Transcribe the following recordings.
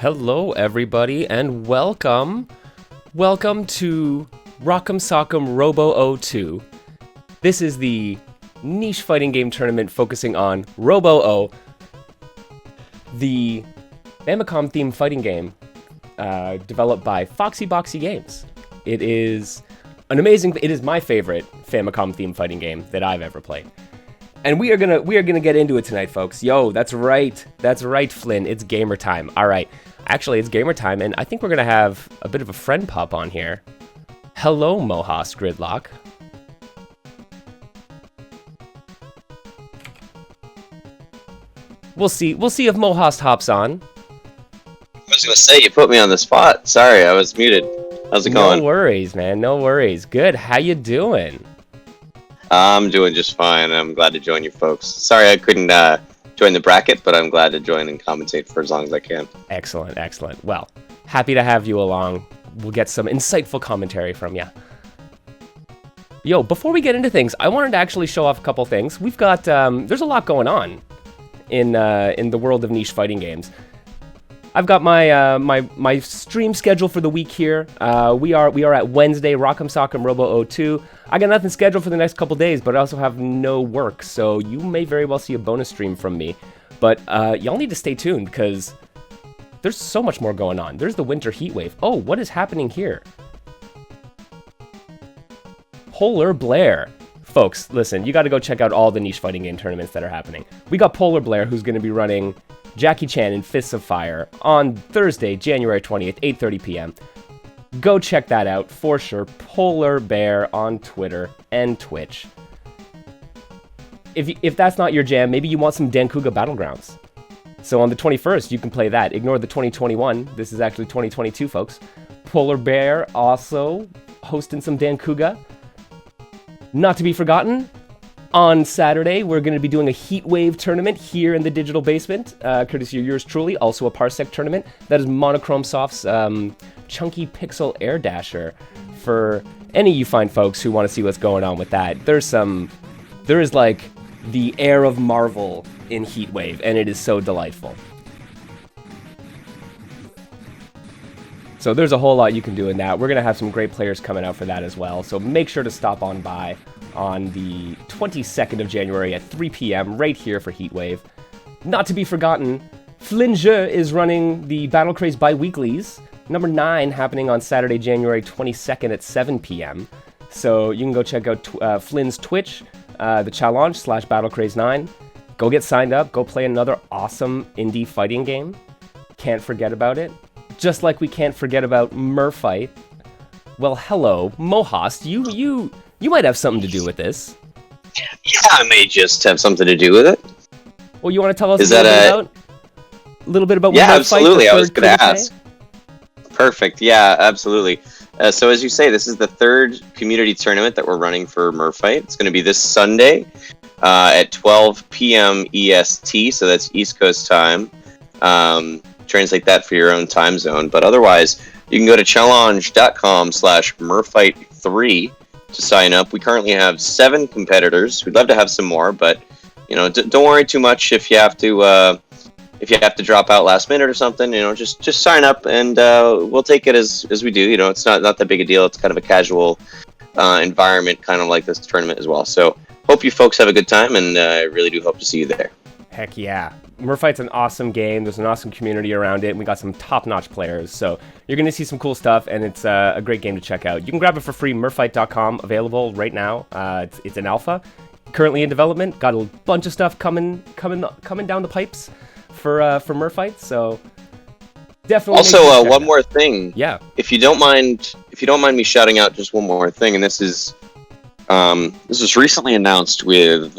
Hello, everybody, and welcome to Rock'em Sock'em Robo Oh 2. This is the niche fighting game tournament focusing on Robo Oh, the famicom themed fighting game developed by FoxyBoxy Games. It is my favorite famicom themed fighting game that I've ever played. And we are gonna get into it tonight, folks. Yo, that's right, Flynn. It's gamer time. All right, actually, it's gamer time, and I think we're gonna have a bit of a friend pop on here. Hello, Mohas Gridlock. We'll see if Mohas hops on. I was gonna say, you put me on the spot. Sorry, I was muted. How's it going? No worries, man. No worries. Good. How you doing? I'm doing just fine. I'm glad to join you folks. Sorry I couldn't join the bracket, but I'm glad to join and commentate for as long as I can. Excellent, excellent. Well, happy to have you along. We'll get some insightful commentary from you. Yo, before we get into things, I wanted to actually show off a couple things. We've got, there's a lot going on in the world of niche fighting games. I've got my stream schedule for the week here. We are at Wednesday, Rock'em Sock'em Robo Oh 2. I got nothing scheduled for the next couple days, but I also have no work, so you may very well see a bonus stream from me. But y'all need to stay tuned, because there's so much more going on. There's the winter heat wave. Oh, what is happening here? Polar Blair. Folks, listen, you got to go check out all the niche fighting game tournaments that are happening. We got Polar Blair, who's going to be running Jackie Chan in Fists of Fire on Thursday, January 20th, 8:30 p.m. Go check that out for sure. Polar Bear on Twitter and Twitch. If that's not your jam, maybe you want some Dankuga Battlegrounds. So on the 21st, you can play that. Ignore the 2021. This is actually 2022, folks. Polar Bear also hosting some Dankuga. Not to be forgotten, on Saturday, we're going to be doing a Heat Wave tournament here in the Digital Basement, courtesy of yours truly, also a Parsec tournament. That is Monochrome Soft's Chunky Pixel Air Dasher. For any of you fine folks who want to see what's going on with that, there is like the air of Marvel in Heat Wave, and it is so delightful. So there's a whole lot you can do in that. We're going to have some great players coming out for that as well, so make sure to stop on by on the 22nd of January at 3 p.m. right here for Heatwave. Not to be forgotten, Flinge is running the Battle Craze Bi-Weeklies, number 9, happening on Saturday, January 22nd at 7 p.m. So you can go check out Flynn's Twitch, the challenge /BattleCraze9. Go get signed up, go play another awesome indie fighting game. Can't forget about it. Just like we can't forget about Merfight. Well, hello, Mohas, you might have something to do with this. Yeah, I may just have something to do with it. Well, you want to tell us a little bit about Yeah, Merfight, absolutely. I was going to ask. Perfect. Yeah, absolutely. So as you say, this is the third community tournament that we're running for Merfight. It's going to be this Sunday at 12 p.m. EST, so that's East Coast time. Translate that for your own time zone. But otherwise, you can go to challenge.com/Merfight3 to sign up. We currently have 7 competitors. We'd love to have some more, but don't worry too much if you have to drop out last minute or something. Just sign up and we'll take it as we do. It's not that big a deal. It's kind of a casual environment, kind of like this tournament as well. So hope you folks have a good time, and I really do hope to see you there. Heck yeah. Merfight's an awesome game. There's an awesome community around it, and we got some top-notch players. So you're going to see some cool stuff, and it's a great game to check out. You can grab it for free, Merfight.com, available right now. It's an alpha, currently in development. Got a bunch of stuff coming down the pipes for Merfight. So definitely. Also, one more thing. Yeah. If you don't mind me shouting out just one more thing, and this was recently announced with.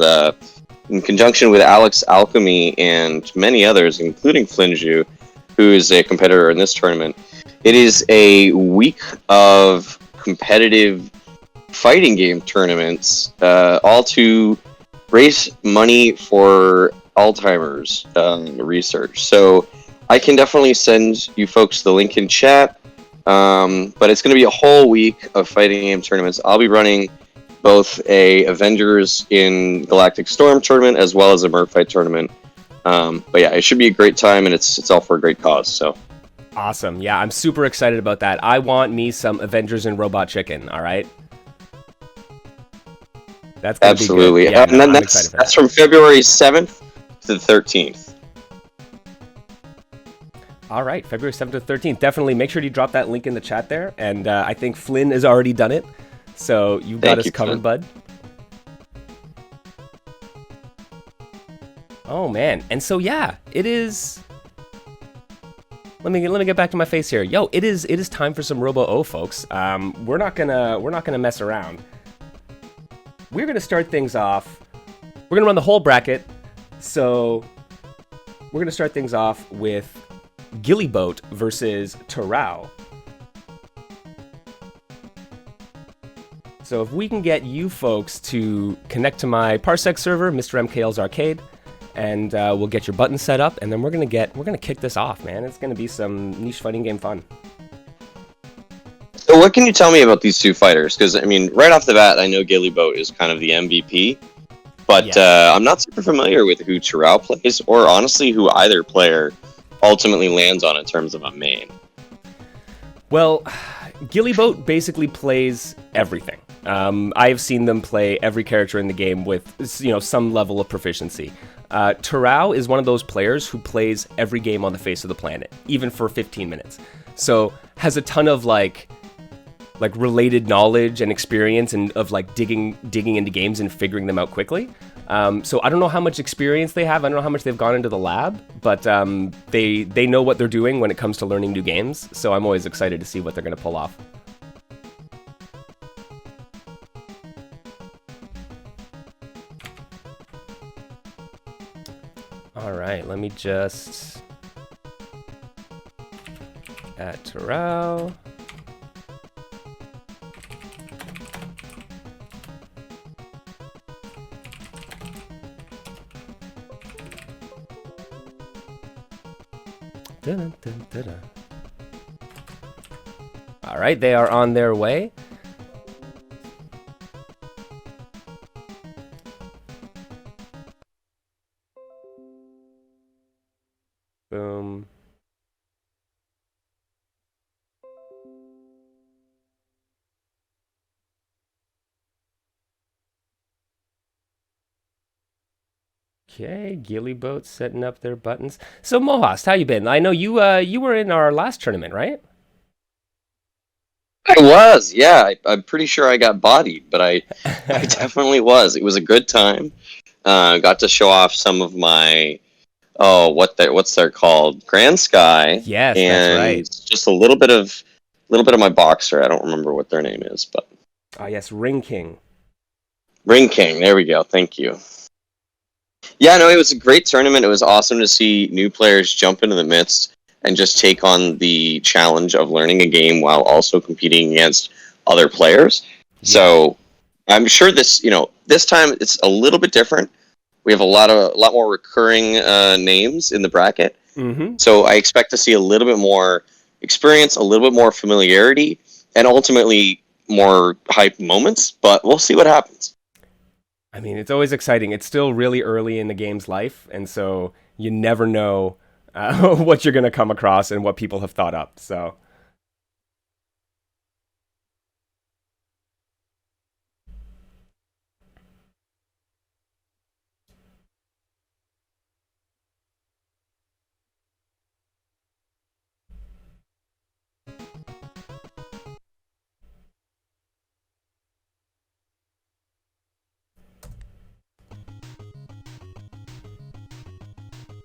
In conjunction with Alex Alchemy and many others, including Flinju, who is a competitor in this tournament. It is a week of competitive fighting game tournaments, all to raise money for Alzheimer's research. So I can definitely send you folks the link in chat, but it's going to be a whole week of fighting game tournaments. I'll be running both a Avengers in Galactic Storm tournament as well as a Merfight tournament. But yeah, it should be a great time, and it's all for a great cause. So Awesome. Yeah, I'm super excited about that. I want me some Avengers and Robot Chicken, all right? That's going to be Absolutely. good. Yeah, And no, then I'm excited for that's that. from February 7th to the 13th. All right, February 7th to 13th. Definitely make sure you drop that link in the chat there. And I think Flynn has already done it. So you've got us covered, bud. Oh, man. And so, yeah, it is... Let me get back to my face here. Yo, it is time for some Robo Oh, folks. We're not gonna mess around. We're gonna start things off. We're gonna run the whole bracket. So we're gonna start things off with Gili Boat versus Tarau. So if we can get you folks to connect to my Parsec server, Mr.MKL's Arcade, and we'll get your button set up, and then we're gonna kick this off, man. It's gonna be some niche fighting game fun. So what can you tell me about these two fighters? Because I mean, right off the bat, I know Gili Boat is kind of the MVP, but I'm not super familiar with who Tarau plays, or honestly, who either player ultimately lands on in terms of a main. Well, Gili Boat basically plays everything. I have seen them play every character in the game with, some level of proficiency. Tarau is one of those players who plays every game on the face of the planet, even for 15 minutes. So has a ton of like related knowledge and experience and of like digging into games and figuring them out quickly. So I don't know how much experience they have. I don't know how much they've gone into the lab, but they know what they're doing when it comes to learning new games. So I'm always excited to see what they're going to pull off. All right, let me just add Tarau. Dun, dun, dun, dun. All right, they are on their way. Boom. Okay, Gili Boat setting up their buttons. So Mohast, how you been? I know you were in our last tournament, right? I was, yeah. I'm pretty sure I got bodied, but I definitely was. It was a good time. Got to show off some of my what's they're called, Grand Sky. Yes, and that's right. just a little bit of my Boxer. I don't remember what their name is, but Ah, yes, Ring King. Ring King. There we go. Thank you. Yeah, no, it was a great tournament. It was awesome to see new players jump into the midst and just take on the challenge of learning a game while also competing against other players. Yeah. So I'm sure this time it's a little bit different. We have a lot more recurring names in the bracket. Mm-hmm. So I expect to see a little bit more experience, a little bit more familiarity, and ultimately more hype moments. But we'll see what happens. I mean, it's always exciting. It's still really early in the game's life, and so you never know what you're going to come across and what people have thought up. So.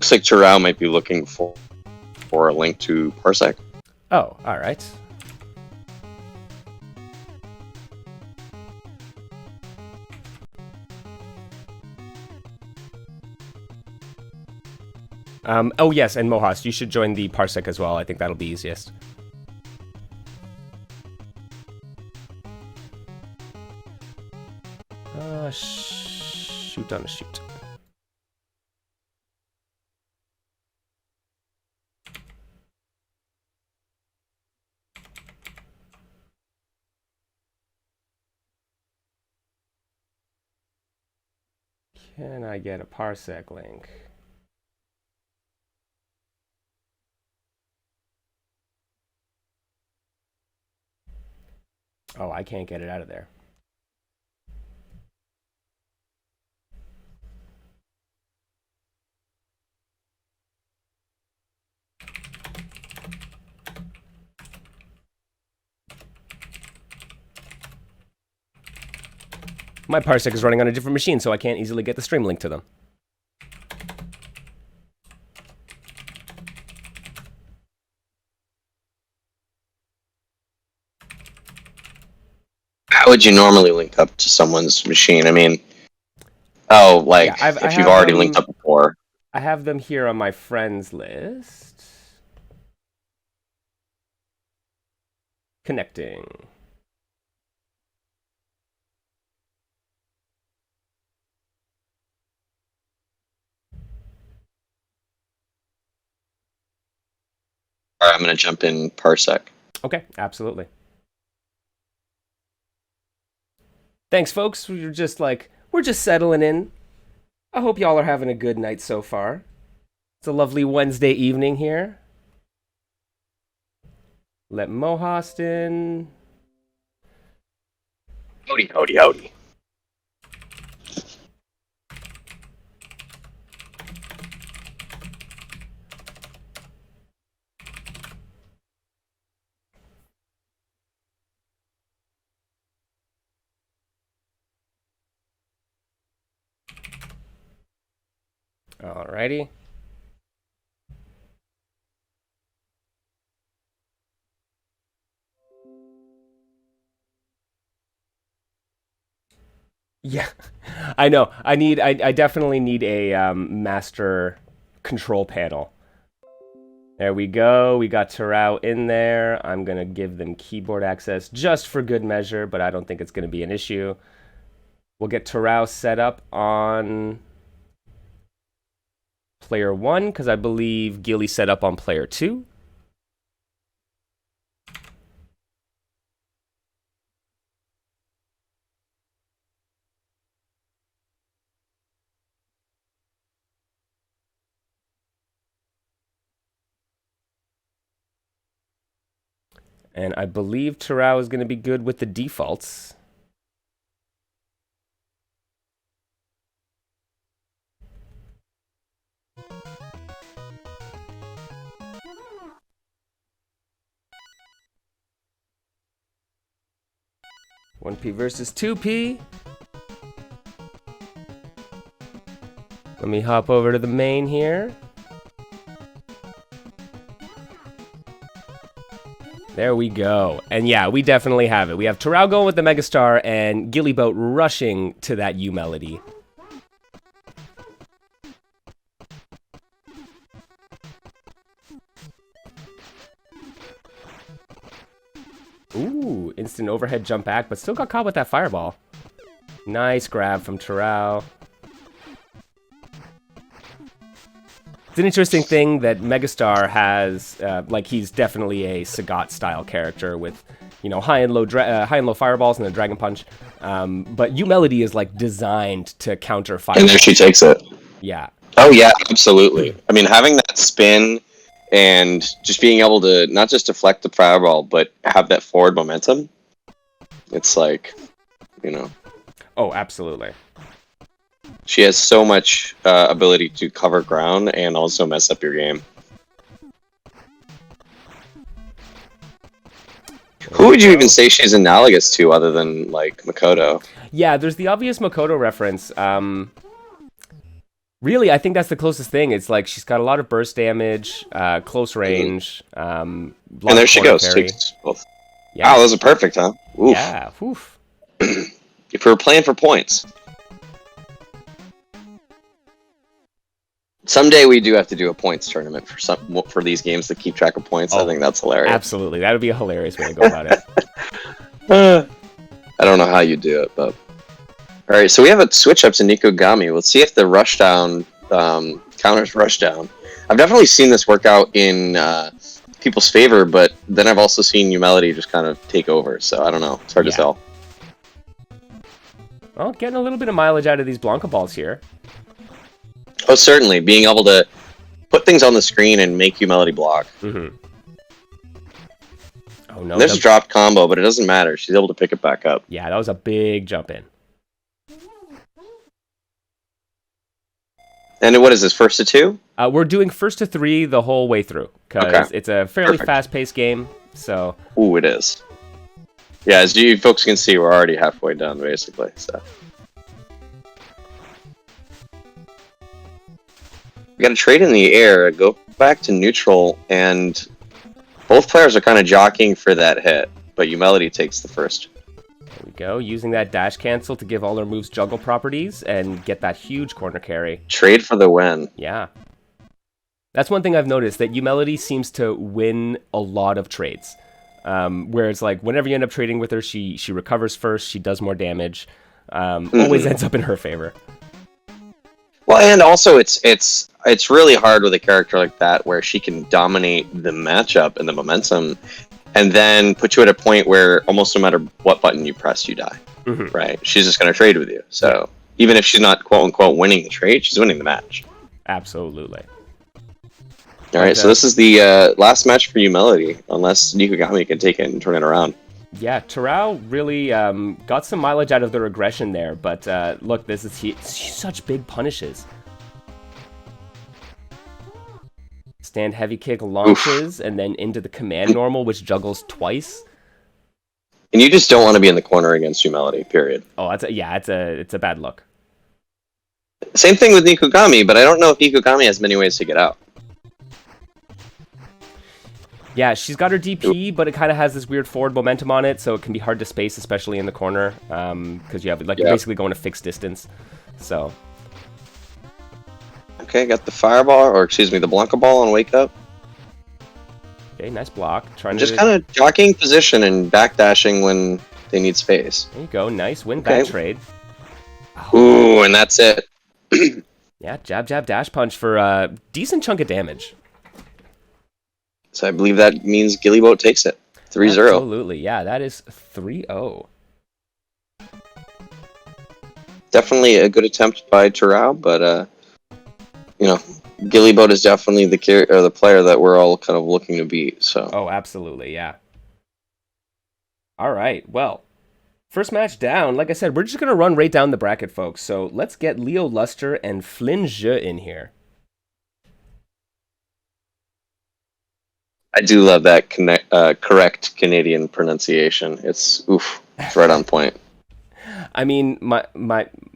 Looks like Tarau might be looking for a link to Parsec. Oh, all right. Oh yes, and Mohast, you should join the Parsec as well. I think that'll be easiest. Shoot on a shoot. Can I get a Parsec link? Oh, I can't get it out of there. My parsec is running on a different machine, so I can't easily get the stream link to them. How would you normally link up to someone's machine? I mean, if you've already linked up before. I have them here on my friends list. Connecting. All right, I'm going to jump in parsec. Okay, absolutely. Thanks, folks. We're just settling in. I hope y'all are having a good night so far. It's a lovely Wednesday evening here. Let Mohost in. Howdy, howdy, howdy. Alrighty. Yeah, I know. I definitely need a master control panel. There we go. We got Tarau in there. I'm going to give them keyboard access just for good measure, but I don't think it's going to be an issue. We'll get Tarau set up on player 1, because I believe Gili set up on player 2. And I believe Tarau is going to be good with the defaults. One P versus 2P. Let me hop over to the main here. There we go. And yeah, we definitely have it. We have Tarau going with the Megastar and Gili Boat rushing to that U melody. Ooh, instant overhead jump back, but still got caught with that fireball. Nice grab from Tarau. It's an interesting thing that Megastar has, he's definitely a Sagat style character with, high and low fireballs and a dragon punch. But U Melody is designed to counter fireballs. And there she takes it. Yeah. Oh yeah, absolutely. I mean, having that spin and just being able to not just deflect the fireball, but have that forward momentum. It's Oh, absolutely. She has so much ability to cover ground and also mess up your game. Who would you even say she's analogous to other than, Makoto? Yeah, there's the obvious Makoto reference. Really, I think that's the closest thing. It's she's got a lot of burst damage, close range, and there she goes. Takes both. Yeah. Wow, those are perfect, huh? Oof. Yeah, oof. If we were playing for points. Someday we do have to do a points tournament for these games to keep track of points. I think that's hilarious. Absolutely, that would be a hilarious way to go about it. I don't know how you do it, but all right. So we have a switch up to Nikogami. Let's see if the rushdown counters rushdown. I've definitely seen this work out in people's favor, but then I've also seen U Melody just kind of take over. So I don't know. It's hard to tell. Well, getting a little bit of mileage out of these Blanca balls here. Oh, certainly. Being able to put things on the screen and make U Melody block. Mm-hmm. Oh no, There's a dropped combo, but it doesn't matter. She's able to pick it back up. Yeah, that was a big jump in. And what is this, first to 2? We're doing first to 3 the whole way through, because it's a fairly Perfect. fast-paced game, so... Ooh, it is. Yeah, as you folks can see, we're already halfway done, basically, so... We got a trade in the air, go back to neutral, and both players are kind of jockeying for that hit, but Umelody takes the first. There we go, using that dash cancel to give all their moves juggle properties and get that huge corner carry. Trade for the win. Yeah. That's one thing I've noticed, that Umelody seems to win a lot of trades. Where it's like, whenever you end up trading with her, she recovers first, she does more damage. Always ends up in her favor. Well, and also it's really hard with a character like that where she can dominate the matchup and the momentum, and then put you at a point where almost no matter what button you press, you die. Right? She's just going to trade with you. So even if she's not quote unquote winning the trade, she's winning the match. Absolutely. All right, so this is the last match for Umelody, unless Nikogami can take it and turn it around. Yeah, Tarau really got some mileage out of their aggression there, but look, this is such big punishes. Stand heavy kick launches, and then into the command normal, which juggles twice. And you just don't want to be in the corner against Umelody, period. Oh, it's a bad look. Same thing with Nikogami, but I don't know if Nikogami has many ways to get out. Yeah, she's got her DP, but it kind of has this weird forward momentum on it, so it can be hard to space, especially in the corner, because you have you're basically going a fixed distance. So. Okay, got the fireball, or excuse me, the Blanca ball on wake up. Okay, nice block. Just kind of jockeying position and backdashing when they need space. There you go, nice win back trade. Ooh, and that's it. Yeah, jab, jab, dash punch for a decent chunk of damage. So I believe that means Gili Boat takes it. 3-0. Absolutely, yeah, that is 3-0. Definitely a good attempt by Tarau, but you know, Gili Boat is definitely the player that we're all kind of looking to beat. So. Oh, absolutely, yeah. All right, well, first match down. Like I said, we're just gonna run right down the bracket, folks. So let's get Leo Luster and Flynn Zhe in here. I do love that correct Canadian pronunciation. It's right on point. I mean, my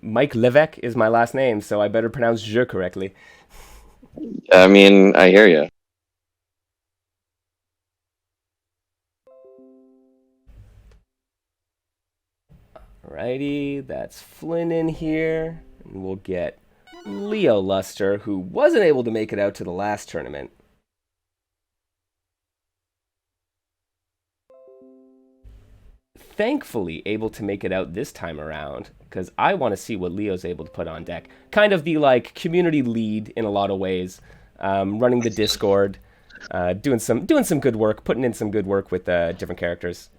Mike Levesque is my last name, so I better pronounce Zhe correctly. I mean, I hear you. Alrighty, that's Flynn in here, and we'll get Leo Luster, who wasn't able to make it out to the last tournament. Thankfully able to make it out this time around, because I want to see what Leo's able to put on deck. Kind of the like community lead in a lot of ways, running the Discord, doing some good work, putting in some good work with different characters.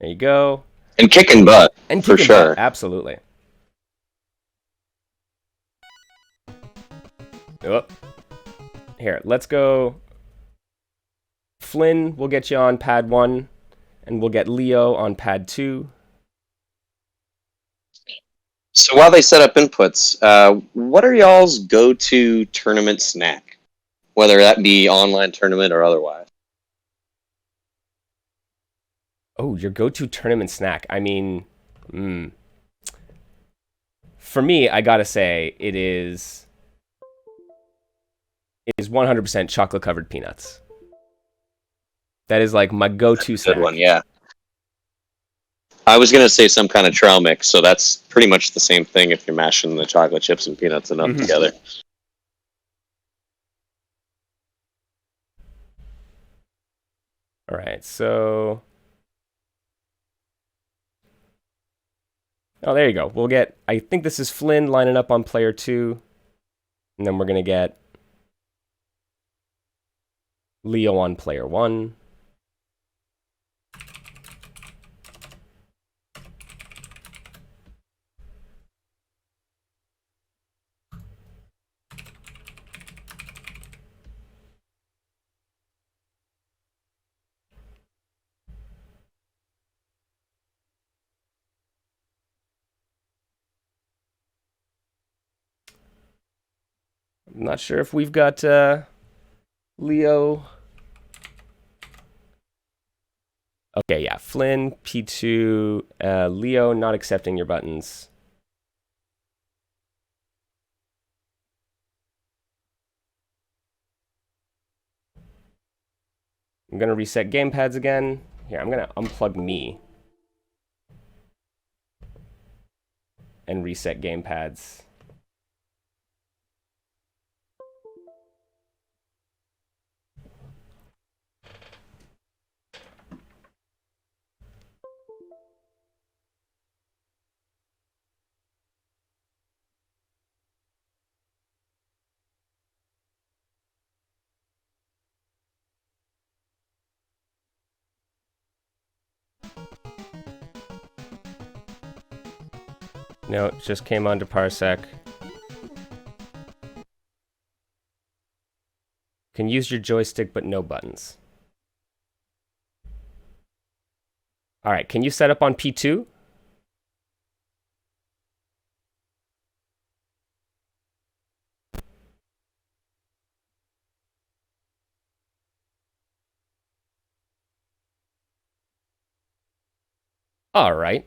There you go. And kicking butt, and for kicking sure. Butt, absolutely. Oh. Here, let's go. Flynn, we'll get you on pad 1. And we'll get Leo on pad 2. So while they set up inputs, what are y'all's go-to tournament snack? Whether that be online tournament or otherwise. Oh, your go-to tournament snack. I mean, for me, I gotta say, it is 100% chocolate-covered peanuts. That is like my go-to snack. Good one, yeah. I was going to say some kind of trail mix, so that's pretty much the same thing if you're mashing the chocolate chips and peanuts enough together. All right, so... Oh, there you go. We'll get... I think this is Flynn lining up on player 2. And then we're going to get Leo on player 1. not sure if we've got Leo. Okay, yeah, Flynn, P2, Leo not accepting your buttons. I'm gonna reset gamepads again. Here, I'm gonna unplug me and reset gamepads. No, it just came onto Parsec. Can use your joystick, but no buttons. All right, can you set up on P2? All right.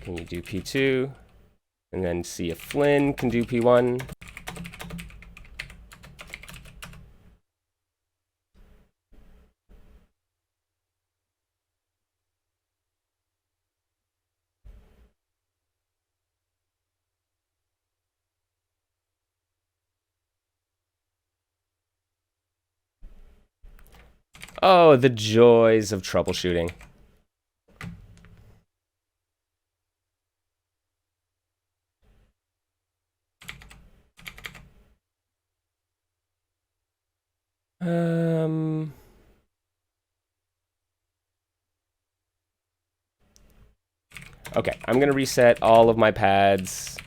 Can you do P2? And then see if Flynn can do P1. Oh, the joys of troubleshooting. Okay, I'm gonna reset all of my pads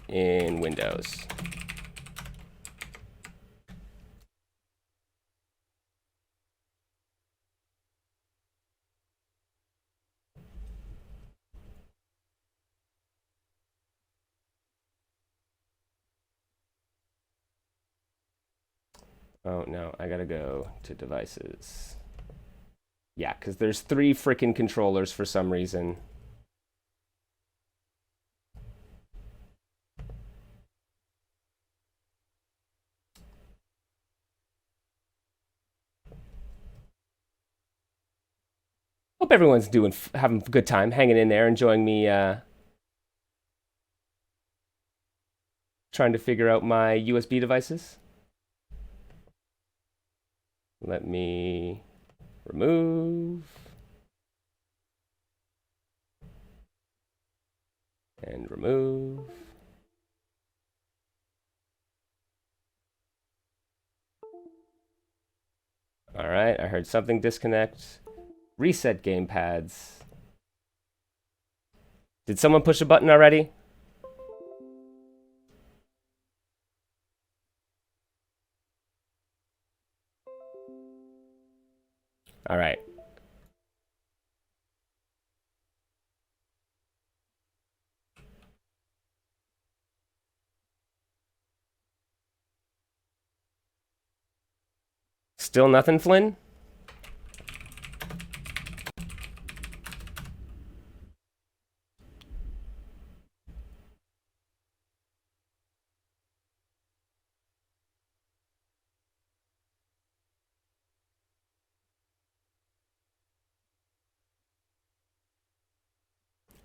in Windows. Oh no, I gotta go to devices. Yeah, because there's 3 freaking controllers for some reason. Hope everyone's having a good time, hanging in there, enjoying me trying to figure out my USB devices. Let me remove and remove. All right, I heard something disconnect. Reset gamepads. Did someone push a button already? All right. Still nothing, Flynn?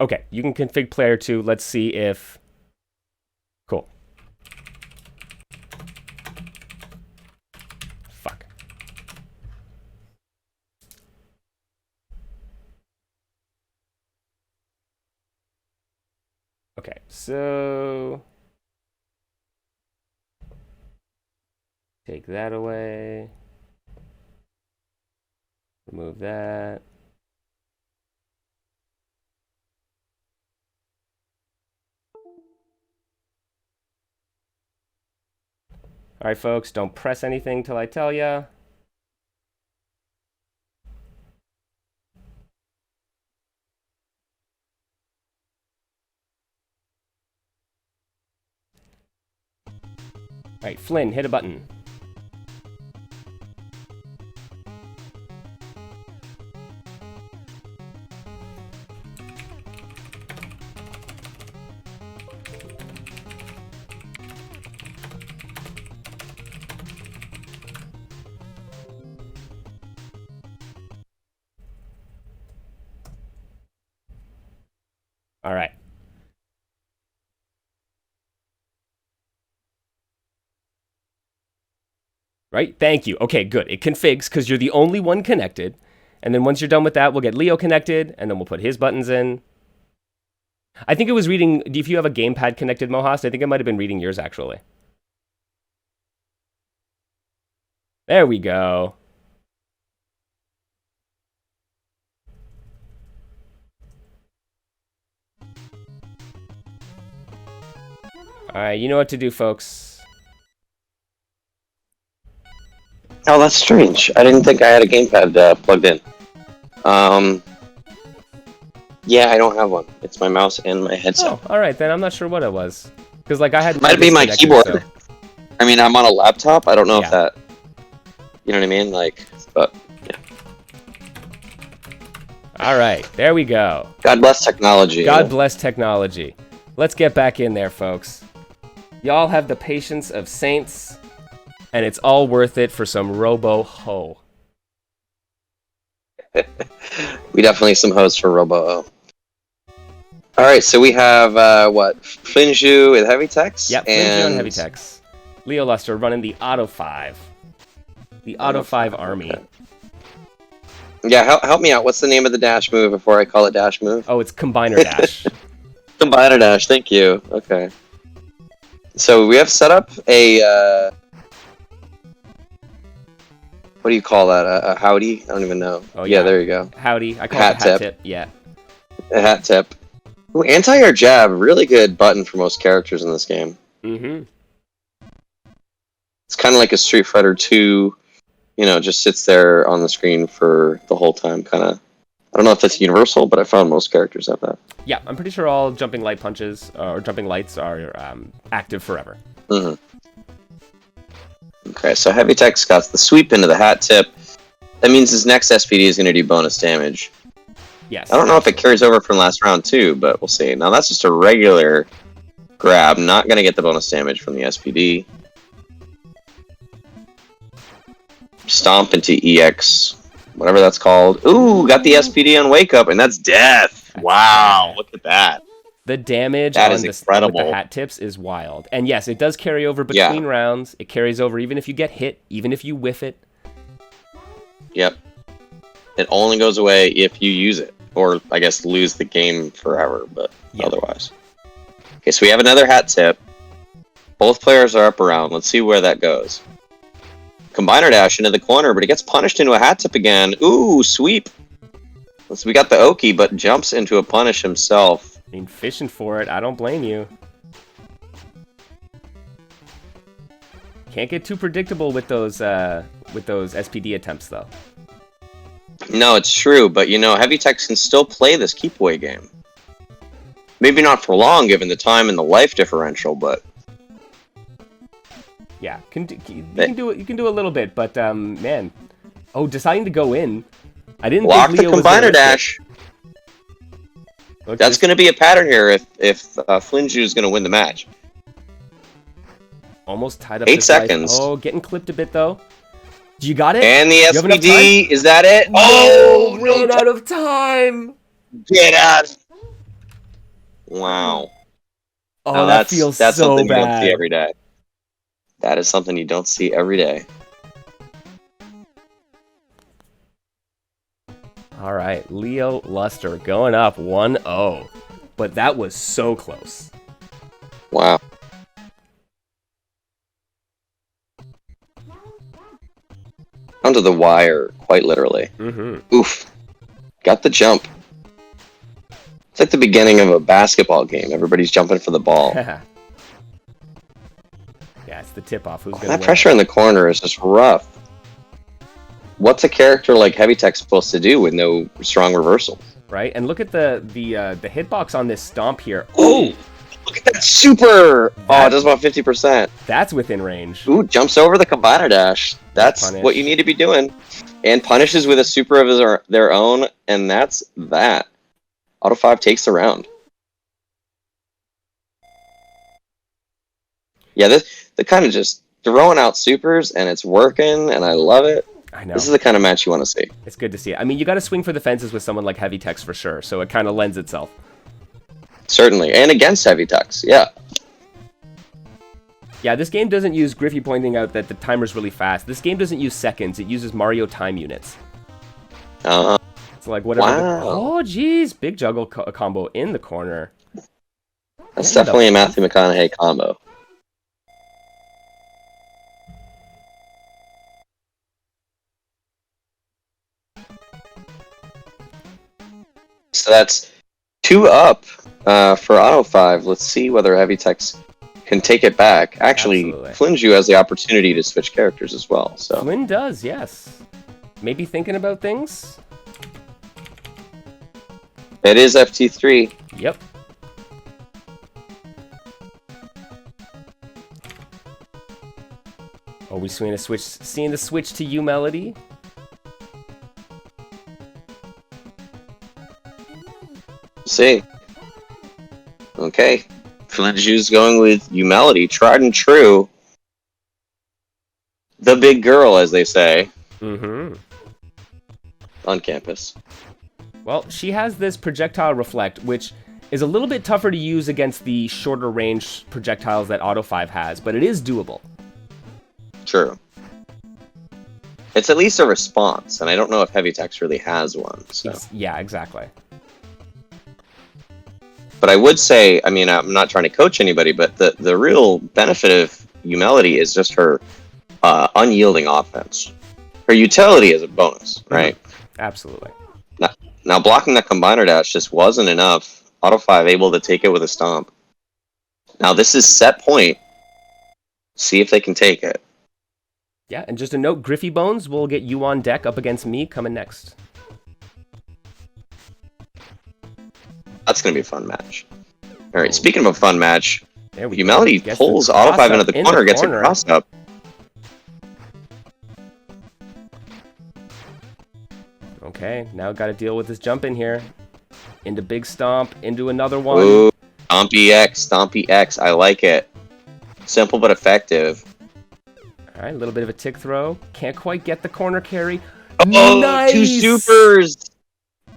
Okay, you can config player 2. Let's see if... Cool. Fuck. Okay, so... Take that away. Remove that. All right, folks, don't press anything till I tell ya. All right, Flynn, hit a button. All right. Right? Thank you. Okay, good. It configs because you're the only one connected. And then once you're done with that, we'll get Leo connected, and then we'll put his buttons in. I think it was reading, if you have a gamepad connected, Mohast, I think it might have been reading yours, actually. There we go. All right, you know what to do, folks. Oh, that's strange. I didn't think I had a gamepad plugged in. Yeah, I don't have one. It's my mouse and my headset. Oh, all right, then I'm not sure what it was. Because, like, I had... Might be my keyboard. So. I mean, I'm on a laptop. I don't know if that... You know what I mean? Like, but, yeah. All right, there we go. God bless technology. God bless technology. Let's get back in there, folks. Y'all have the patience of saints, and it's all worth it for some Robo Ho. We definitely some hoes for Robo O. All right, so we have what? Flinju with heavy text. Yep, Flinju and heavy text. Leo Luster running the Auto 5. The Auto 5 army. Okay. Yeah, help me out. What's the name of the dash move before I call it dash move? Oh, it's Combiner Dash. Combiner Dash, thank you. Okay. So we have set up a... what do you call that? A howdy? I don't even know. Oh, yeah, there you go. Howdy. I call it a hat tip. Yeah. A hat tip. Ooh, anti-air jab, really good button for most characters in this game. Mm-hmm. It's kind of like a Street Fighter 2, you know, just sits there on the screen for the whole time, kind of. I don't know if that's universal, but I found most characters have that. Yeah, I'm pretty sure all jumping light punches, or jumping lights, are active forever. Mm-hmm. Okay, so Heavy Tech's got the sweep into the hat tip. That means his next SPD is going to do bonus damage. Yes. I don't know if it carries over from last round too, but we'll see. Now that's just a regular grab, not going to get the bonus damage from the SPD. Stomp into EX, whatever that's called. Ooh, got the SPD on Wake Up, and that's death. Wow, look at that. The damage that on is incredible. With the hat tips is wild. And yes, it does carry over between rounds. It carries over even if you get hit, even if you whiff it. Yep. It only goes away if you use it. Or, I guess, lose the game forever, but otherwise. Okay, so we have another hat tip. Both players are up around. Let's see where that goes. Combiner dash into the corner, but he gets punished into a hat tip again. Ooh, sweep. So we got the Oki, but jumps into a punish himself. I mean, fishing for it. I don't blame you. Can't get too predictable with those SPD attempts, though. No, it's true, but you know, Heavy Techs can still play this keep away game. Maybe not for long, given the time and the life differential, but yeah, you can do it. You can do a little bit, but man, deciding to go in. I didn't block think Leo the combiner dash. That's going to be a pattern here if Flinju is going to win the match. Almost tied up. 8 seconds. Oh, getting clipped a bit though. You got it. And the SPD, is that it? Oh, ran out of time. Get out. Wow. Oh, now that feels that's so something bad. You don't see every day. That is something you don't see every day. All right, Leo Luster going up 1-0. But that was so close. Wow. Down to the wire, quite literally. Mm-hmm. Oof. Got the jump. It's like the beginning of a basketball game. Everybody's jumping for the ball. Yeah, Yeah, it's the tip-off. Who's Oh, going to that win? pressure in the corner is just rough. What's a character like Heavy Tech supposed to do with no strong reversal? Right, and look at the hitbox on this stomp here. Oh! Look at that super! Oh, it does about 50%. That's within range. Ooh, jumps over the combiner dash. That's what you need to be doing. And punishes with a super of their own, and that's that. Auto 5 takes the round. Yeah, they're kind of just throwing out supers, and it's working, and I love it. I know. This is the kind of match you want to see. It's good to see. I mean, you got to swing for the fences with someone like Heavy Techs for sure, so it kind of lends itself. Certainly, and against Heavy Techs, yeah. Yeah, this game doesn't use Griffey pointing out that the timer's really fast. This game doesn't use seconds. It uses Mario time units. It's like whatever. Wow. Oh, geez. Big juggle combo in the corner. That's definitely a Matthew McConaughey combo. So that's 2 up for Auto 5. Let's see whether Heavy Techs can take it back. Actually, Flinju has the opportunity to switch characters as well. So Flynn does, yes. Maybe thinking about things? It is FT3. Yep. Oh, we seeing the switch to U Melody? See. Okay. Flinju's going with U Melody, tried and true. The big girl, as they say. Mm-hmm. On campus. Well, she has this projectile reflect, which is a little bit tougher to use against the shorter range projectiles that Auto 5 has, but it is doable. True. It's at least a response, and I don't know if Heavy Techs really has one. So. Yeah, exactly. But I would say, I mean, I'm not trying to coach anybody, but the real benefit of U Melody is just her unyielding offense. Her utility is a bonus, right? Absolutely. Now, blocking that combiner dash just wasn't enough. Auto 5 able to take it with a stomp. Now, this is set point. See if they can take it. Yeah, and just a note, Griffey Bones will get you on deck up against me coming next. That's going to be a fun match. All right, speaking of a fun match, U Melody Gets pulls the Auto 5 cross into up the in corner, the gets a corner. cross up. Okay, now got to deal with this jump in here. Into big stomp, into another one. Ooh, Stompy X, I like it. Simple but effective. All right, a little bit of a tick throw. Can't quite get the corner carry. Oh, nice! 2 supers!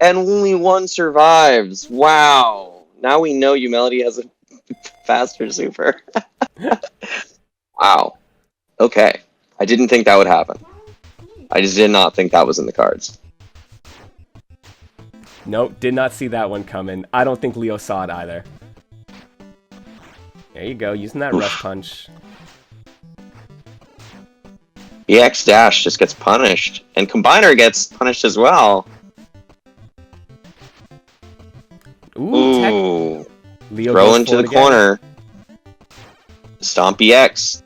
And only 1 survives. Wow. Now we know U Melody has a faster super. Wow. Okay. I didn't think that would happen. I just did not think that was in the cards. Nope, did not see that one coming. I don't think Leo saw it either. There you go, using that rush punch. EX dash just gets punished. And Combiner gets punished as well. Ooh. Leo throw into the corner. Stomp EX.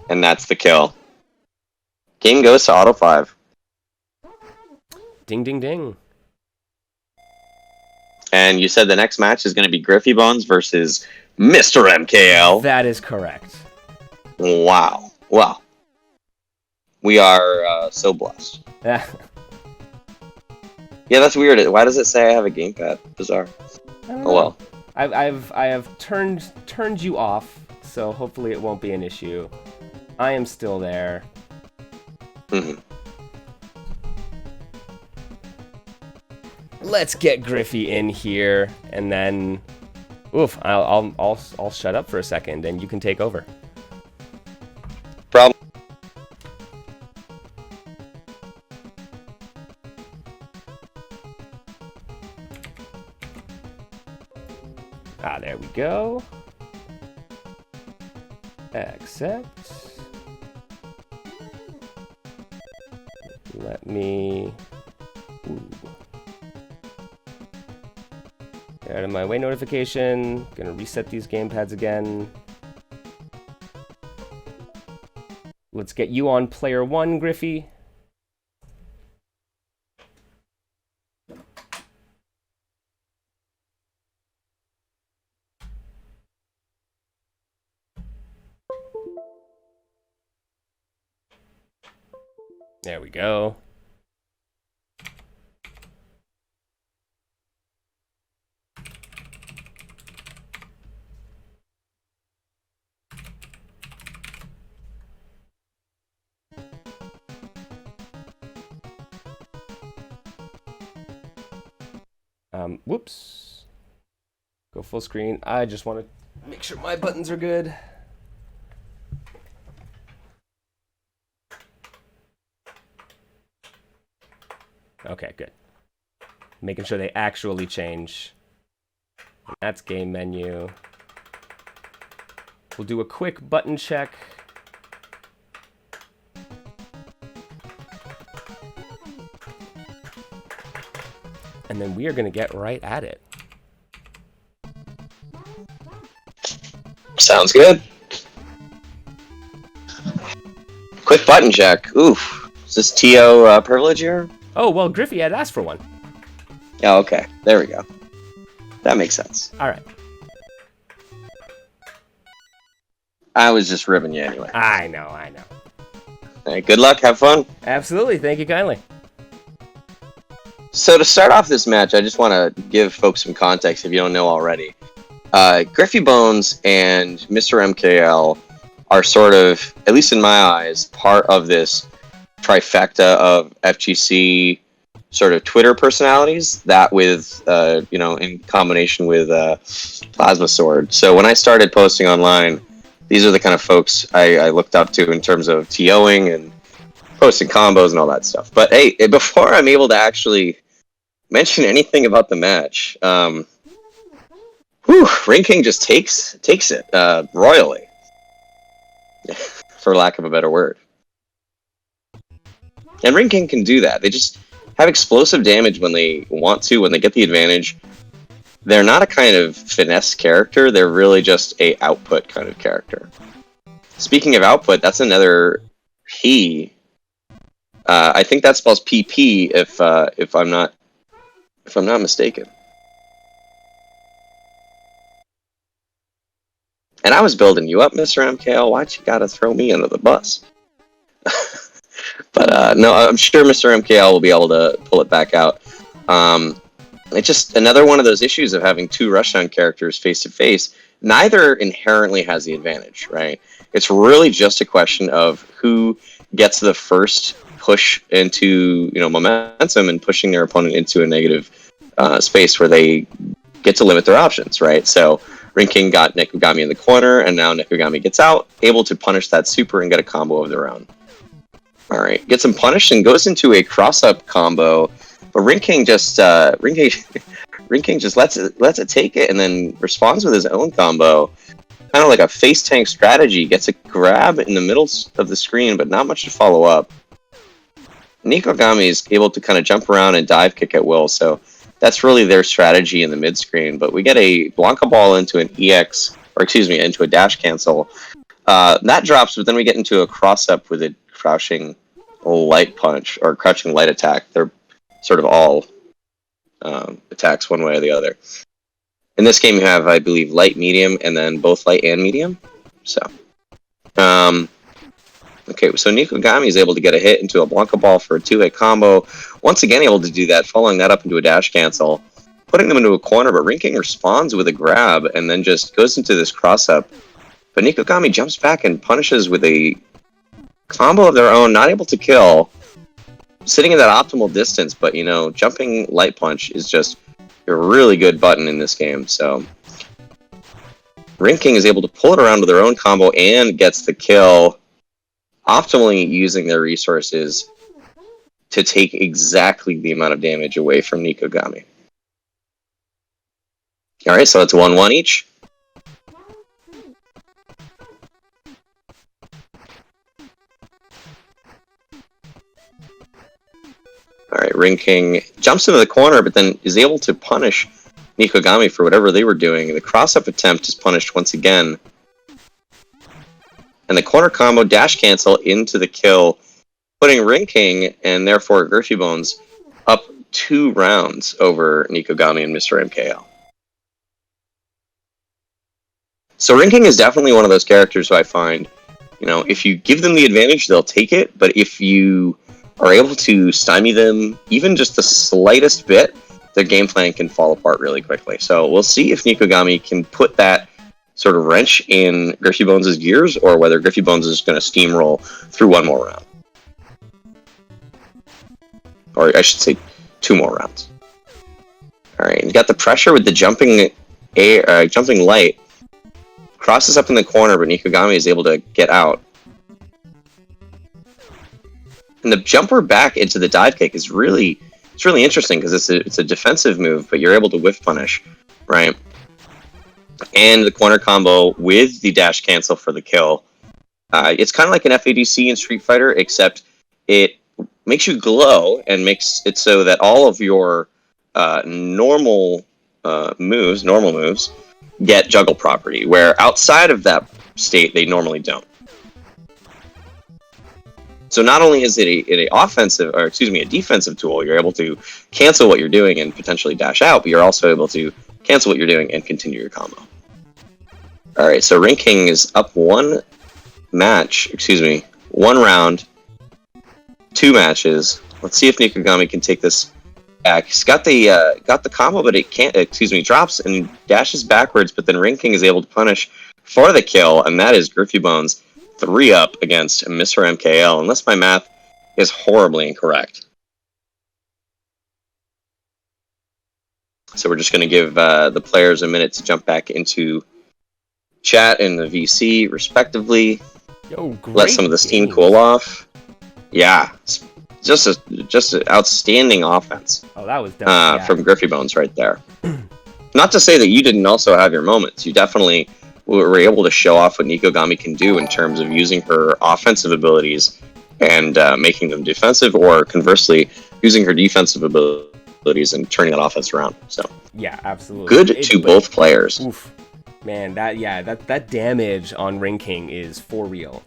And that's the kill. Game goes to Auto 5. Ding, ding, ding. And you said the next match is going to be Griffey Bones versus Mr.MKL. That is correct. Wow. Wow. We are so blessed. Yeah. Yeah, that's weird. Why does it say I have a gamepad? Bizarre. Oh well. I have turned you off, so hopefully it won't be an issue. I am still there. Mm-hmm. Let's get Griffey in here, and then, oof, I'll shut up for a second, and you can take over. Problem. Ah, there we go. Accept. Let me... Ooh. Get out of my way notification. Gonna reset these gamepads again. Let's get you on player 1, Griffey. There we go. Whoops. Go full screen. I just want to make sure my buttons are good. Okay, good. Making sure they actually change. And that's game menu. We'll do a quick button check. And then we are going to get right at it. Sounds good. Quick button check. Oof. Is this TO privilege here? Oh, well, Griffey had asked for one. Oh, okay. There we go. That makes sense. All right. I was just ribbing you anyway. I know. All right, good luck. Have fun. Absolutely. Thank you kindly. So to start off this match, I just want to give folks some context if you don't know already. Griffey Bones and Mr.MKL are sort of, at least in my eyes, part of this trifecta of FGC sort of Twitter personalities, that with, in combination with Plasma Sword. So when I started posting online, these are the kind of folks I looked up to in terms of TOing and posting combos and all that stuff. But hey, before I'm able to actually mention anything about the match, Ring King just takes it royally, for lack of a better word. And Ring King can do that. They just have explosive damage when they want to, when they get the advantage. They're not a kind of finesse character. They're really just a output kind of character. Speaking of output, that's another P. I think that spells PP if I'm not mistaken. And I was building you up, Mr. MKL. Why'd you gotta throw me under the bus? But no, I'm sure Mr. MKL will be able to pull it back out. It's just another one of those issues of having two Rushdown characters face to face. Neither inherently has the advantage, right? It's really just a question of who gets the first push into momentum and pushing their opponent into a negative space where they get to limit their options, right? So Ring King got Nekogami in the corner, and now Nekogami gets out, able to punish that super and get a combo of their own. All right, gets him punished and goes into a cross-up combo, but Ring King just lets it take it and then responds with his own combo, kind of like a face tank strategy. Gets a grab in the middle of the screen, but not much to follow up. Nekogami is able to kind of jump around and dive kick at will, so that's really their strategy in the mid screen. But we get a Blanca ball into an into a dash cancel. That drops, but then we get into a cross up with a crouching light punch or crouching light attack. They're sort of all attacks one way or the other. In this game, you have, I believe, light, medium, and then both light and medium. So, okay, so Nekogami is able to get a hit into a Blanca ball for a two-hit combo. Once again, able to do that, following that up into a dash cancel, putting them into a corner, but Ring King responds with a grab and then just goes into this cross-up. But Nekogami jumps back and punishes with a combo of their own, not able to kill, sitting in that optimal distance, but, jumping light punch is just a really good button in this game, so Ring King is able to pull it around with their own combo and gets the kill, optimally using their resources to take exactly the amount of damage away from Nekogami. Alright, so it's 1-1 each. Alright, Ring King jumps into the corner, but then is able to punish Nekogami for whatever they were doing. The cross-up attempt is punished once again. and the corner combo dash cancel into the kill, putting Ring King and therefore Griffy Bones up 2 rounds over Nikogami and Mr.MKL. So Ring King is definitely one of those characters who I find, if you give them the advantage, they'll take it, but if you are able to stymie them even just the slightest bit, their game plan can fall apart really quickly. So we'll see if Nikogami can put that sort of wrench in Griffy Bones' gears, or whether Griffy Bones is going to steamroll through one more round. Or I should say 2 more rounds. Alright, you got the pressure with the jumping light. Crosses up in the corner, but Nikogami is able to get out. And the jumper back into the dive kick is really interesting, because it's a defensive move, but you're able to whiff punish, right? And the corner combo with the dash cancel for the kill. It's kind of like an FADC in Street Fighter, except it makes you glow and makes it so that all of your normal moves get juggle property, where outside of that state they normally don't. So not only is it a defensive tool, you're able to cancel what you're doing and potentially dash out, but you're also able to cancel what you're doing and continue your combo. Alright, so Ring King is up 1 round, 2 matches. Let's see if Nikogami can take this back. He's got the combo, but it can't, drops and dashes backwards, but then Ring King is able to punish for the kill, and that is Griffy Bones 3-up against Mr.MKL, unless my math is horribly incorrect. So we're just going to give the players a minute to jump back into chat and the VC, respectively. Let some of the steam cool off. Yeah, just an outstanding offense. Oh, that was definitely from Griffy Bones right there. Not to say that you didn't also have your moments. You definitely were able to show off what Nikogami can do in terms of using her offensive abilities and making them defensive, or conversely, using her defensive abilities and turning that offense around. So yeah, absolutely. Good to both players. Oof. Man, that damage on Ring King is for real.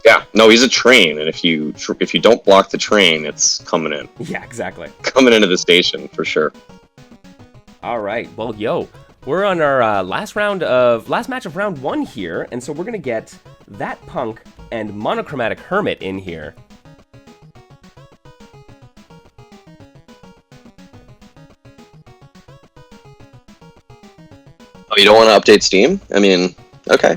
Yeah, no, he's a train, and if you don't block the train, it's coming in. Yeah, exactly. Coming into the station for sure. All right, well, we're on our last match of round 1 here, and so we're gonna get that Punk and Monochromatic Hermit in here. Oh, you don't want to update Steam? I mean, okay.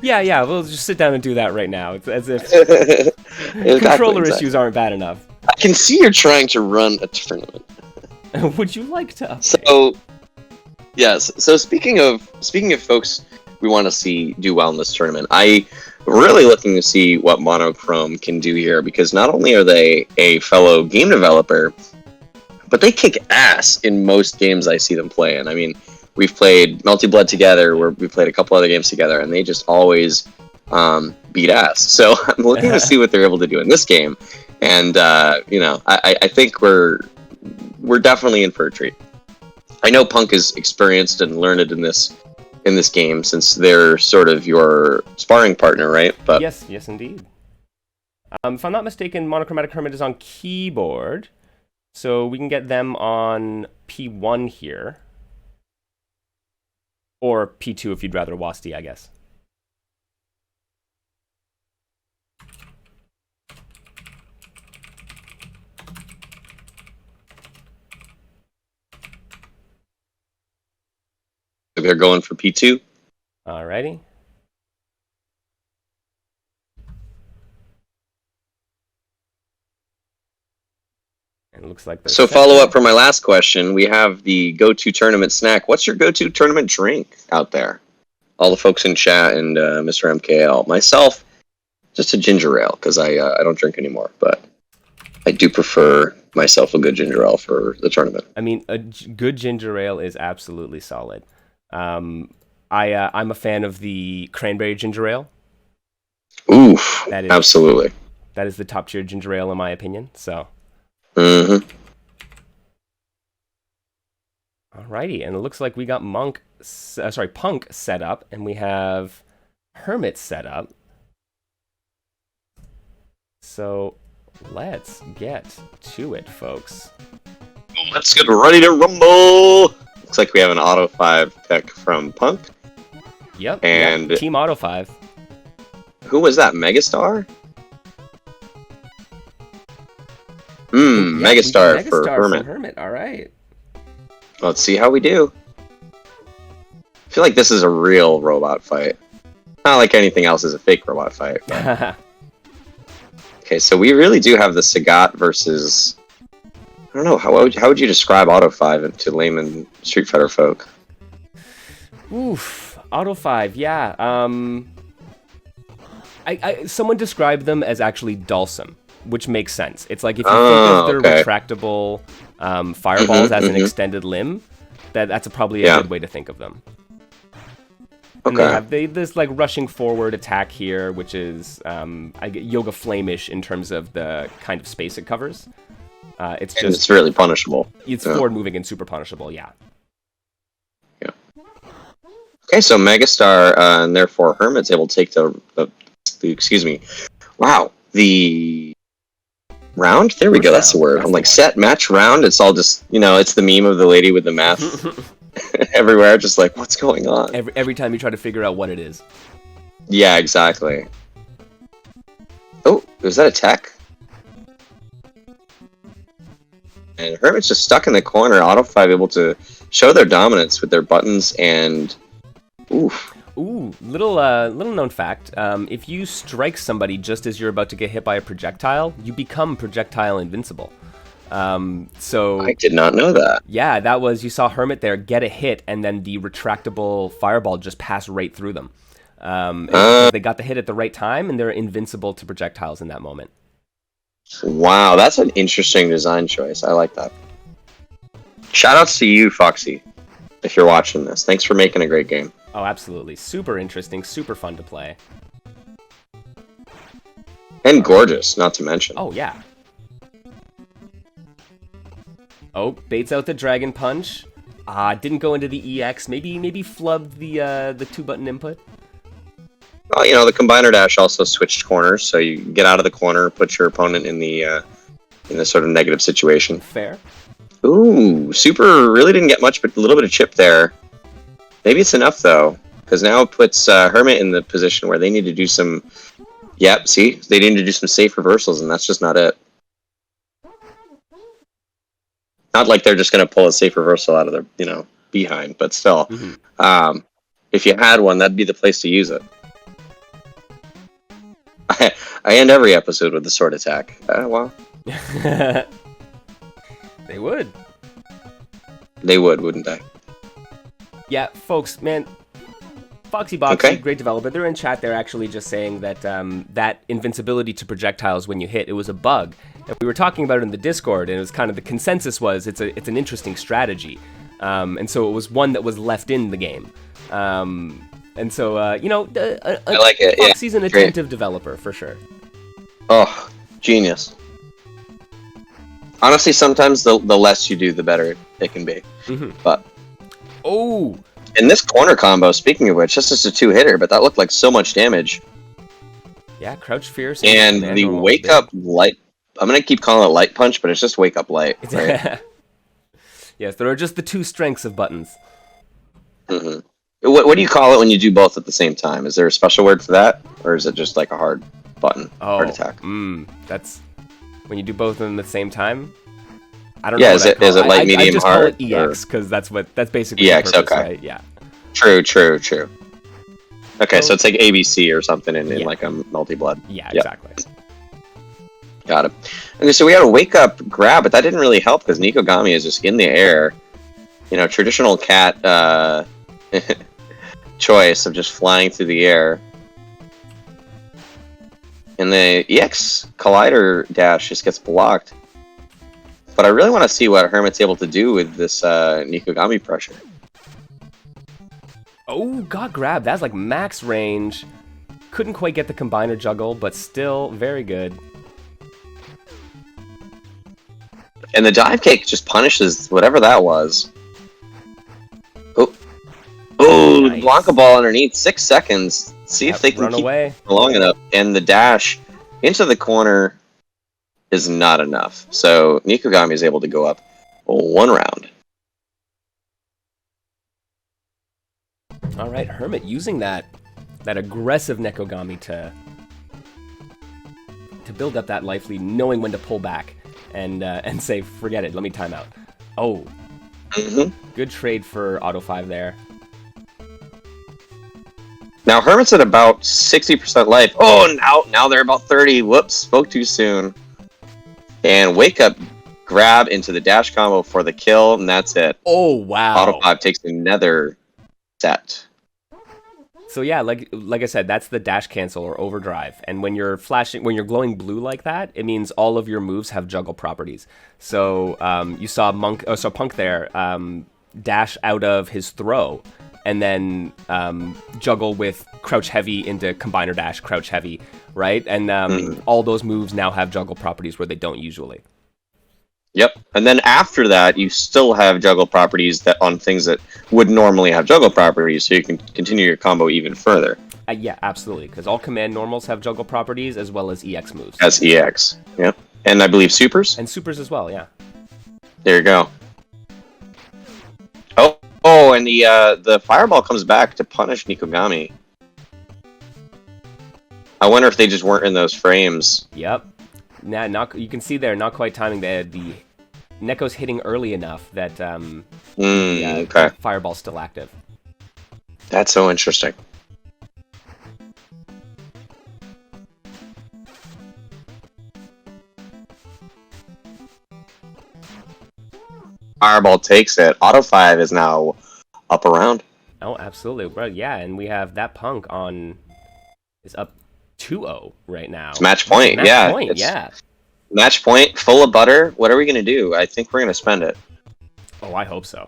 yeah, we'll just sit down and do that right now. It's as if controller issues aren't bad enough. I can see you're trying to run a tournament. Would you like to update? So, yes. So speaking of folks we want to see do well in this tournament, I'm really looking to see what Monochrome can do here, because not only are they a fellow game developer, but they kick ass in most games I see them play in. I mean, we've played Melty Blood together, we played a couple other games together, and they just always beat ass. So I'm looking to see what they're able to do in this game, and I think we're definitely in for a treat. I know Punk is experienced and learned in this game, since they're sort of your sparring partner, right? But yes, indeed. If I'm not mistaken, Monochromatic Hermit is on keyboard, so we can get them on P1 here. Or P2 if you'd rather WASD, I guess. they're going for P2. Alrighty. And it looks like so follow up for my last question. We have the go-to tournament snack. What's your go-to tournament drink out there? All the folks in chat and Mr.MKL. Myself, just a ginger ale, because I don't drink anymore, but I do prefer myself a good ginger ale for the tournament. I mean, a good ginger ale is absolutely solid. I'm a fan of the cranberry ginger ale. Oof, absolutely. That is the top tier ginger ale in my opinion. So. Mm-hmm. Alrighty, and it looks like we got Punk set up, and we have Hermit set up. So let's get to it, folks. Let's get ready to rumble! Looks like we have an Auto 5 pick from Punk. Yep, and Team Auto 5. Who was that, Megastar? Megastar for Hermit. Hermit, alright. Let's see how we do. I feel like this is a real robot fight. Not like anything else is a fake robot fight. But... Okay, so we really do have the Sagat versus... I don't know, how would you describe Auto 5 to layman Street Fighter folk? Oof, Auto 5, yeah. Someone described them as actually Dulcim, which makes sense. It's like if you think of their retractable fireballs as an extended limb, that's probably a good way to think of them. And they have this like rushing forward attack here, which is I get Yoga Flame-ish in terms of the kind of space it covers. It's really punishable. It's forward moving and super punishable, yeah. Yeah. Okay, so Megastar and therefore Hermit's able to take the excuse me. Wow, the round? There we go, that's the word. I'm like, set, match, round. It's all just, it's the meme of the lady with the math everywhere, just like, what's going on? Every time you try to figure out what it is. Yeah, exactly. Oh, was that a tech? And Hermit's just stuck in the corner. Auto 5 able to show their dominance with their buttons and... Oof. Ooh, little known fact. If you strike somebody just as you're about to get hit by a projectile, you become projectile invincible. So I did not know that. Yeah, you saw Hermit there get a hit, and then the retractable fireball just passed right through them. They got the hit at the right time, and they're invincible to projectiles in that moment. Wow, that's an interesting design choice. I like that. Shoutouts to you, Foxy, if you're watching this. Thanks for making a great game. Oh, absolutely. Super interesting, super fun to play. And gorgeous, not to mention. Oh, yeah. Oh, baits out the Dragon Punch. Didn't go into the EX. Maybe flubbed the 2-button input. Well, the combiner dash also switched corners, so you get out of the corner, put your opponent in the sort of negative situation. Fair. Ooh, Super really didn't get much, but a little bit of chip there. Maybe it's enough, though, because now it puts Hermit in the position where they need to do some... Yep, see? They need to do some safe reversals, and that's just not it. Not like they're just going to pull a safe reversal out of their, behind, but still. Mm-hmm. If you had one, that'd be the place to use it. I end every episode with the sword attack. Well. They would. They would, wouldn't they? Yeah, folks, man, FoxyBoxy, great developer. They're in chat. They're actually just saying that that invincibility to projectiles when you hit, it was a bug. And we were talking about it in the Discord, and it was kind of the consensus was it's an interesting strategy, and so it was one that was left in the game. And so I like it. Foxy's an attentive developer for sure. Oh, genius. Honestly, sometimes the less you do, the better it can be. Mm-hmm. But in this corner combo, speaking of which, that's just a 2-hitter, but that looked like so much damage. Yeah, Crouch Fierce. And the Wake Up Light... I'm going to keep calling it Light Punch, but it's just Wake Up Light, right? Yes, there are just the 2 strengths of buttons. Mm-hmm. What do you call it when you do both at the same time? Is there a special word for that? Or is it just like a hard button? Hard attack? That's... When you do both of them at the same time? I don't know. Yeah, is it light, medium, I just hard? Call it EX, because that's basically EX, the purpose, okay. Right? Yeah. True. Okay, so it's like ABC or something in like a multi-blood. Yeah, exactly. Got it. Okay, so we had a wake-up grab, but that didn't really help because Nikogami is just in the air. Traditional cat choice of just flying through the air. And the EX Collider dash just gets blocked. But I really want to see what Hermit's able to do with this Nikogami pressure. Oh, got grabbed. That's like max range. Couldn't quite get the combiner juggle, but still very good. And the dive kick just punishes whatever that was. Ooh, Nice. Blanca ball underneath. 6 seconds. See if they can run keep away. long enough. And the dash into the corner is not enough. So Nikogami is able to go up 1 round. All right, Hermit using that aggressive Nekogami to build up that life lead, knowing when to pull back and say, forget it, let me time out. Oh, good trade for Auto 5 there. Now Hermit's at about 60% life. Oh, now they're about 30. Whoops, spoke too soon. And Wake Up grab into the dash combo for the kill, and that's it. Oh, wow. Auto 5 takes another set. So yeah, like I said, that's the dash cancel or overdrive. And when you're glowing blue like that, it means all of your moves have juggle properties. So you saw Punk there dash out of his throw, and then juggle with crouch heavy into combiner dash, crouch heavy, right? And all those moves now have juggle properties where they don't usually. Yep, and then after that, you still have juggle properties that on things that would normally have juggle properties, so you can continue your combo even further. Yeah, absolutely, because all command normals have juggle properties as well as EX moves. As EX, yep. And I believe supers? And supers as well, yeah. There you go. Oh, and the fireball comes back to punish Nikogami. I wonder if they just weren't in those frames. Yep. You can see there, not quite timing. The Neko's hitting early enough that Okay. Fireball's still active. That's so interesting. Fireball takes it. Auto 5 is now up around. Oh, absolutely. Bro, yeah, and we have that Punk is up 2-0 right now. It's match point, yeah. Match point, full of butter. What are we going to do? I think we're going to spend it. Oh, I hope so.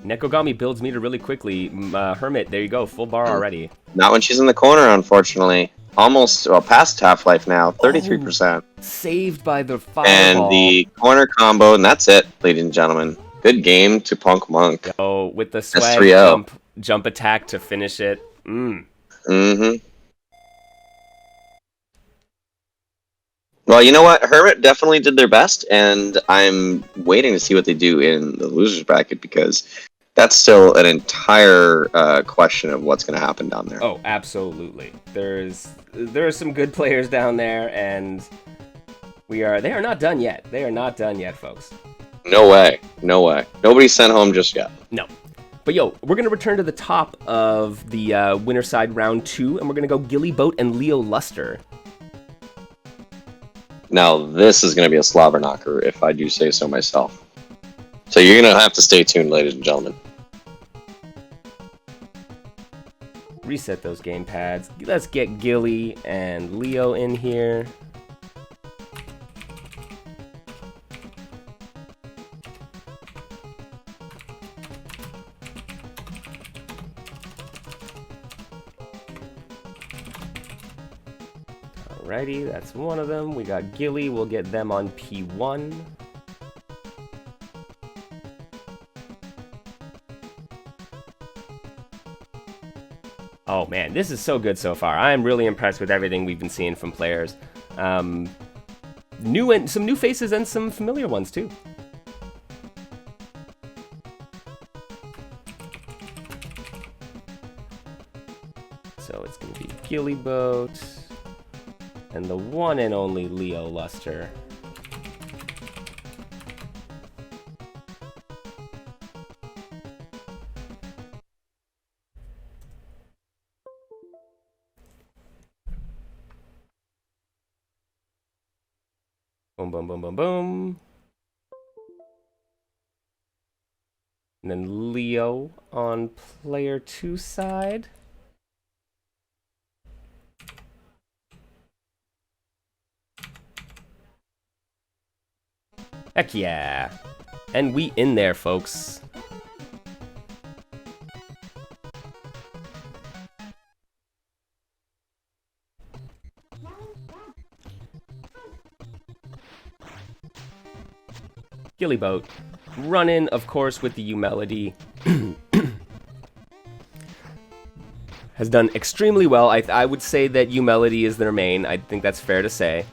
Nekogami builds meter really quickly. Hermit, there you go. Full bar already. Not when she's in the corner, unfortunately. Almost, past half-life now. 33%. Saved by the fireball. And the corner combo, and that's it, ladies and gentlemen. Good game to Punk Monk. Oh, with the swag 3-0. jump attack to finish it. Well, you know what? Hermit definitely did their best, and I'm waiting to see what they do in the losers bracket, because that's still an entire question of what's going to happen down there. Oh, absolutely. There are some good players down there, and they are not done yet. They are not done yet, folks. No way. Nobody's sent home just yet. No. But yo, we're going to return to the top of the winner side round 2, and we're going to go Gili Boat and Leo Luster. Now, this is going to be a slobber knocker, if I do say so myself. So you're going to have to stay tuned, ladies and gentlemen. Reset those game pads. Let's get Gili and Leo in here. Alrighty, that's one of them. We got Gili. We'll get them on P1. Oh man, this is so good so far. I am really impressed with everything we've been seeing from players. Some new faces and some familiar ones too. So it's gonna be Gili Boat and the one and only Leo Luster. Boom, boom, boom, boom, boom. And then Leo on player 2 side. Heck yeah. And we in there, folks. Gili Boat Run-in, of course, with the U-Melody has done extremely well. I would say that U-Melody is their main. I think that's fair to say.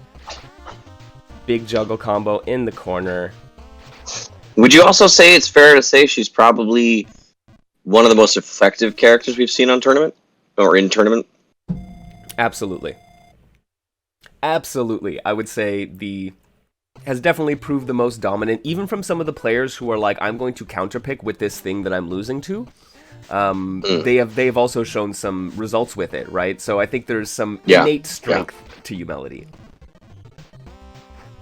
Big juggle combo in the corner. Would you also say it's fair to say she's probably one of the most effective characters we've seen on tournament? Or in tournament? Absolutely. Absolutely. I would say has definitely proved the most dominant, even from some of the players who are like, I'm going to counterpick with this thing that I'm losing to. They have also shown some results with it, right? So I think there's some innate strength to U-Melody.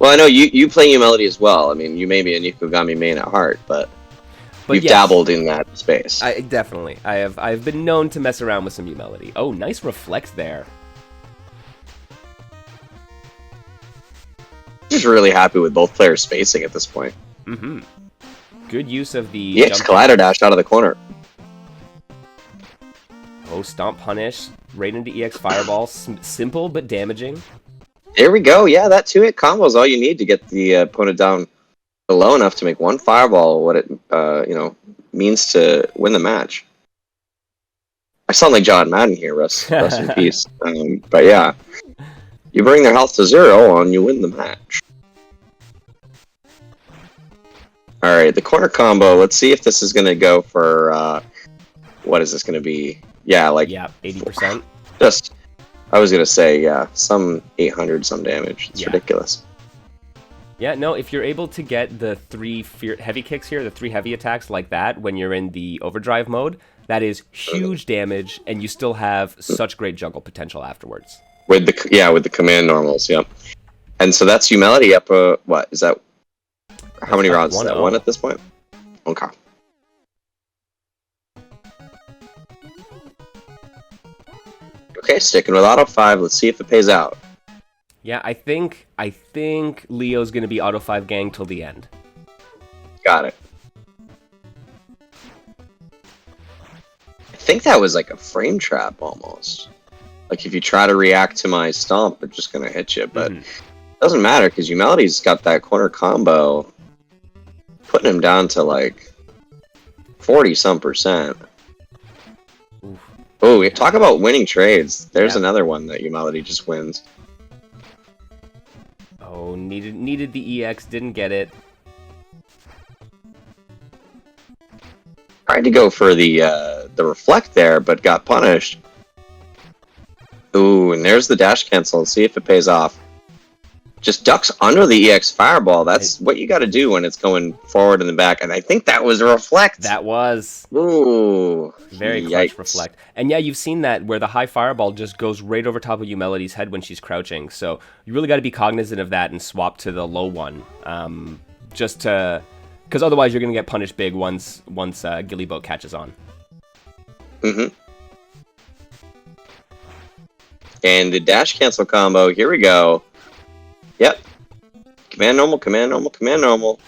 Well, I know you play U-Melody as well. I mean, you may be a Nikogami main at heart, but you've dabbled in that space. Definitely. I've been known to mess around with some U-Melody. Oh, nice reflect there. Just really happy with both players spacing at this point. Mm-hmm. Good use of the EX Collider dash out of the corner. Oh, stomp punish right into EX Fireball. Simple but damaging. There we go. Yeah, that 2-hit combo is all you need to get the opponent down low enough to make one Fireball what it means to win the match. I sound like John Madden here. Rest in peace. But yeah, you bring their health to 0 and you win the match. All right, the corner combo. Let's see if this is going to go for what is this going to be? Yeah, 80%. I was going to say some 800 some damage. It's ridiculous. Yeah, no, if you're able to get the 3 heavy kicks here, the 3 heavy attacks like that when you're in the overdrive mode, that is huge damage, and you still have such great juggle potential afterwards. With the command normals, yeah. And so that's U-Melody up, what, is that, how many rounds is that? 1 at this point? Okay. Okay, sticking with auto 5, let's see if it pays out. Yeah, I think Leo's gonna be auto 5 gang till the end. Got it. I think that was like a frame trap almost. Like if you try to react to my stomp, they're just gonna hit you. But it doesn't matter because U-Melody's got that corner combo, putting him down to like 40-some%. Oh, talk about winning trades. There's another one that U-Melody just wins. Oh, needed the EX, didn't get it. Tried to go for the reflect there, but got punished. Ooh, and there's the dash cancel. Let's see if it pays off. Just ducks under the EX Fireball. That's what you got to do when it's going forward and the back. And I think that was a reflect. That was. Ooh. Very clutch reflect. And yeah, you've seen that where the high Fireball just goes right over top of U-Melody's head when she's crouching. So you really got to be cognizant of that and swap to the low one. Just to... Because otherwise you're going to get punished big once Gili Boat catches on. Mm-hmm. And the dash cancel combo. Here we go. Yep. Command normal, command normal, command normal.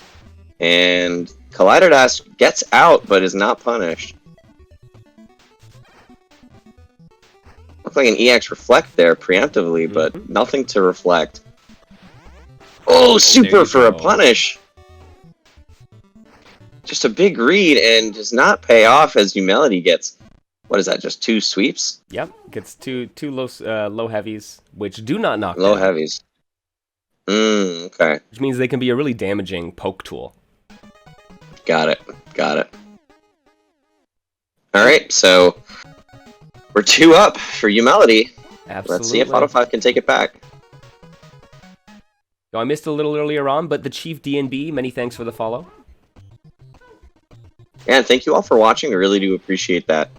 And Collider Dash gets out, but is not punished. Looks like an EX reflect there preemptively, but nothing to reflect. Oh, super for a punish. Just a big read and does not pay off as U-Melody gets, what is that, just 2 sweeps? Yep, gets two low heavies, which do not knock low down. Heavies. Okay. Which means they can be a really damaging poke tool. Got it. Alright, so we're 2 up for U-Melody. Absolutely. Let's see if Auto 5 can take it back. So I missed a little earlier on, but the Chief DNB, many thanks for the follow. Yeah, and thank you all for watching. I really do appreciate that.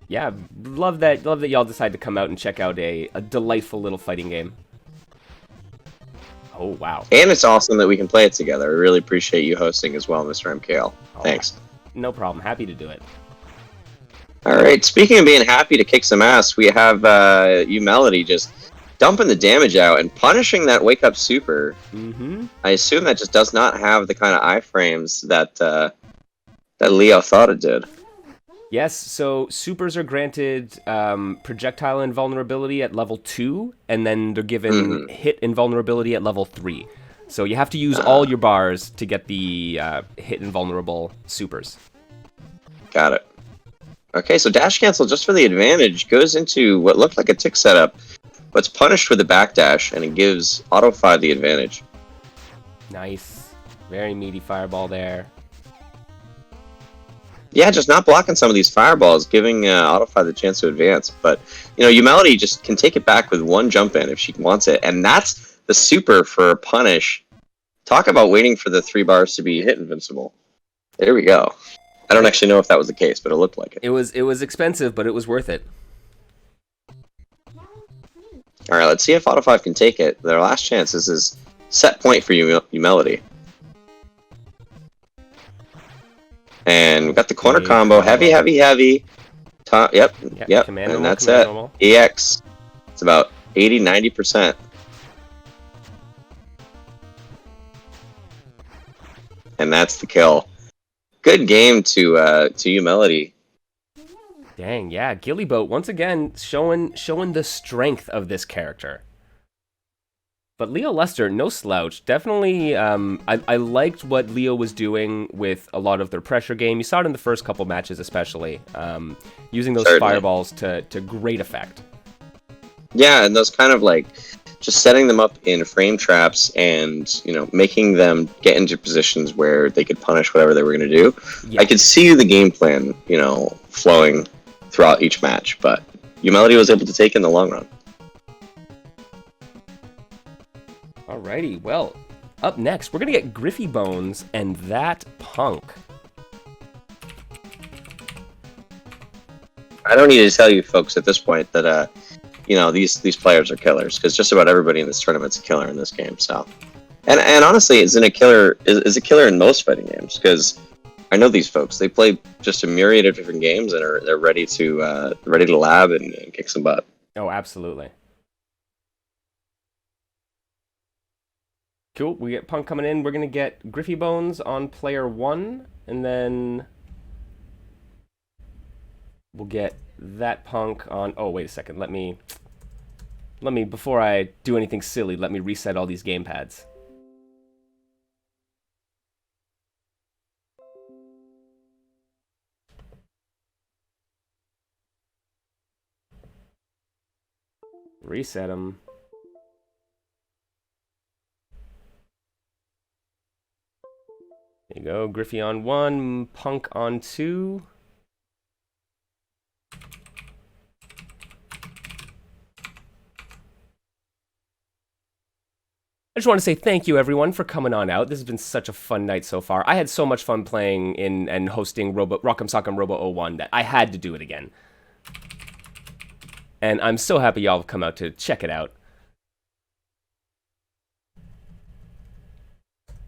Yeah, love that y'all decided to come out and check out a delightful little fighting game. Oh, wow. And it's awesome that we can play it together. I really appreciate you hosting as well, Mr.MKL. Thanks. No problem. Happy to do it. All right. Speaking of being happy to kick some ass, we have U-Melody just dumping the damage out and punishing that Wake Up Super. I assume that just does not have the kind of iframes that Leo thought it did. Yes, so supers are granted projectile invulnerability at level 2, and then they're given hit invulnerability at level 3. So you have to use all your bars to get the hit invulnerable supers. Got it. Okay, so dash cancel just for the advantage goes into what looked like a tick setup, but it's punished with a backdash, and it gives Autofi the advantage. Nice. Very meaty fireball there. Yeah, just not blocking some of these fireballs, giving Autofi the chance to advance. But, Umelody just can take it back with one jump in if she wants it. And that's the super for punish. Talk about waiting for the 3 bars to be hit invincible. There we go. I don't actually know if that was the case, but it looked like it. It was expensive, but it was worth it. All right, let's see if Autofi can take it. Their last chance. This is set point for Umelody. And we got the corner combo. Heavy, heavy, heavy. Yep. And that's it. EX. It's about 80-90%. And that's the kill. Good game to Umelody. Dang, yeah. Gili Boat, once again, showing the strength of this character. But Leo Lester, no slouch. Definitely, I liked what Leo was doing with a lot of their pressure game. You saw it in the first couple matches especially. Using those fireballs to great effect. Yeah, and those kind of like, just setting them up in frame traps and, making them get into positions where they could punish whatever they were going to do. Yeah. I could see the game plan, flowing throughout each match, but Umelody was able to take in the long run. Alrighty, well, up next, we're going to get Griffy Bones and that punk. I don't need to tell you folks at this point that, these players are killers, because just about everybody in this tournament's a killer in this game, so. And honestly, is a killer in most fighting games, because I know these folks. They play just a myriad of different games, and they're ready to lab and kick some butt. Oh, absolutely. Cool, we get Punk coming in. We're going to get Griffy Bones on player 1, and then we'll get that Punk on... Oh, wait a second. Let me, before I do anything silly, let me reset all these gamepads. Reset them. There you go, Griffy on 1, Punk on 2. I just want to say thank you, everyone, for coming on out. This has been such a fun night so far. I had so much fun playing in and hosting Rock'em Sock'em Robo Oh 1 that I had to do it again. And I'm so happy y'all have come out to check it out.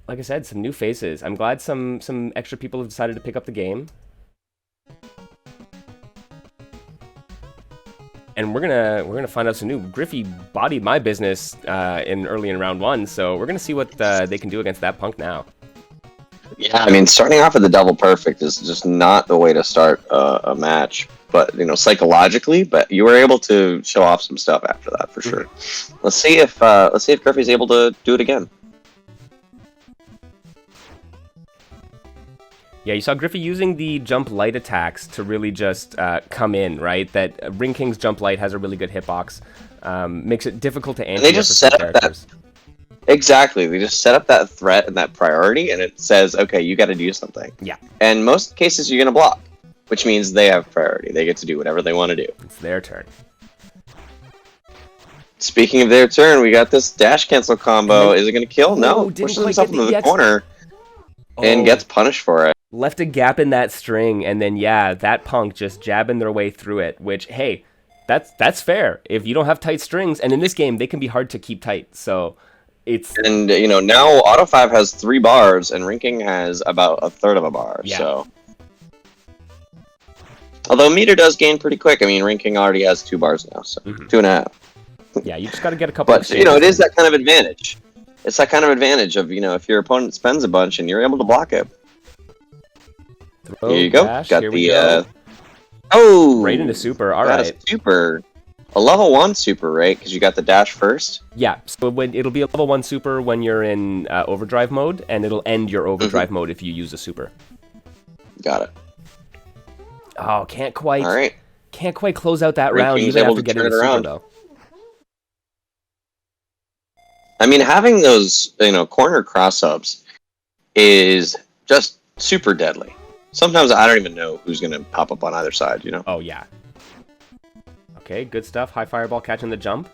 Like I said, some new faces. I'm glad some extra people have decided to pick up the game. And we're gonna find out some new. Griffy bodied my business early in round 1, so we're gonna see what they can do against that Punk now. Yeah, I mean, starting off with the double perfect is just not the way to start a match. But psychologically, but you were able to show off some stuff after that for sure. Let's see if Griffy's able to do it again. Yeah, you saw Griffy using the jump light attacks to really just come in, right? That Ring King's jump light has a really good hitbox, makes it difficult to answer. They just set up that. Exactly, they just set up that threat and that priority, and it says, okay, you got to do something. Yeah. And most cases, you're gonna block, which means they have priority. They get to do whatever they want to do. It's their turn. Speaking of their turn, we got this dash cancel combo. Is it gonna kill? No. Pushes himself into the corner and gets punished for it. Left a gap in that string, and then, yeah, that Punk just jabbing their way through it, which, hey, that's fair. If you don't have tight strings, and in this game, they can be hard to keep tight, so it's... And, now Auto5 has 3 bars, and Ring King has about a third of a bar, so... Although meter does gain pretty quick. I mean, Ring King already has 2 bars now, so 2.5. Yeah, you just got to get a couple But, it is that kind of advantage. It's that kind of advantage of, if your opponent spends a bunch and you're able to block it. Here you go. Dash, got here the go. oh, right into super. All right, super. a level 1 super, right? Because you got the dash first. Yeah, so it'll be a level 1 super when you're in overdrive mode, and it'll end your overdrive mode if you use a super. Got it. Oh, can't quite close out that Rinking round is even able after to getting turn the it super, around. though. I mean, having those, corner cross-ups is just super deadly. Sometimes I don't even know who's going to pop up on either side, Oh, yeah. Okay, good stuff. High fireball catching the jump.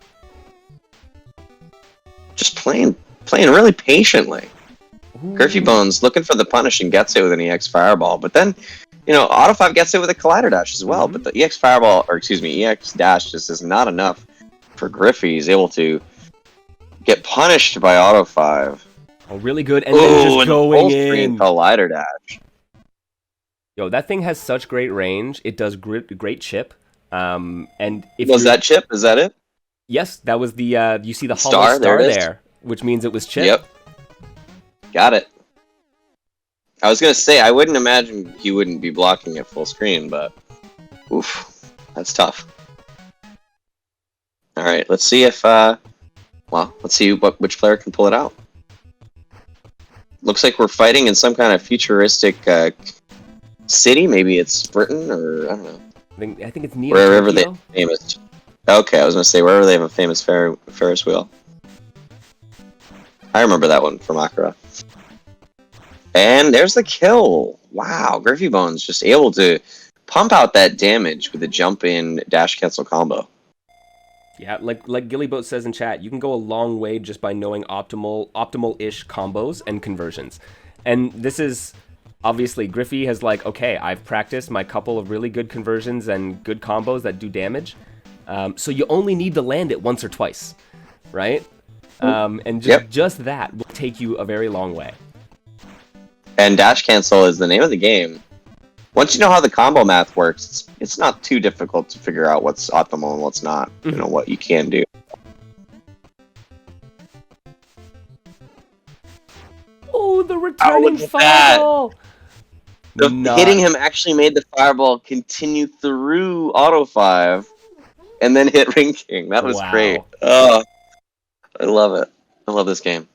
Just playing really patiently. Ooh. Griffy Bones looking for the punish and gets it with an EX Fireball. But then, Auto 5 gets it with a Collider Dash as well. But the EX Fireball, EX Dash just is not enough for Griffy. He's able to get punished by Auto 5. Oh, really good. And then just going in. Collider Dash. Yo, that thing has such great range. It does great chip. And if was that chip? Is that it? Yes, that was the you see the hollow star there, which means it was chip. Yep. Got it. I was gonna say I wouldn't imagine he wouldn't be blocking at full screen, but oof, that's tough. All right, let's see if let's see which player can pull it out. Looks like we're fighting in some kind of futuristic city. Maybe it's Britain or I don't know. I think it's Neo wherever Tokyo? they famous. Okay, I was gonna say wherever they have a famous Ferris wheel. I remember that one from Akira. And there's the kill. Wow, Griffy Bones just able to pump out that damage with a jump in dash cancel combo. Yeah, like Gili Boat says in chat, you can go a long way just by knowing optimal-ish combos and conversions. And this is obviously Griffy has okay, I've practiced my couple of really good conversions and good combos that do damage. So you only need to land it once or twice, right? And just that will take you a very long way. And dash cancel is the name of the game. Once you know how the combo math works, it's not too difficult to figure out what's optimal and what's not. What you can do. Oh, the returning fireball! Hitting him actually made the fireball continue through Auto 5 and then hit Ring King. That was great. Oh, I love it. I love this game.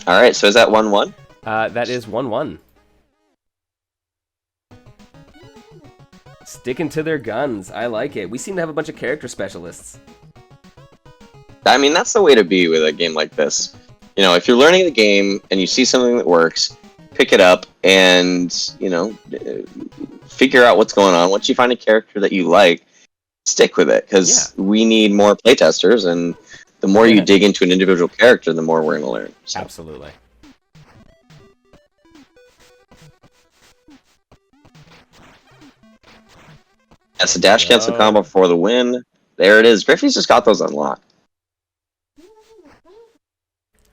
All right, so is that 1-1? That is 1-1. Sticking to their guns. I like it. We seem to have a bunch of character specialists. I mean, that's the way to be with a game like this. If you're learning the game and you see something that works, pick it up and, figure out what's going on. Once you find a character that you like, stick with it, because we need more playtesters, and the more you dig into an individual character, the more we're going to learn. So. Absolutely. That's a dash cancel combo for the win. There it is. Griffey's just got those unlocked.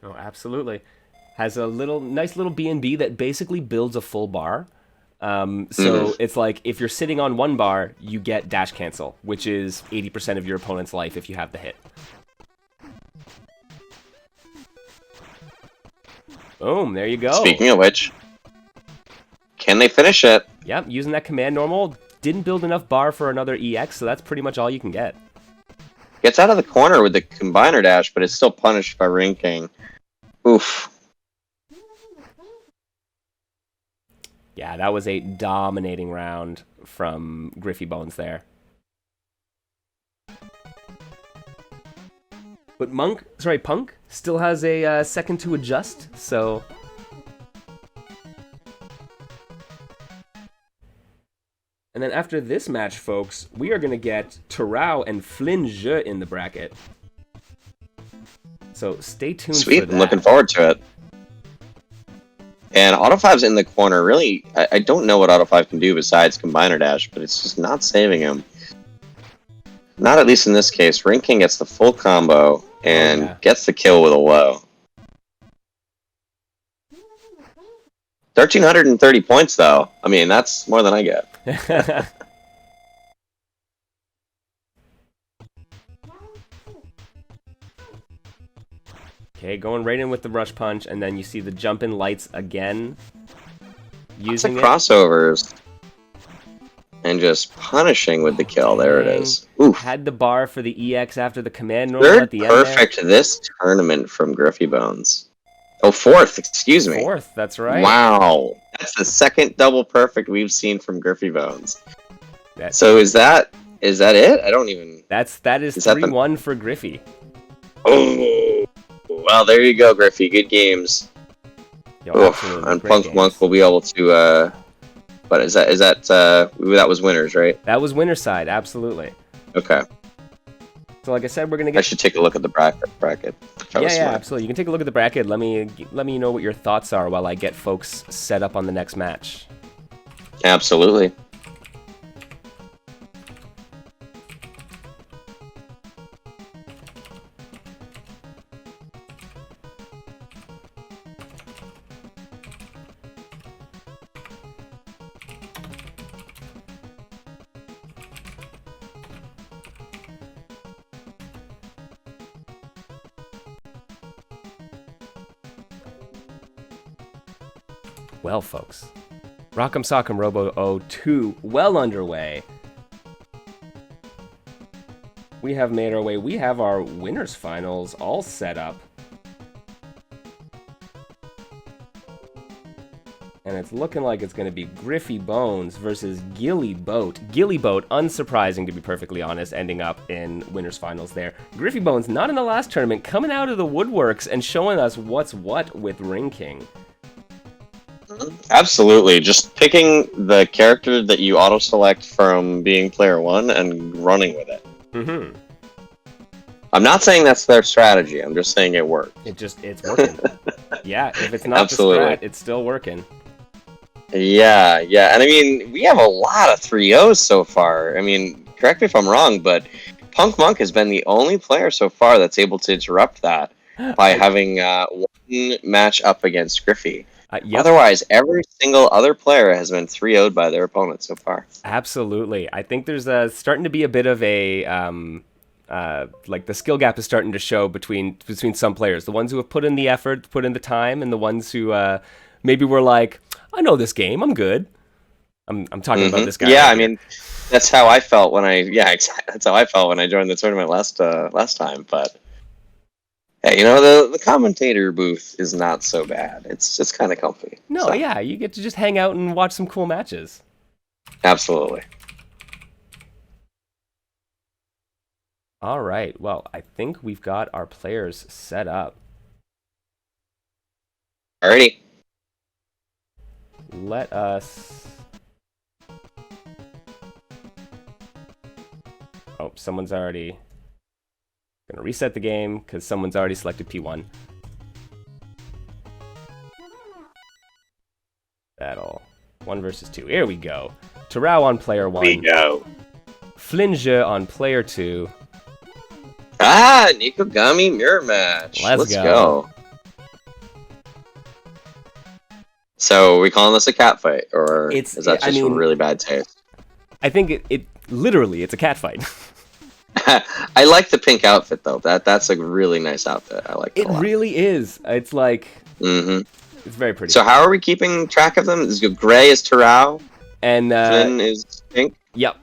Oh, absolutely. Has a nice little B&B that basically builds a full bar. So it's like if you're sitting on one bar, you get dash cancel, which is 80% of your opponent's life if you have the hit. Boom, there you go. Speaking of which, can they finish it? Yep, using that command normal. Didn't build enough bar for another EX, so that's pretty much all you can get. Gets out of the corner with the combiner dash, but it's still punished by Ring King. Oof. Yeah, that was a dominating round from Griffy Bones there. But Punk still has a second to adjust, so... And then after this match, folks, we are going to get Tarau and Flinge in the bracket. So stay tuned for that. Sweet, I'm looking forward to it. And Auto 5's in the corner. Really, I don't know what Auto 5 can do besides Combiner Dash, but it's just not saving him. Not at least in this case. Ring King gets the full combo and gets the kill with a low. 1,330 points, though. I mean, that's more than I get. Okay, going right in with the rush punch, and then you see the jump in lights again. Using crossovers. and just punishing with the kill. There it is. Oof. Had the bar for the EX after the command normal Third at the end there. perfect this tournament from Griffy Bones. Oh, fourth, excuse me. Fourth, that's right. Wow. That's the second double perfect we've seen from Griffy Bones. That's, so is that it? I don't even... That is 3-1 for Griffy. Oh, well, there you go, Griffy. Good games. Yo, and Punk Monk will be able to... But is that that was winners, right? That was winner's side, absolutely. Okay. So like I said, we're gonna get... I should take a look at the bracket. Yeah, absolutely. You can take a look at the bracket. Let me know what your thoughts are while I get folks set up on the next match. Absolutely. Well, folks, Rock'em Sock'em Robo Oh 2 well underway. We have made our way. We have our winners finals all set up. And it's looking like it's going to be Griffy Bones versus Gili Boat. Gili Boat, unsurprising to be perfectly honest, ending up in winners finals there. Griffy Bones, not in the last tournament, coming out of the woodworks and showing us what's what with Ring King. Absolutely. Just picking the character that you auto-select from being player 1 and running with it. Mm-hmm. I'm not saying that's their strategy. I'm just saying it worked. It's working. Yeah, if it's not Absolutely. the strat, it's still working. Yeah. And I mean, we have a lot of 3-0s so far. I mean, correct me if I'm wrong, but Punk Monk has been the only player so far that's able to interrupt that by having one match up against Griffy. Yep. Otherwise, every single other player has been 3-0'd by their opponent so far. Absolutely. I think there's starting to be a bit of a like the skill gap is starting to show between some players. The ones who have put in the effort, put in the time, and the ones who maybe were like, I know this game, I'm good. I'm talking about this guy. Yeah, right I mean, that's how I felt when that's how I felt when I joined the tournament last time. But hey, you know, the commentator booth is not so bad. It's just kind of comfy. No, so. Yeah, you get to just hang out and watch some cool matches. Absolutely. All right. Well, I think we've got our players set up. Alrighty. Let us... Oh, someone's already... Gonna reset the game because someone's already selected P1. Battle 1 versus 2. Here we go. Tarau on player 1. We go. Flinja on player 2. Nikogami mirror match. Let's go. So, are we calling this a cat fight, or is that just really bad taste? I think it literally it's a cat fight. I like the pink outfit though. That's a really nice outfit. I like it. It really is. It's like it's very pretty. So how are we keeping track of them? Gray is Tarau, and Flynn is pink. Yep,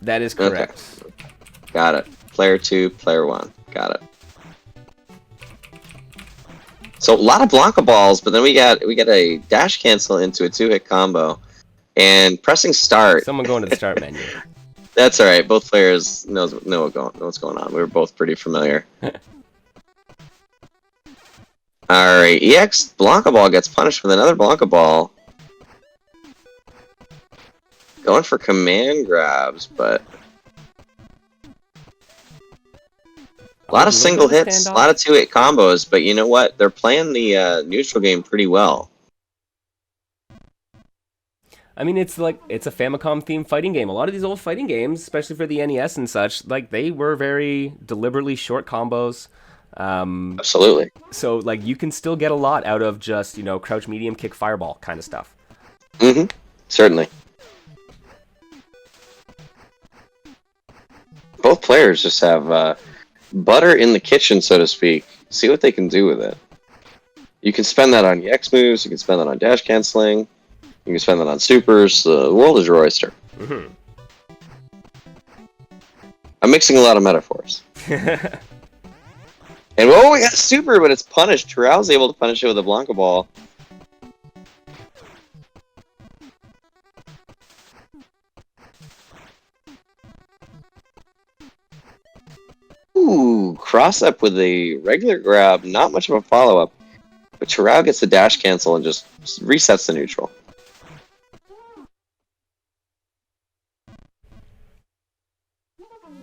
that is correct. Okay. Got it. Player 2, player 1. Got it. So a lot of Blanca balls, but then we got a dash cancel into a 2-hit combo, and pressing start. Someone going to the start menu. That's all right. Both players know what's going on. We were both pretty familiar. All right, EX Blanca ball gets punished with another Blanca ball. Going for command grabs, but a lot of single hits, a lot of 2-hit combos. But you know what? They're playing the neutral game pretty well. I mean, it's a famicom themed fighting game. A lot of these old fighting games, especially for the NES and such, like they were very deliberately short combos. Absolutely. So like you can still get a lot out of just, crouch medium kick fireball kind of stuff. Mm-hmm. Certainly. Both players just have butter in the kitchen, so to speak. See what they can do with it. You can spend that on EX moves. You can spend that on dash canceling. You can spend that on supers. The world is your oyster. Mm-hmm. I'm mixing a lot of metaphors. And whoa, we got super, but it's punished. Tarau's able to punish it with a Blanca Ball. Ooh, cross up with a regular grab. Not much of a follow-up. But Tarau gets the dash cancel and just resets the neutral.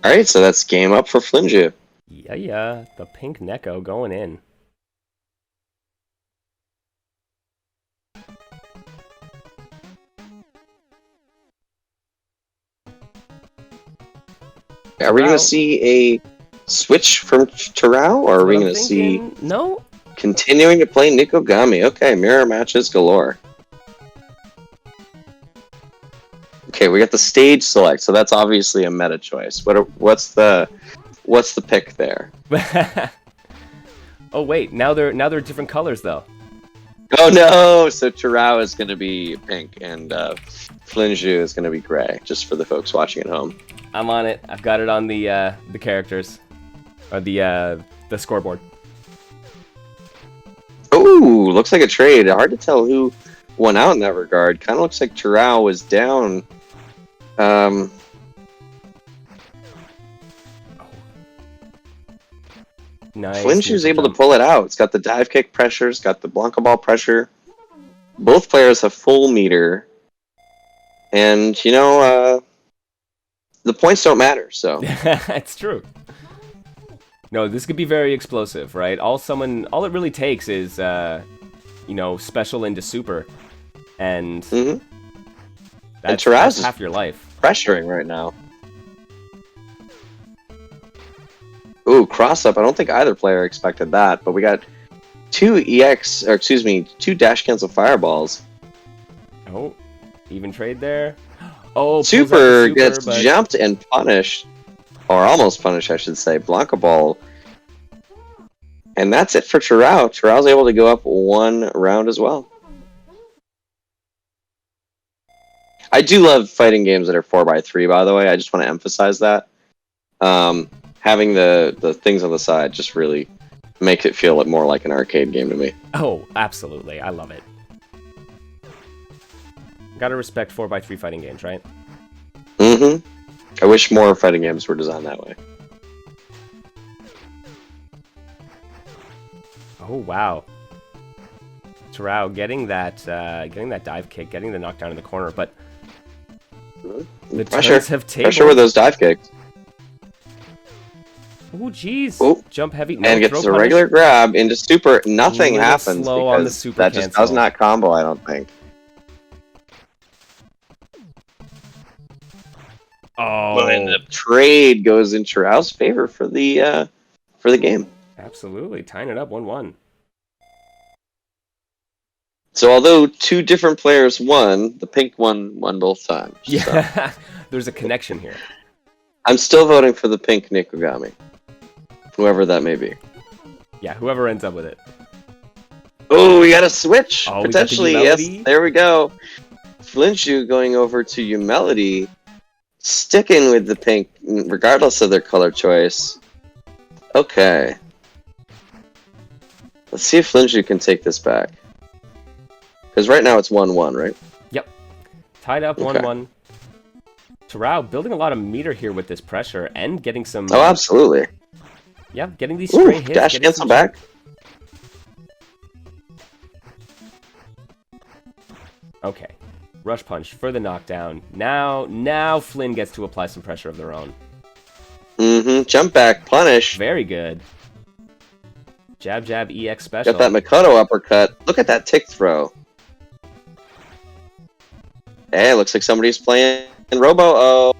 Alright, so that's game up for Flinju. Yeah, the pink Neko going in. Are we going to see a switch from Tarau, or are we going to see... No? Continuing to play Nikogami. Okay, mirror matches galore. Okay, we got the stage select, so that's obviously a meta choice. What's the pick there? Oh wait, now they're different colors though. Oh no! So Tarau is going to be pink, and Flinju is going to be gray. Just for the folks watching at home. I'm on it. I've got it on the characters, or the scoreboard. Ooh, looks like a trade. Hard to tell who won out in that regard. Kind of looks like Tarau was down. Nice. Flinchu's able to pull it out. It's got the dive kick pressure. It's got the Blanca Ball pressure. Both players have full meter. And, you know, the points don't matter, so. It's true. No, this could be very explosive, right? All it really takes is, you know, special into super. And that's half your life. Pressuring right now. Ooh, cross up. I don't think either player expected that, but we got two dash cancel fireballs. Oh, even trade there. Oh, super gets jumped and punished. Or almost punished, I should say. Blanca Ball. And that's it for Tarau. Tarau's able to go up one round as well. I do love fighting games that are 4x3, by the way. I just want to emphasize that. Having the things on the side just really makes it feel more like an arcade game to me. Oh, absolutely. I love it. Gotta respect 4x3 fighting games, right? Mm-hmm. I wish more fighting games were designed that way. Oh wow, Tarau getting that dive kick, getting the knockdown in the corner, but the turns have tabled. Pressure with those dive kicks. Oh jeez, jump heavy, and gets a regular grab into super. Nothing happens because that just does not combo. I don't think. Oh, and the trade goes in Tarau's favor for the game. Absolutely, tying it up 1-1. So although two different players won, the pink one won both times. Yeah, so. There's a connection here. I'm still voting for the pink Nikogami, whoever that may be. Yeah, whoever ends up with it. Oh, we got a switch Oh, potentially. Yes, there we go. Flinchu going over to Umelody. Sticking with the pink, regardless of their color choice. Okay. Let's see if Flinchu can take this back. Because right now it's 1-1, right? Yep. Tied up 1-1. Tarau building a lot of meter here with this pressure and getting some... Oh, absolutely. Yeah, getting these stray hits. Dash cancel back. Okay. Rush punch for the knockdown. Now Flynn gets to apply some pressure of their own. Jump back, punish. Very good. Jab, jab, EX special. Got that Makoto uppercut. Look at that tick throw. Hey, looks like somebody's playing Robo Oh.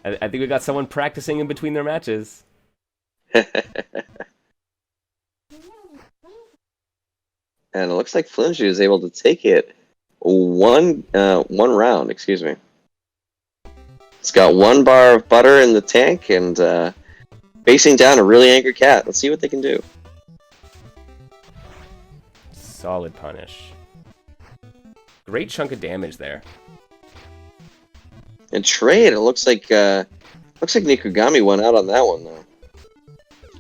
I think we got someone practicing in between their matches. And it looks like Flinchu is able to take it one round, excuse me. It's got one bar of butter in the tank and facing down a really angry cat. Let's see what they can do. Solid punish. Great chunk of damage there. And trade, it looks like Looks like Nikugami went out on that one, though.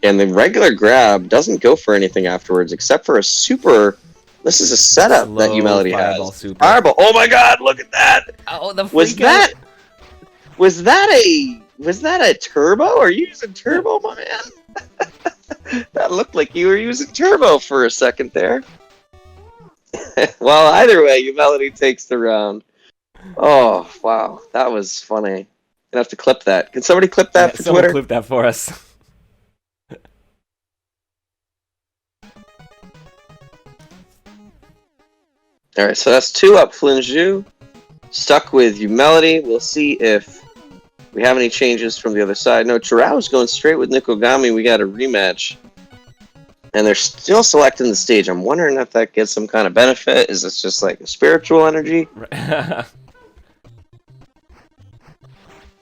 And the regular grab doesn't go for anything afterwards, except for a super... This is a setup Slow that Umelody fireball has. super. Fireball! Oh my god, look at that! Oh, the Was freak out. Was that a turbo? Are you using turbo, my man? That looked like you were using turbo for a second there. Well, either way, Umelody takes the round. Oh, wow. That was funny. Gonna have to clip that. Can somebody clip that for someone Twitter? clip that for us. Alright, so that's 2 up Flinju. Stuck with Umelody. We'll see if we have any changes from the other side. No, Tarau's going straight with Nikogami. We got a rematch. And they're still selecting the stage. I'm wondering if that gets some kind of benefit. Is this just like a spiritual energy?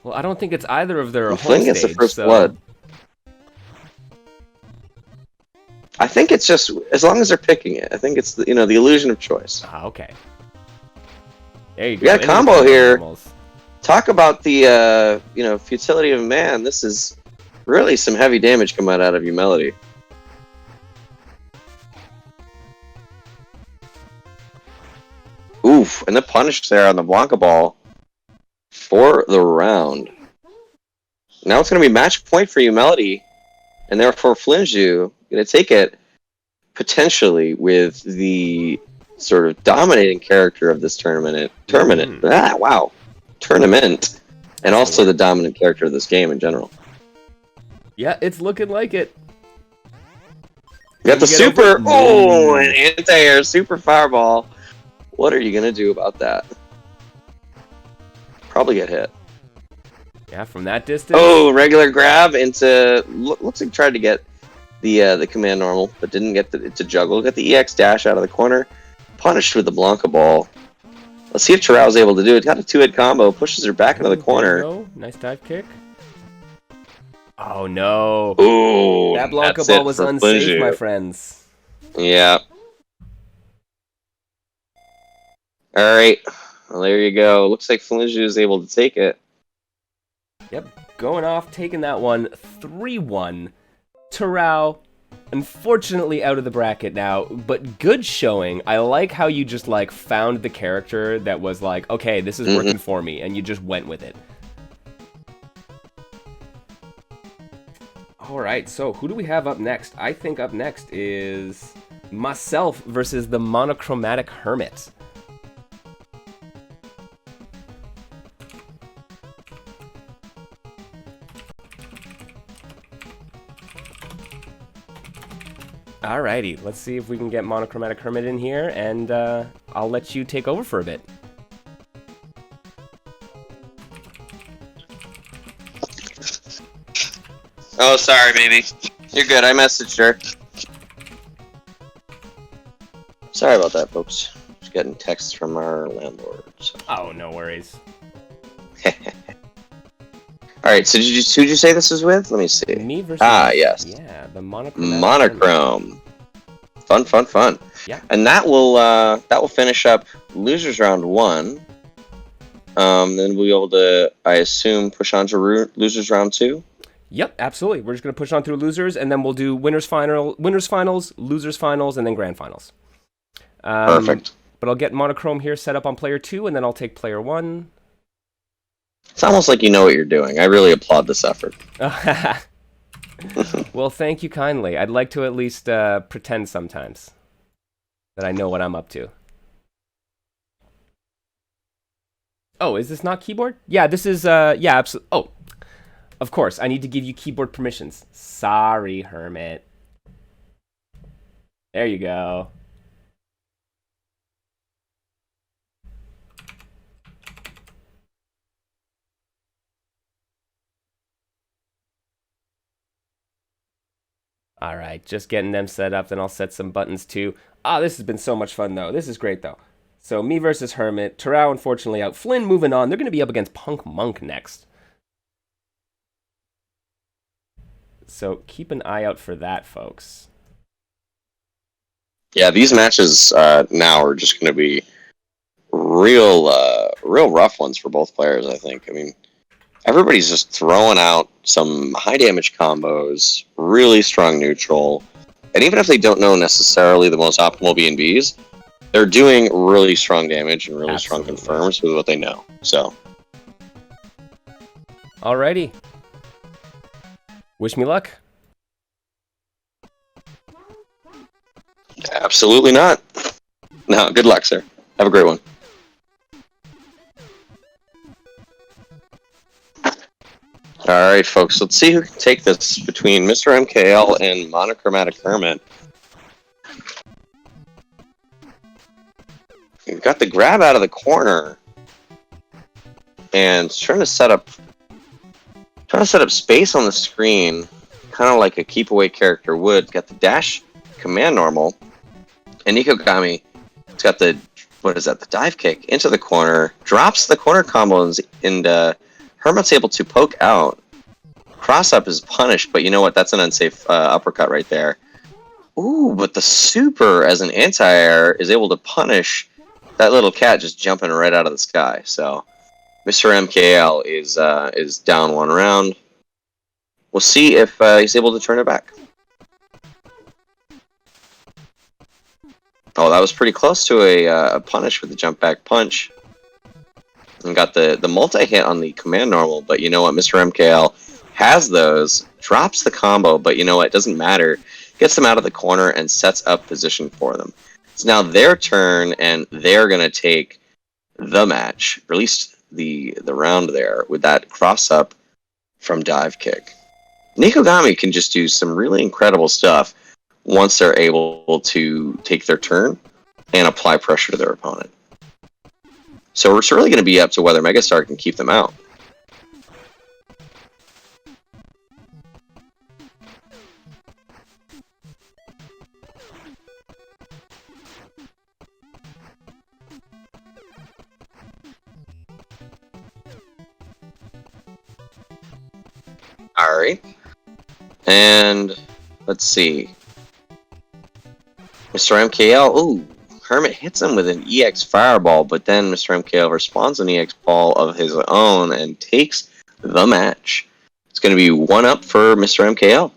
Well, I don't think it's either of their home Flynn stage. gets the first so... blood. I think it's just, as long as they're picking it, I think it's, the illusion of choice. Ah, okay. There you go. We got a combo here. Normals. Talk about the, futility of man. This is really some heavy damage coming out of Umelody. Oof, and the punish there on the Blanca ball for the round. Now it's going to be match point for Umelody, and therefore Flinju going to take it potentially with the sort of dominating character of this tournament, and also the dominant character of this game in general. Yeah, it's looking like it. You got the super, an anti-air super fireball. What are you going to do about that? Probably get hit. Yeah, from that distance. Oh, regular grab into... Looks like he tried to get the command normal, but didn't get to juggle. Got the EX dash out of the corner. Punished with the Blanca ball. Let's see if Tarau's able to do it. Got a 2-hit combo. Pushes her back into the corner. Nice dive kick. Oh, no. Ooh, that Blanca ball was unsafe, Flinju. My friends. Yeah. Alright. Well, there you go. Looks like Flinju is able to take it. Yep. Going off, taking that one 3-1. Tarau, unfortunately out of the bracket now, but good showing. I like how you just, found the character that was like, okay, this is working for me, and you just went with it. Alright, so who do we have up next? I think up next is myself versus the Monochromatic Hermit. Alrighty, let's see if we can get Monochromatic Hermit in here, and I'll let you take over for a bit. Oh, sorry, baby. You're good. I messaged her. Sorry about that, folks. Just getting texts from our landlord. So. Oh, no worries. Alright, so who'd you say this is with? Let me see. Me versus... yes. Yeah, the Monochromatic Monochrome. Fun. Yeah. And that will finish up Losers Round 1. Then we'll be able to, I assume, push on to Losers Round 2? Yep, absolutely. We're just going to push on through losers, and then we'll do winners finals, losers finals, and then grand finals. Perfect. But I'll get Monochrome here set up on player 2, and then I'll take player 1. It's almost like you know what you're doing. I really applaud this effort. Well, thank you kindly. I'd like to at least pretend sometimes that I know what I'm up to. Oh, is this not keyboard? Yeah, this is, yeah, absolutely. Oh, of course, I need to give you keyboard permissions. Sorry, Hermit. There you go. All right, just getting them set up, then I'll set some buttons too. Ah, this has been so much fun, though. This is great, though. So, me versus Hermit. Tarau, unfortunately, out. Flynn moving on. They're going to be up against Punk Monk next. So, keep an eye out for that, folks. Yeah, these matches now are just going to be real rough ones for both players, I think. I mean, everybody's just throwing out some high damage combos, really strong neutral, and even if they don't know necessarily the most optimal B&Bs, they're doing really strong damage and really strong confirms with what they know. So, alrighty. Wish me luck. Absolutely not. No, good luck, sir. Have a great one. Alright, folks, let's see who can take this between Mr.MKL and Monochromatic Hermit. We've got the grab out of the corner and trying to set up space on the screen, kind of like a keep away character would. Got the dash command normal, and Nikogami has got the the dive kick into the corner, drops the corner combos, and Hermit's able to poke out. Cross up is punished, but you know what? That's an unsafe uppercut right there. Ooh, but the super as an anti-air is able to punish that little cat just jumping right out of the sky. So Mr.MKL is down one round. We'll see if he's able to turn it back. Oh, that was pretty close to a punish with the jump back punch. And got the multi-hit on the command normal, but you know what? Mr.MKL has those, drops the combo, but you know what? It doesn't matter. Gets them out of the corner and sets up position for them. It's now their turn, and they're going to take the match, or at least the round there, with that cross-up from dive kick. Nikogami can just do some really incredible stuff once they're able to take their turn and apply pressure to their opponent. So it's really going to be up to whether Megastar can keep them out. Alright. And let's see. Mr.MKL, ooh, Hermit hits him with an EX Fireball, but then Mr.MKL responds an EX Ball of his own and takes the match. It's going to be 1-up for Mr.MKL.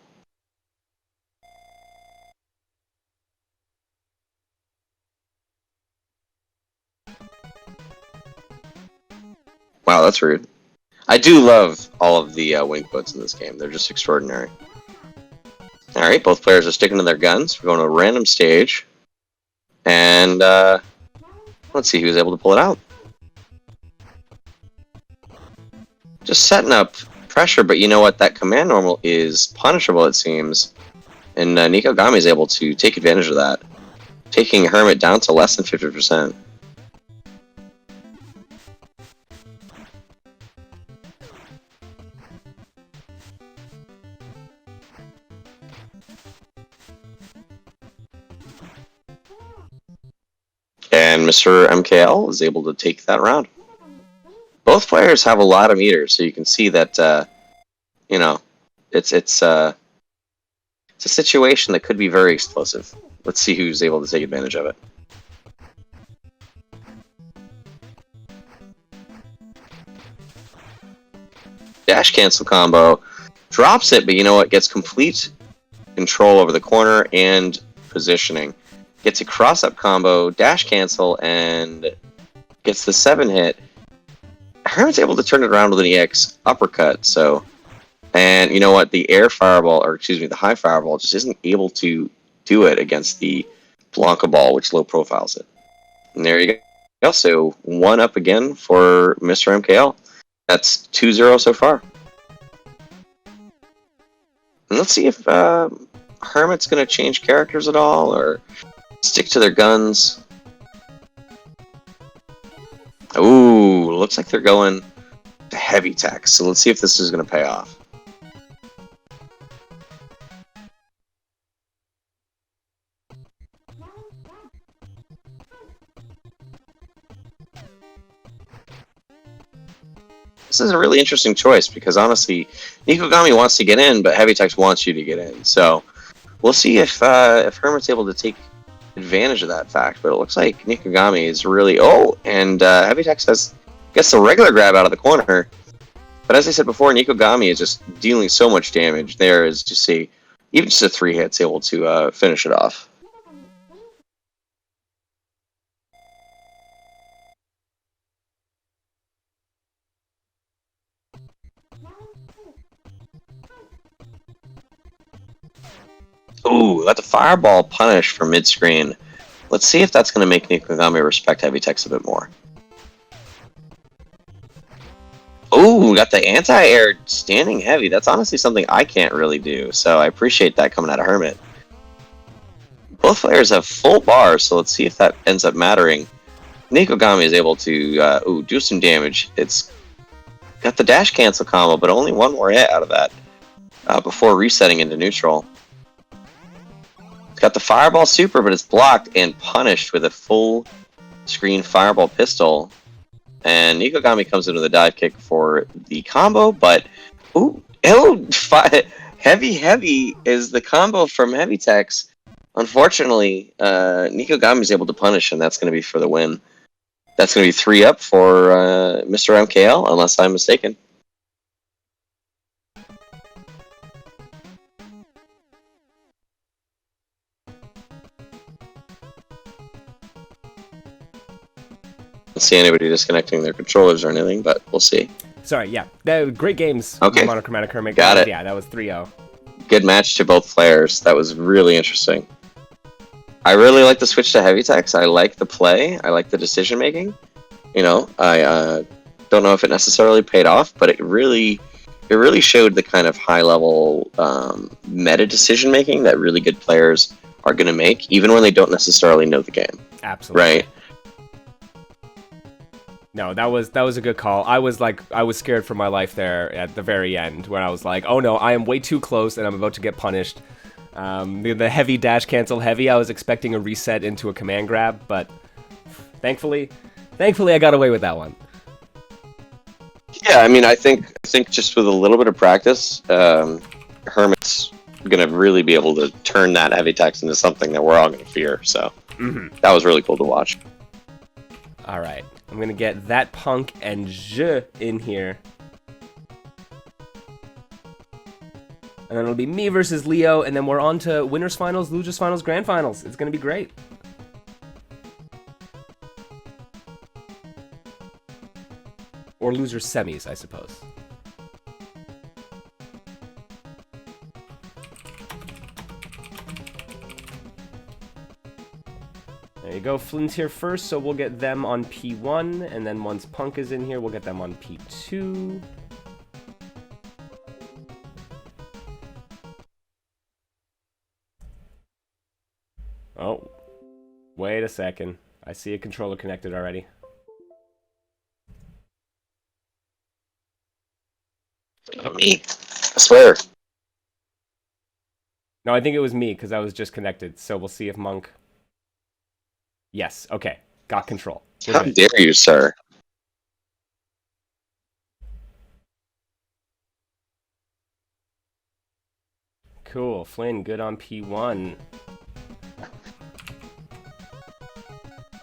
Wow, that's rude. I do love all of the wing quotes in this game. They're just extraordinary. Alright, both players are sticking to their guns. We're going to a random stage. And let's see who's able to pull it out. Just setting up pressure, but you know what? That command normal is punishable, it seems. And Nikogami is able to take advantage of that, taking Hermit down to less than 50%. And Mr.MKL is able to take that round. Both players have a lot of meters, so you can see that, you know, it's a situation that could be very explosive. Let's see who's able to take advantage of it. Dash cancel combo. Drops it, but you know what? Gets complete control over the corner and positioning. Gets a cross-up combo, dash cancel, and gets the 7-hit. Hermit's able to turn it around with an EX uppercut, so... And you know what? The air fireball, or excuse me, the high fireball just isn't able to do it against the Blanca ball, which low profiles it. And there you go. So 1-up again for Mr.MKL. That's 2-0 so far. And let's see if Hermit's going to change characters at all, or stick to their guns. Ooh, looks like they're going to heavy tech. So let's see if this is going to pay off. This is a really interesting choice because honestly, Nikogami wants to get in, but Heavy Tex wants you to get in. So we'll see if Hermit's able to take advantage of that fact. But it looks like Nikogami is really and Heavy Tex gets the regular grab out of the corner, But as I said before, Nikogami is just dealing so much damage. There is to see, even just a 3 hits able to finish it off. Ooh, got the fireball punish for mid-screen. Let's see if that's going to make Nikogami respect heavy techs a bit more. Ooh, got the anti-air standing heavy. That's honestly something I can't really do, so I appreciate that coming out of Hermit. Both players have full bars, so let's see if that ends up mattering. Nikogami is able to do some damage. It's got the dash cancel combo, but only one more hit out of that before resetting into neutral. It's got the fireball super, but it's blocked and punished with a full screen fireball pistol. And Nikogami comes into the dive kick for the combo, but heavy is the combo from heavy techs. Unfortunately, Nikogami is able to punish, and that's going to be for the win. That's going to be 3 up for Mr.MKL, unless I'm mistaken. Don't see anybody disconnecting their controllers or anything, but we'll see. Sorry, yeah. Great games. Okay. Monochromatic Hermit. Got it. Yeah, that was 3-0. Good match to both players. That was really interesting. I really like the switch to heavy techs. I like the play. I like the decision making. You know, I don't know if it necessarily paid off, but it really showed the kind of high level meta decision making that really good players are going to make, even when they don't necessarily know the game. Absolutely. Right. No, that was a good call. I was scared for my life there at the very end, where I was like, oh no, I am way too close and I'm about to get punished. The heavy dash cancel heavy, I was expecting a reset into a command grab, but thankfully I got away with that one. Yeah, I mean, I think just with a little bit of practice, Hermit's gonna really be able to turn that heavy text into something that we're all gonna fear. So that was really cool to watch. All right, I'm gonna get that punk and Je in here. And then it'll be me versus Leo, and then we're on to winners finals, losers finals, grand finals. It's gonna be great. Or loser semis, I suppose. There you go. Flynn's here first, so we'll get them on P1, and then once Punk is in here, we'll get them on P2. Oh, wait a second. I see a controller connected already. Me, I swear. No, I think it was me, because I was just connected, so we'll see if Monk... Yes, okay. Got control. How dare you, sir? Cool. Flynn, good on P1.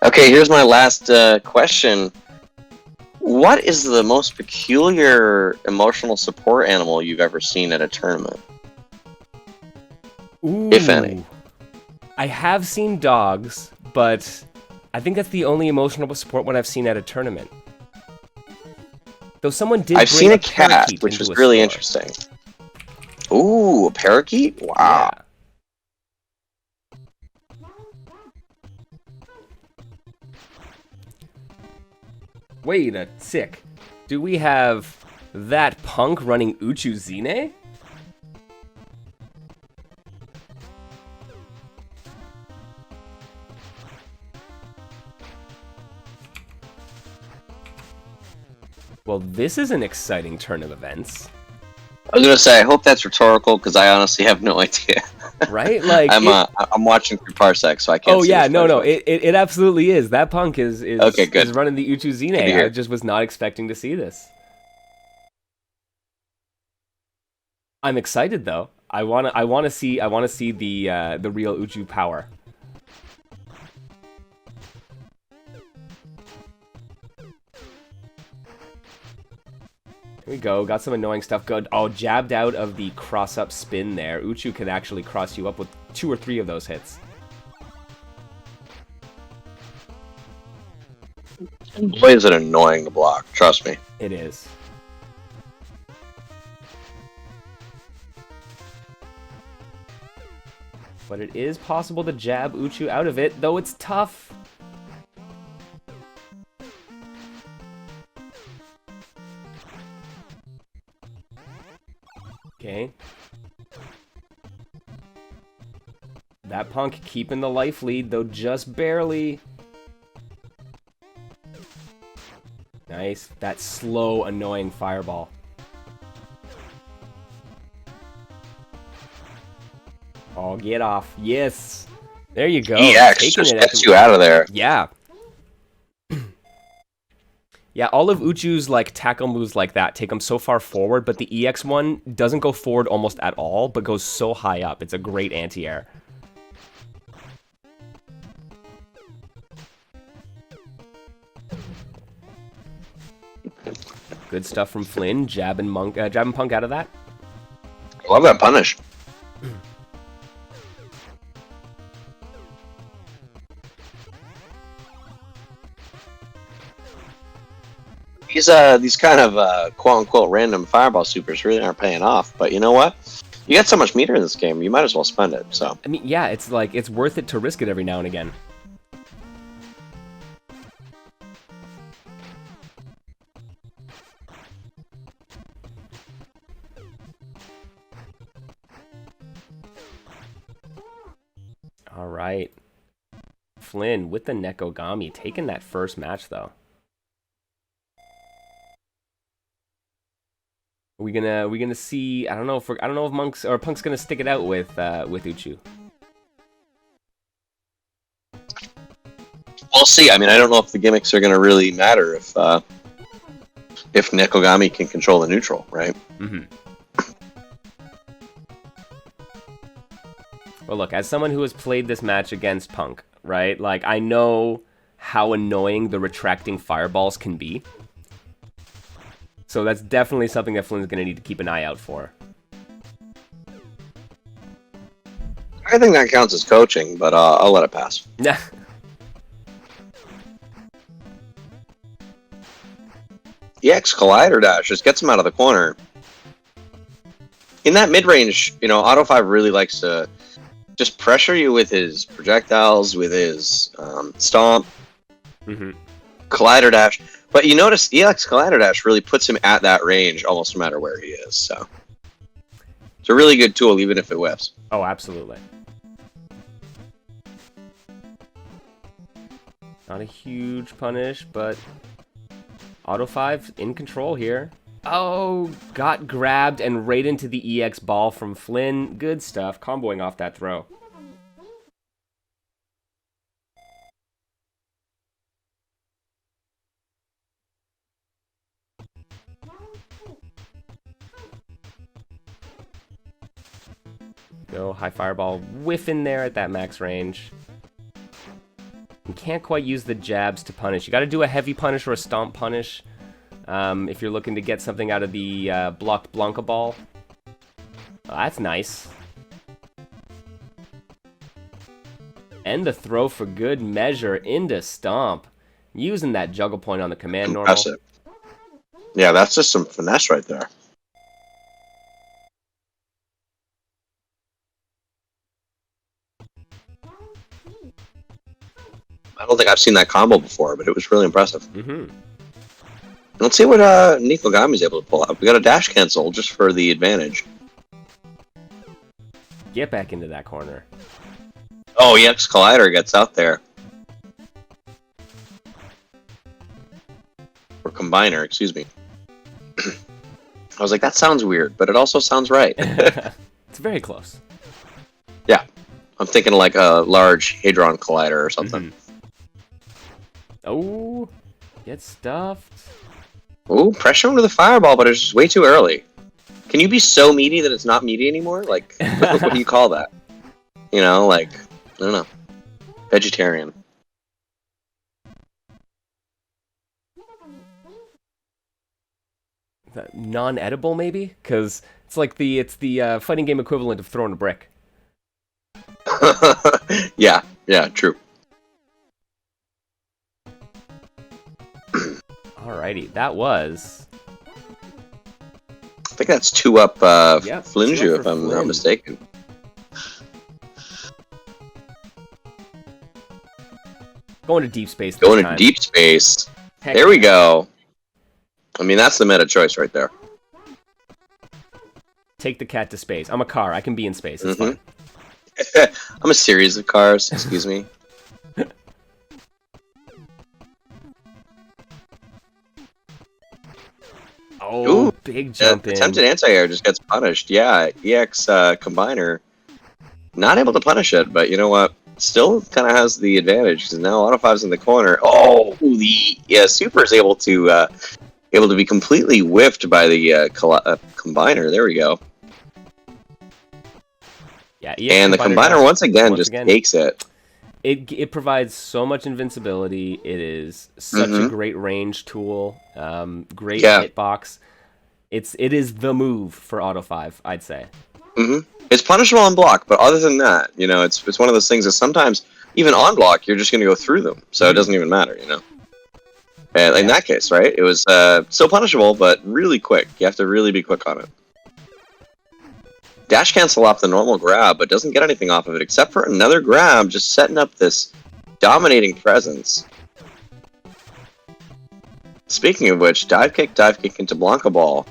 Okay, here's my last question. What is the most peculiar emotional support animal you've ever seen at a tournament? Ooh. If any. I have seen dogs, but I think that's the only emotional support one I've seen at a tournament. Though someone did. I've bring seen a cat, parakeet which into was a really store. interesting. Ooh, a parakeet? Wow. Yeah. Wait a sick. Do we have that punk running Uchuzine? Well, this is an exciting turn of events. I was gonna say, I hope that's rhetorical because I honestly have no idea. Right? Like I'm watching through Parsec, so I can't. Oh see yeah, which no, version. it absolutely is. That punk is Okay, good. is running the Uchuzine. Good to hear. I just was not expecting to see this. I'm excited though. I wanna see the real Uchu power. Here we go. Got some annoying stuff. Good. Oh, jabbed out of the cross-up spin there. Uchu can actually cross you up with 2 or 3 of those hits. Boy, is it annoying to block. Trust me. It is. But it is possible to jab Uchu out of it, though it's tough. Okay. That punk keeping the life lead, though just barely. Nice. That slow, annoying fireball. Oh, get off. Yes. There you go. EX just gets you out of there. Yeah. Yeah, all of Uchu's like tackle moves like that take him so far forward, but the EX one doesn't go forward almost at all, but goes so high up. It's a great anti-air. Good stuff from Flynn, jabbing Punk out of that. I love that punish. These kind of quote-unquote random fireball supers really aren't paying off, but you know what? You got so much meter in this game, you might as well spend it, so. I mean, yeah, it's like, it's worth it to risk it every now and again. All right. Flynn with the Nekogami, taking that first match, though. Are we gonna see? I don't know if Monk's or Punk's gonna stick it out with Uchu. We'll see. I mean, I don't know if the gimmicks are gonna really matter if Nekogami can control the neutral, right? Mm-hmm. Well, look, as someone who has played this match against Punk, right? Like, I know how annoying the retracting fireballs can be. So that's definitely something that Flynn's going to need to keep an eye out for. I think that counts as coaching, but I'll let it pass. Nah. EX Collider Dash just gets him out of the corner. In that mid-range, you know, Auto 5 really likes to just pressure you with his projectiles, with his stomp, Collider Dash. But you notice EX Collider Dash really puts him at that range almost no matter where he is. So it's a really good tool, even if it whiffs. Oh, absolutely. Not a huge punish, but Auto 5 in control here. Oh, got grabbed and right into the EX ball from Flynn. Good stuff, comboing off that throw. Go, high fireball, whiff in there at that max range. You can't quite use the jabs to punish. You gotta do a heavy punish or a stomp punish. If you're looking to get something out of the blocked Blanca ball. Oh, that's nice. And the throw for good measure into stomp. Using that juggle point on the command normal. That's it. Yeah, that's just some finesse right there. I don't think I've seen that combo before, but it was really impressive. Let's see what Nekogami's able to pull out. We got a dash cancel just for the advantage. Get back into that corner. Oh, EX Collider gets out there. Or Combiner, excuse me. I was like, that sounds weird, but it also sounds right. It's very close. Yeah. I'm thinking like a large Hadron Collider or something. Oh, get stuffed. Oh, pressure him with the fireball, but it's just way too early. Can you be so meaty that it's not meaty anymore? Like, what do you call that? You know, like, I don't know. Vegetarian. non-edible maybe, because it's like the fighting game equivalent of throwing a brick. Yeah, true. Alrighty, that was. I think that's 2 up Yep, Flinju, 2 up if for I'm not Flynn. mistaken. Going to deep space. This Going time. to deep space. Heck There we yeah. go. I mean, that's the meta choice right there. Take the cat to space. I'm a car. I can be in space. It's fine. I'm a series of cars. Excuse me. Oh, Ooh, big jump in. attempted anti-air just gets punished. Yeah, EX Combiner not able to punish it, but you know what? Still kind of has the advantage because now Auto 5's in the corner. Oh, the Super is able to be completely whiffed by the Combiner. There we go. Yeah, And the Combiner once again takes it. It provides so much invincibility. It is such a great range tool. Great hitbox. It is the move for Auto 5, I'd say. It's punishable on block, but other than that, you know, it's one of those things that sometimes even on block you're just going to go through them, so it doesn't even matter, you know. And in that case, right, it was still punishable, but really quick. You have to really be quick on it. Dash cancel off the normal grab, but doesn't get anything off of it except for another grab, just setting up this dominating presence. Speaking of which, dive kick into Blanca Ball.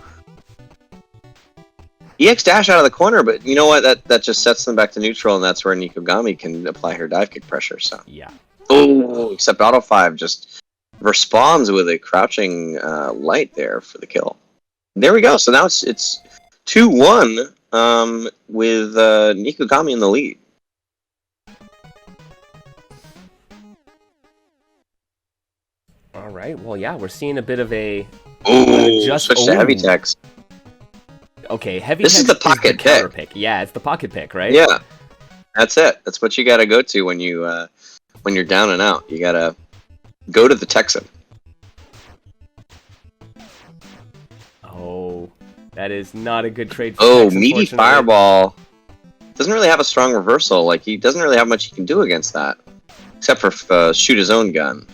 EX dash out of the corner, but you know what? That just sets them back to neutral, and that's where Nikogami can apply her dive kick pressure. So yeah. Oh, except Auto 5 just responds with a crouching light there for the kill. There we go. So now it's 2-1 with Nikogami in the lead. All right. Well, yeah, we're seeing a bit of a switch to heavy techs. Okay, heavy. This is the pocket pick. Yeah, it's the pocket pick, right? Yeah, that's it. That's what you got to go to when you're down and out. You got to go to the Texan. Oh, that is not a good trade. For Tex, meaty fireball doesn't really have a strong reversal. Like he doesn't really have much he can do against that, except for shoot his own gun.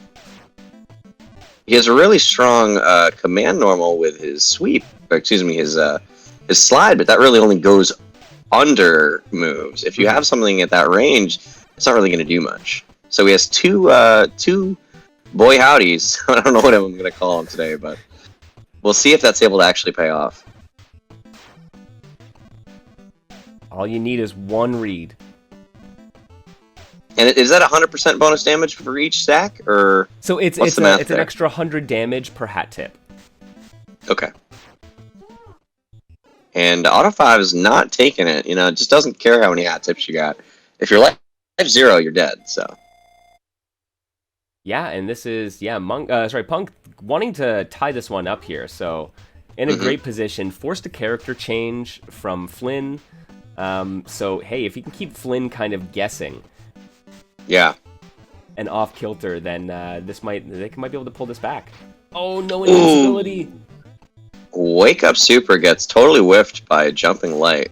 He has a really strong command normal with his sweep. Or, excuse me, his slide, but that really only goes under moves. If you have something at that range, it's not really going to do much. So he has two boy howdies. I don't know what I'm going to call them today, but we'll see if that's able to actually pay off. All you need is one read. And is that 100% bonus damage for each stack, or so it's an extra 100 damage per hat tip. Okay. And Auto 5 is not taking it. You know, it just doesn't care how many hat tips you got. If you're life 0, you're dead. So. Yeah, and this is Punk wanting to tie this one up here. So in a great position, forced a character change from Flynn. So hey, if you can keep Flynn kind of guessing. Yeah. And off kilter, then they might be able to pull this back. Oh, no invincibility. Wake Up Super gets totally whiffed by a jumping light.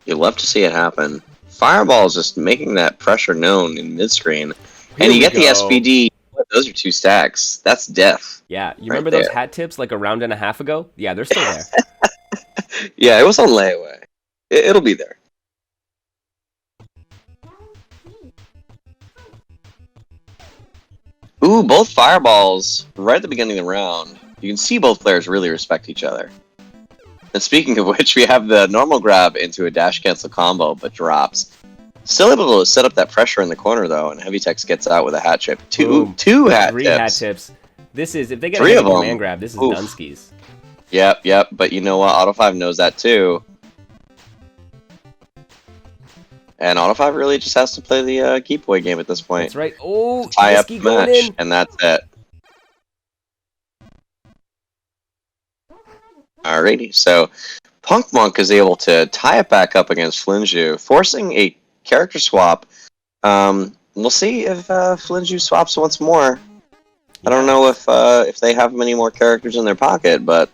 You love to see it happen. Fireball is just making that pressure known in mid-screen. And you get the SPD. Those are 2 stacks. That's death. Yeah, you remember those hat tips like a round and a half ago? Yeah, they're still there. Yeah, it was on layaway. It'll be there. Ooh, both fireballs right at the beginning of the round. You can see both players really respect each other. And speaking of which, we have the normal grab into a dash cancel combo, but drops. Still able to set up that pressure in the corner, though, and Heavy Tex gets out with a hat chip. Two hat Three tips. hat tips. This is, if they get Three a command grab, this is Dunskies. Yep, but you know what? Auto 5 knows that, too. And Auto 5 really just has to play the keep away game at this point. That's right. Oh, tie up the match, and that's it. Alrighty, so Punk Monk is able to tie it back up against Flinju, forcing a character swap. We'll see if Flinju swaps once more. I don't know if they have many more characters in their pocket, but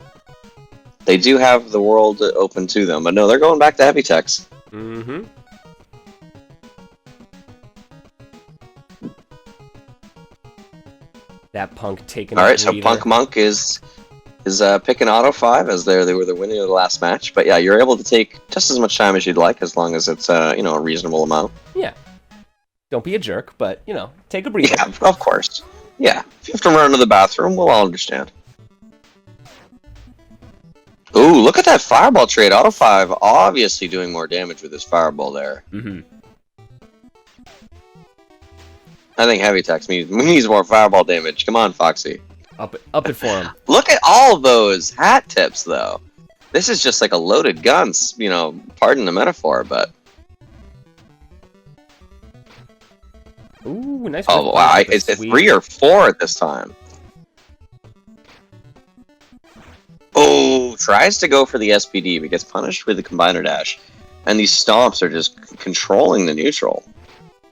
They do have the world open to them, but no, they're going back to heavy techs. Mm-hmm. That Punk taking. All right, so Punk Monk is picking Auto 5 as they were the winner of the last match. But yeah, you're able to take just as much time as you'd like, as long as it's a reasonable amount. Yeah. Don't be a jerk, but take a breather. Yeah, of course. Yeah, if you have to run to the bathroom, we'll all understand. Ooh, look at that fireball trade. Auto 5 obviously doing more damage with his fireball there. Mm-hmm. I think heavy techs needs more fireball damage. Come on, Foxy. Up it for him. Look at all those hat tips, though. This is just like a loaded gun, pardon the metaphor, but... Ooh, nice. Oh, wow. Is it 3 or 4 at this time? Oh, tries to go for the SPD, but gets punished with the combiner dash. And these stomps are just controlling the neutral.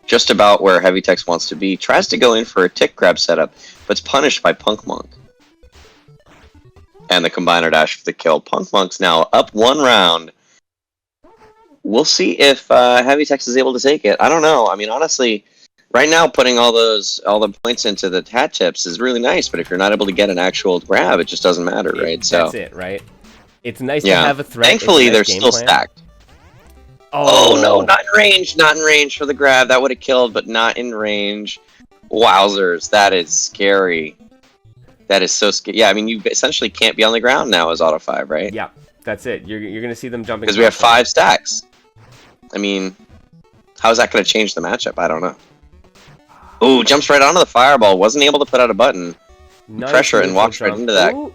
Just about where Heavy Tex wants to be. Tries to go in for a tick grab setup, but it's punished by Punk Monk. And the combiner dash for the kill. Punk Monk's now up 1 round. We'll see if Heavy Tex is able to take it. I don't know. I mean, honestly, right now putting all the points into the hat tips is really nice, but if you're not able to get an actual grab, it just doesn't matter, right? That's it, right? It's nice to have a threat. Thankfully, they're still stacked. Oh no, not in range. Not in range for the grab. That would have killed, but not in range. Wowzers, that is scary. That is so scary. Yeah, I mean, you essentially can't be on the ground now as Auto 5, right? Yeah, that's it. You're going to see them jumping. Because we have 5 stacks. I mean, how is that going to change the matchup? I don't know. Ooh, jumps right onto the fireball. Wasn't able to put out a button. Nice Pressure and walks right into that. Ooh.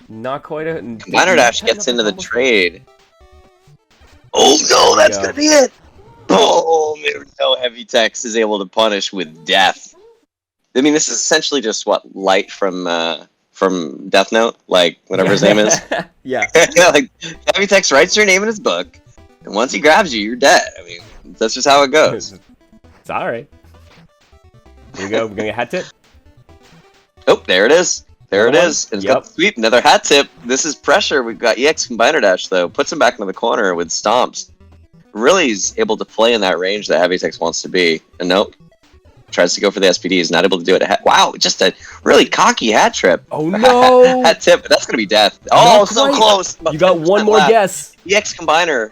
Not quite a... Combiner dash gets into the trade. Oh no, that's going to be it! Oh, no, Heavy Tex is able to punish with death. I mean, this is essentially just what Light from Death Note, like whatever his name is. Yeah. Like Heavy Tex writes your name in his book, and once he grabs you, you're dead. I mean, that's just how it goes. It's all right. Here we go. We're gonna get hat tip. Oh, there it is. There it is. It's got the sweep. Another hat tip. This is pressure. We've got EX Combiner Dash though. Puts him back into the corner with stomps. Really is able to play in that range that Heavy Tex wants to be. And nope. Tries to go for the SPD. Is not able to do it. Wow, just a really cocky hat trip. Oh no! Hat tip. That's gonna be death. Oh, so close. You got one more guess. EX Combiner.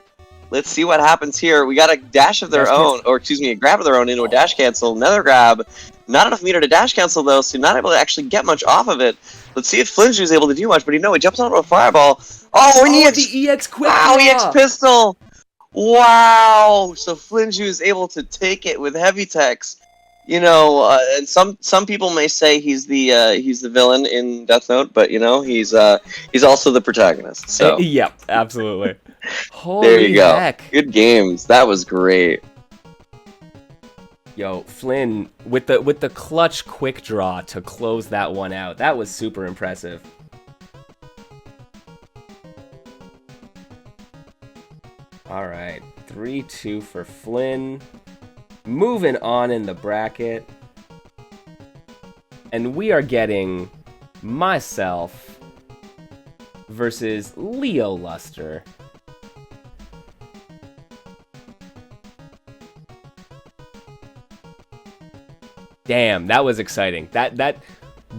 Let's see what happens here. We got a dash of their own, or excuse me, a grab of their own into a dash cancel. Another grab. Not enough meter to dash cancel, though, so not able to actually get much off of it. Let's see if Flinju is able to do much, but he jumps onto a fireball. Oh, and the EX quick Wow, draw. EX pistol. Wow. So Flinju is able to take it with Heavy Tex. And some people may say he's the villain in Death Note, but he's also the protagonist. So yep, absolutely. Holy there you go. Heck. Good games. That was great. Yo, Flynn with the clutch quick draw to close that one out. That was super impressive. All right, 3-2 for Flynn. Moving on in the bracket. And we are getting myself versus Leo Luster. Damn, that was exciting. That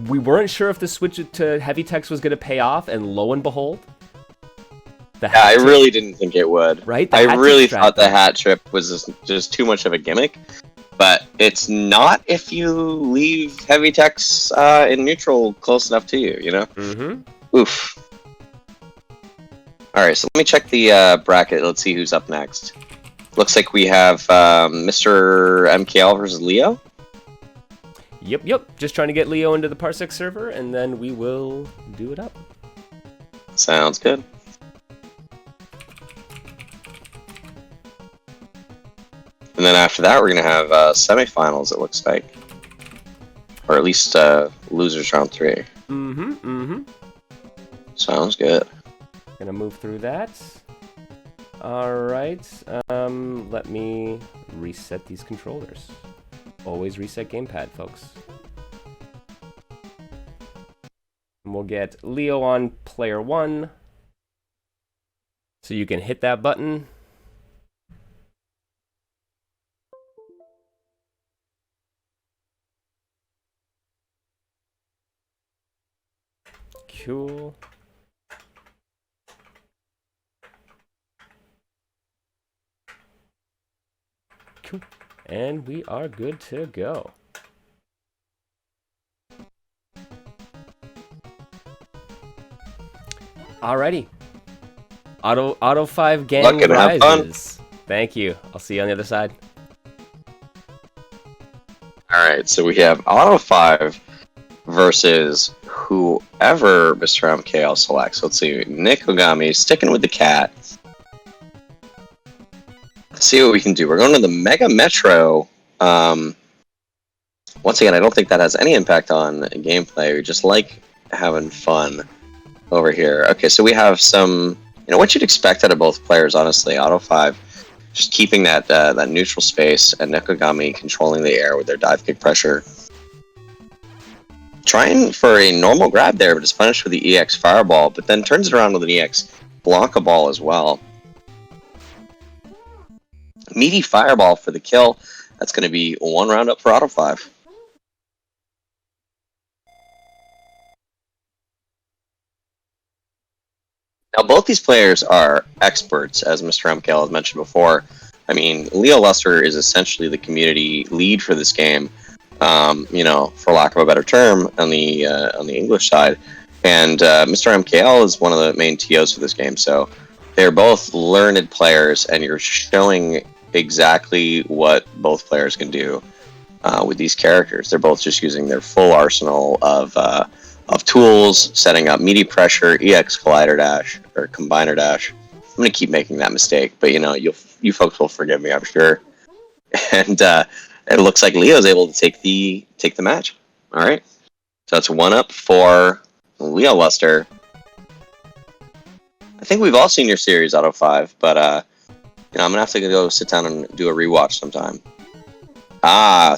we weren't sure if the switch to Heavy Tex was going to pay off, and lo and behold, I really didn't think it would. Right? I really thought the hat trip was just too much of a gimmick, but it's not if you leave Heavy Tex in neutral close enough to you. Mm-hmm. Oof. All right, so let me check the bracket. Let's see who's up next. Looks like we have Mr.MKL versus Leo. Yep. Just trying to get Leo into the Parsec server, and then we will do it up. Sounds good. And then after that, we're going to have semifinals, it looks like. Or at least losers round 3. Mm-hmm. Sounds good. Gonna move through that. Alright. Let me reset these controllers. Always reset gamepad, folks. we'll get Leo on player 1. So you can hit that button. Cool. Cool. And we are good to go. Alrighty. Auto 5 gang rises. Thank you. I'll see you on the other side. Alright, so we have Auto 5 versus whoever Mr. MKL selects. Let's see, Nick Ogami sticking with the cat. Let's see what we can do. We're going to the Mega Metro. Once again, I don't think that has any impact on gameplay. We just like having fun over here. Okay, so we have some, what you'd expect out of both players, honestly. Auto 5 just keeping that that neutral space, and Nick Ogami controlling the air with their dive kick pressure. Trying for a normal grab there, but is punished with the EX Fireball, but then turns it around with an EX Blanca Ball as well. Meaty Fireball for the kill. That's going to be 1 round up for Auto 5. Now, both these players are experts, as Mr. MKL has mentioned before. I mean, Leo Luster is essentially the community lead for this game. For lack of a better term, on the English side, and Mr. MKL is one of the main TOs for this game. So they're both learned players, and you're showing exactly what both players can do with these characters. They're both just using their full arsenal of tools, setting up meaty pressure, EX collider dash or combiner dash. I'm gonna keep making that mistake, but you folks will forgive me, I'm sure. And it looks like Leo's able to take the match. All right, so that's 1 up for Leo Luster. I think we've all seen your series, Auto 5, but I'm gonna have to go sit down and do a rewatch sometime.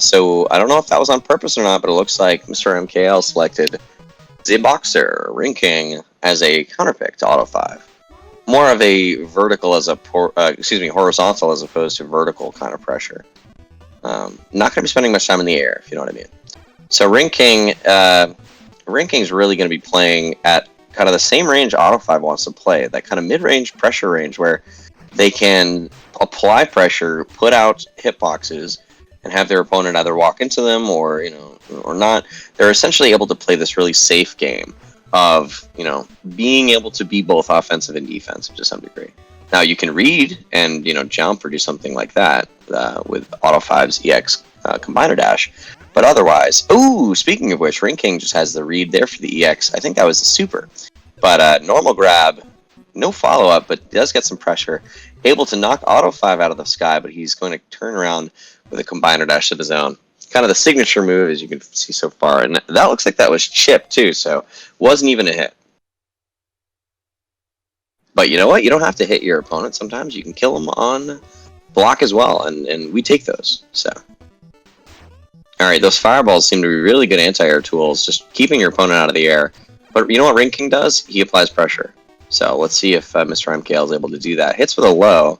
So I don't know if that was on purpose or not, but it looks like Mr. MKL selected the Boxer Ring King as a counterpick to Auto 5. More of a vertical horizontal as opposed to vertical kind of pressure. Not going to be spending much time in the air, if you know what I mean. So Ring King's really going to be playing at kind of the same range Auto 5 wants to play, that kind of mid-range pressure range where they can apply pressure, put out hitboxes, and have their opponent either walk into them or not. They're essentially able to play this really safe game of being able to be both offensive and defensive to some degree. Now you can read and jump or do something like that with Auto 5's EX combiner dash, but otherwise, speaking of which, Ring King just has the read there for the EX. I think that was a super, but normal grab, no follow up, but does get some pressure, able to knock Auto 5 out of the sky, but he's going to turn around with a combiner dash of his own. Kind of the signature move, as you can see so far, and that looks like that was chipped too, so wasn't even a hit. But you know what? You don't have to hit your opponent. Sometimes you can kill them on block as well, and we take those. So, all right, those fireballs seem to be really good anti-air tools, just keeping your opponent out of the air. But you know what Ring King does? He applies pressure. So let's see if Mr. MKL is able to do that. Hits with a low,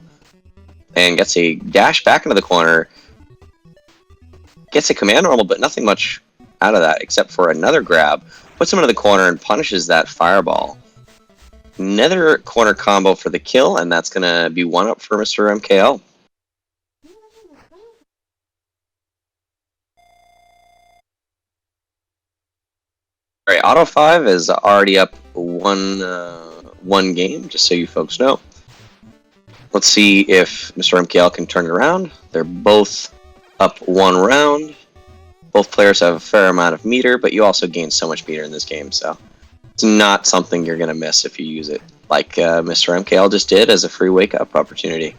and gets a dash back into the corner. Gets a command normal, but nothing much out of that except for another grab. Puts him into the corner and punishes that fireball. Another corner combo for the kill, and that's going to be 1 up for Mr. MKL. All right, Auto 5 is already up one game, just so you folks know. Let's see if Mr. MKL can turn it around. They're both up 1 round. Both players have a fair amount of meter, but you also gain so much meter in this game, so it's not something you're going to miss if you use it, like Mr. MKL just did as a free wake-up opportunity.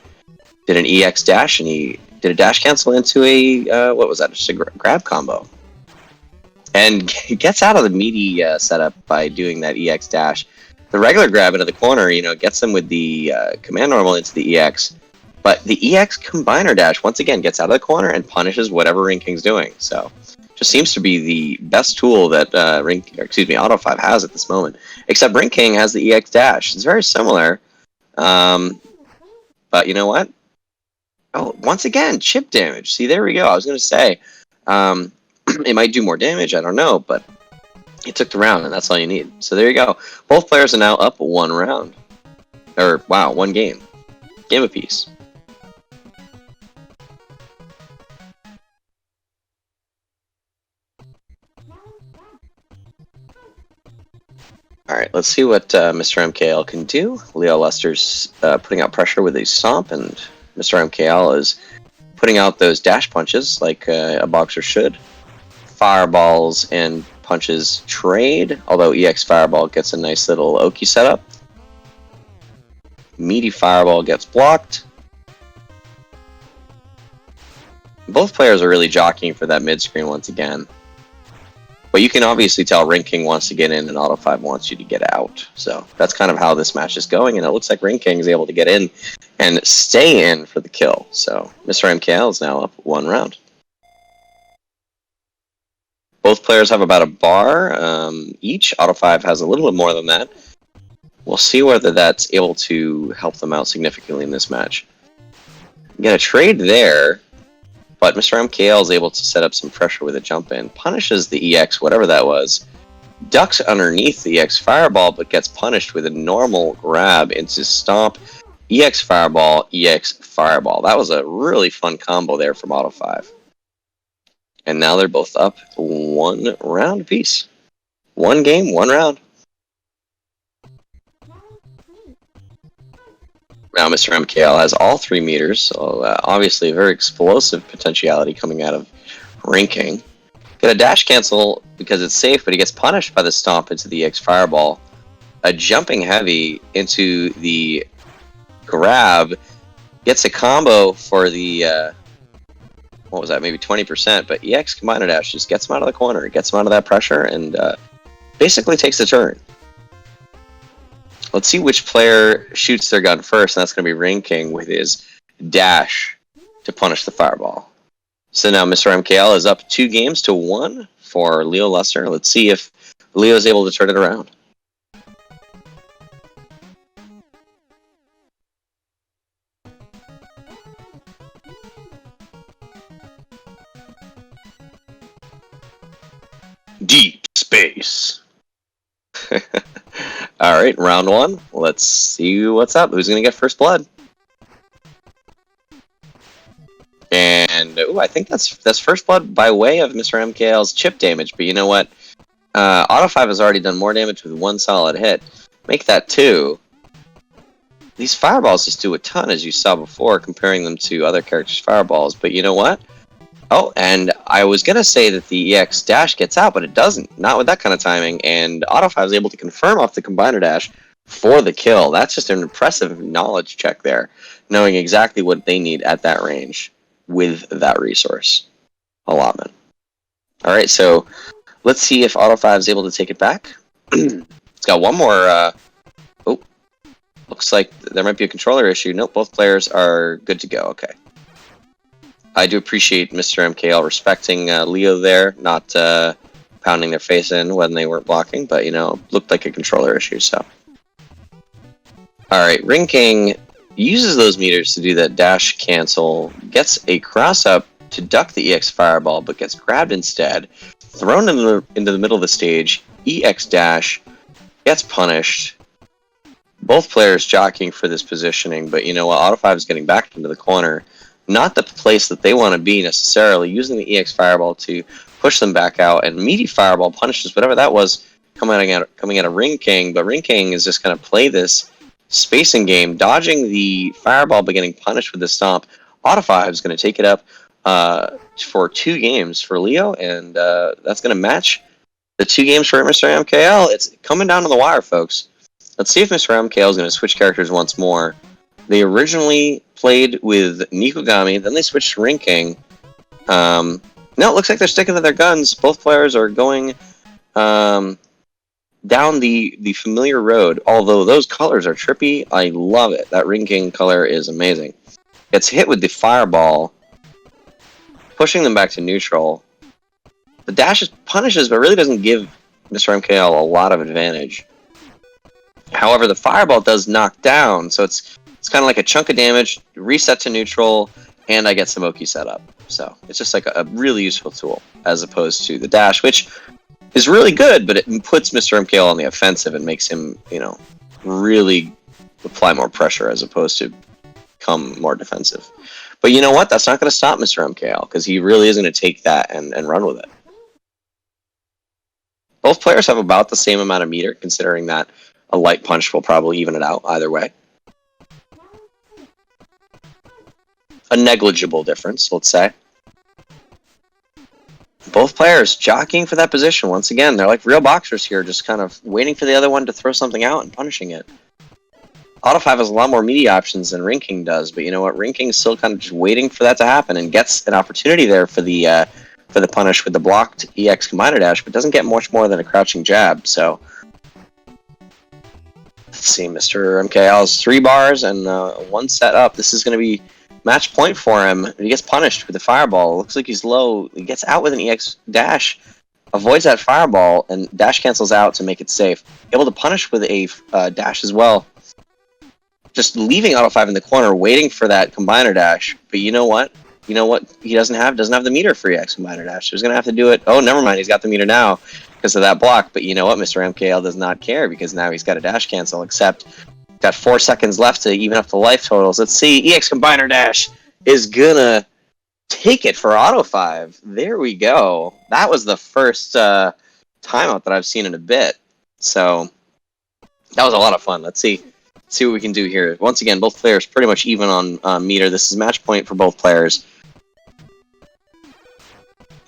Did an EX dash, and he did a dash cancel into a, what was that, just a grab combo. And he gets out of the meaty setup by doing that EX dash. The regular grab into the corner, gets him with the command normal into the EX, but the EX combiner dash, once again, gets out of the corner and punishes whatever Ring King's doing. So, Just seems to be the best tool that Auto 5 has at this moment. Except Ring King has the EX dash. It's very similar. But you know what? Oh, once again, chip damage. See, there we go. I was going to say, it might do more damage. I don't know, but it took the round, and that's all you need. So there you go. Both players are now up 1 round. Or, wow, 1 game. Game apiece. Alright, let's see what Mr. MKL can do. Leo Lester's putting out pressure with a stomp, and Mr. MKL is putting out those dash punches like a boxer should. Fireballs and punches trade, although EX Fireball gets a nice little Oki setup. Meaty Fireball gets blocked. Both players are really jockeying for that mid-screen once again. But you can obviously tell Ring King wants to get in and Auto 5 wants you to get out. So that's kind of how this match is going, and it looks like Ring King is able to get in and stay in for the kill. So Mr. MKL is now up 1 round. Both players have about a bar each. Auto 5 has a little bit more than that. We'll see whether that's able to help them out significantly in this match. Get a trade there. But Mr. MKL is able to set up some pressure with a jump in. Punishes the EX, whatever that was. Ducks underneath the EX Fireball, but gets punished with a normal grab into Stomp. EX Fireball, EX Fireball. That was a really fun combo there from Auto 5. And now they're both up 1 round apiece. 1 game, 1 round. Now Mr. MKL has all 3 meters, so obviously a very explosive potentiality coming out of Ring King. Get a dash cancel because it's safe, but he gets punished by the stomp into the EX Fireball. A jumping heavy into the grab. Gets a combo for the, what was that, maybe 20%, but EX Combiner Dash just gets him out of the corner, gets him out of that pressure, and basically takes the turn. Let's see which player shoots their gun first, and that's going to be Ring King with his dash to punish the Fireball. So now Mr. MKL is up 2 games to 1 for Leo Lester. Let's see if Leo is able to turn it around. Deep space. Alright, round 1. Let's see what's up. Who's going to get first blood? And, I think that's first blood by way of Mr. MKL's chip damage. But you know what? Auto 5 has already done more damage with 1 solid hit. Make that 2. These fireballs just do a ton, as you saw before, comparing them to other characters' fireballs. But you know what? Oh, and I was going to say that the EX dash gets out, but it doesn't. Not with that kind of timing. And Auto 5 is able to confirm off the Combiner Dash for the kill. That's just an impressive knowledge check there, knowing exactly what they need at that range with that resource allotment. All right, so let's see if Auto 5 is able to take it back. It's got one more. Looks like there might be a controller issue. Nope, both players are good to go. Okay. I do appreciate Mr. MKL respecting Leo there, not pounding their face in when they weren't blocking, but, you know, looked like a controller issue, so. Alright, Ring King uses those meters to do that dash cancel, gets a cross-up to duck the EX Fireball, but gets grabbed instead, thrown into the middle of the stage, EX dash, gets punished. Both players jockeying for this positioning, but you know what, Auto 5 is getting back into the corner. Not the place that they want to be necessarily, using the EX Fireball to push them back out, and Meaty Fireball punishes whatever that was coming out of Ring King, but Ring King is just going to play this spacing game, dodging the Fireball but getting punished with the Stomp. Auto 5 is going to take it up for 2 games for Leo, and that's going to match the 2 games for Mr. MKL. It's coming down to the wire, folks. Let's see if Mr. MKL is going to switch characters once more. They originally played with Nikogami, then they switched to Ring King. No, it looks like they're sticking to their guns. Both players are going down the familiar road, although those colors are trippy. I love it. That Ring King color is amazing. Gets hit with the Fireball, pushing them back to neutral. The dash punishes, but really doesn't give Mr. MKL a lot of advantage. However, the fireball does knock down, so it's kind of like a chunk of damage, reset to neutral, and I get Samoki set up. So it's just like a really useful tool, as opposed to the dash, which is really good, but it puts Mr. MKL on the offensive and makes him, really apply more pressure as opposed to become more defensive. But you know what? That's not going to stop Mr. MKL, because he really is going to take that and run with it. Both players have about the same amount of meter, considering that a light punch will probably even it out either way. A negligible difference, let's say. Both players jockeying for that position once again. They're like real boxers here, just kind of waiting for the other one to throw something out and punishing it. Auto 5 has a lot more media options than Rinking does, but you know what? Rinking is still kind of just waiting for that to happen and gets an opportunity there for the punish with the blocked EX combiner dash, but doesn't get much more than a crouching jab. So let's see, Mr. MKL's 3 bars and 1 set up. This is going to be match point for him. He gets punished with the fireball. Looks like he's low. He gets out with an EX dash, avoids that fireball, and dash cancels out to make it safe. Able to punish with a dash as well. Just leaving Auto 5 in the corner, waiting for that combiner dash. But you know what? He doesn't have the meter for EX combiner dash. So he's going to have to do it. Oh, never mind. He's got the meter now because of that block. But you know what? Mr. MKL does not care because now he's got a dash cancel, except got 4 seconds left to even up the life totals. Let's see. EX combiner dash is going to take it for Auto 5. There we go. That was the first timeout that I've seen in a bit. So that was a lot of fun. Let's see what we can do here. Once again, both players pretty much even on meter. This is match point for both players.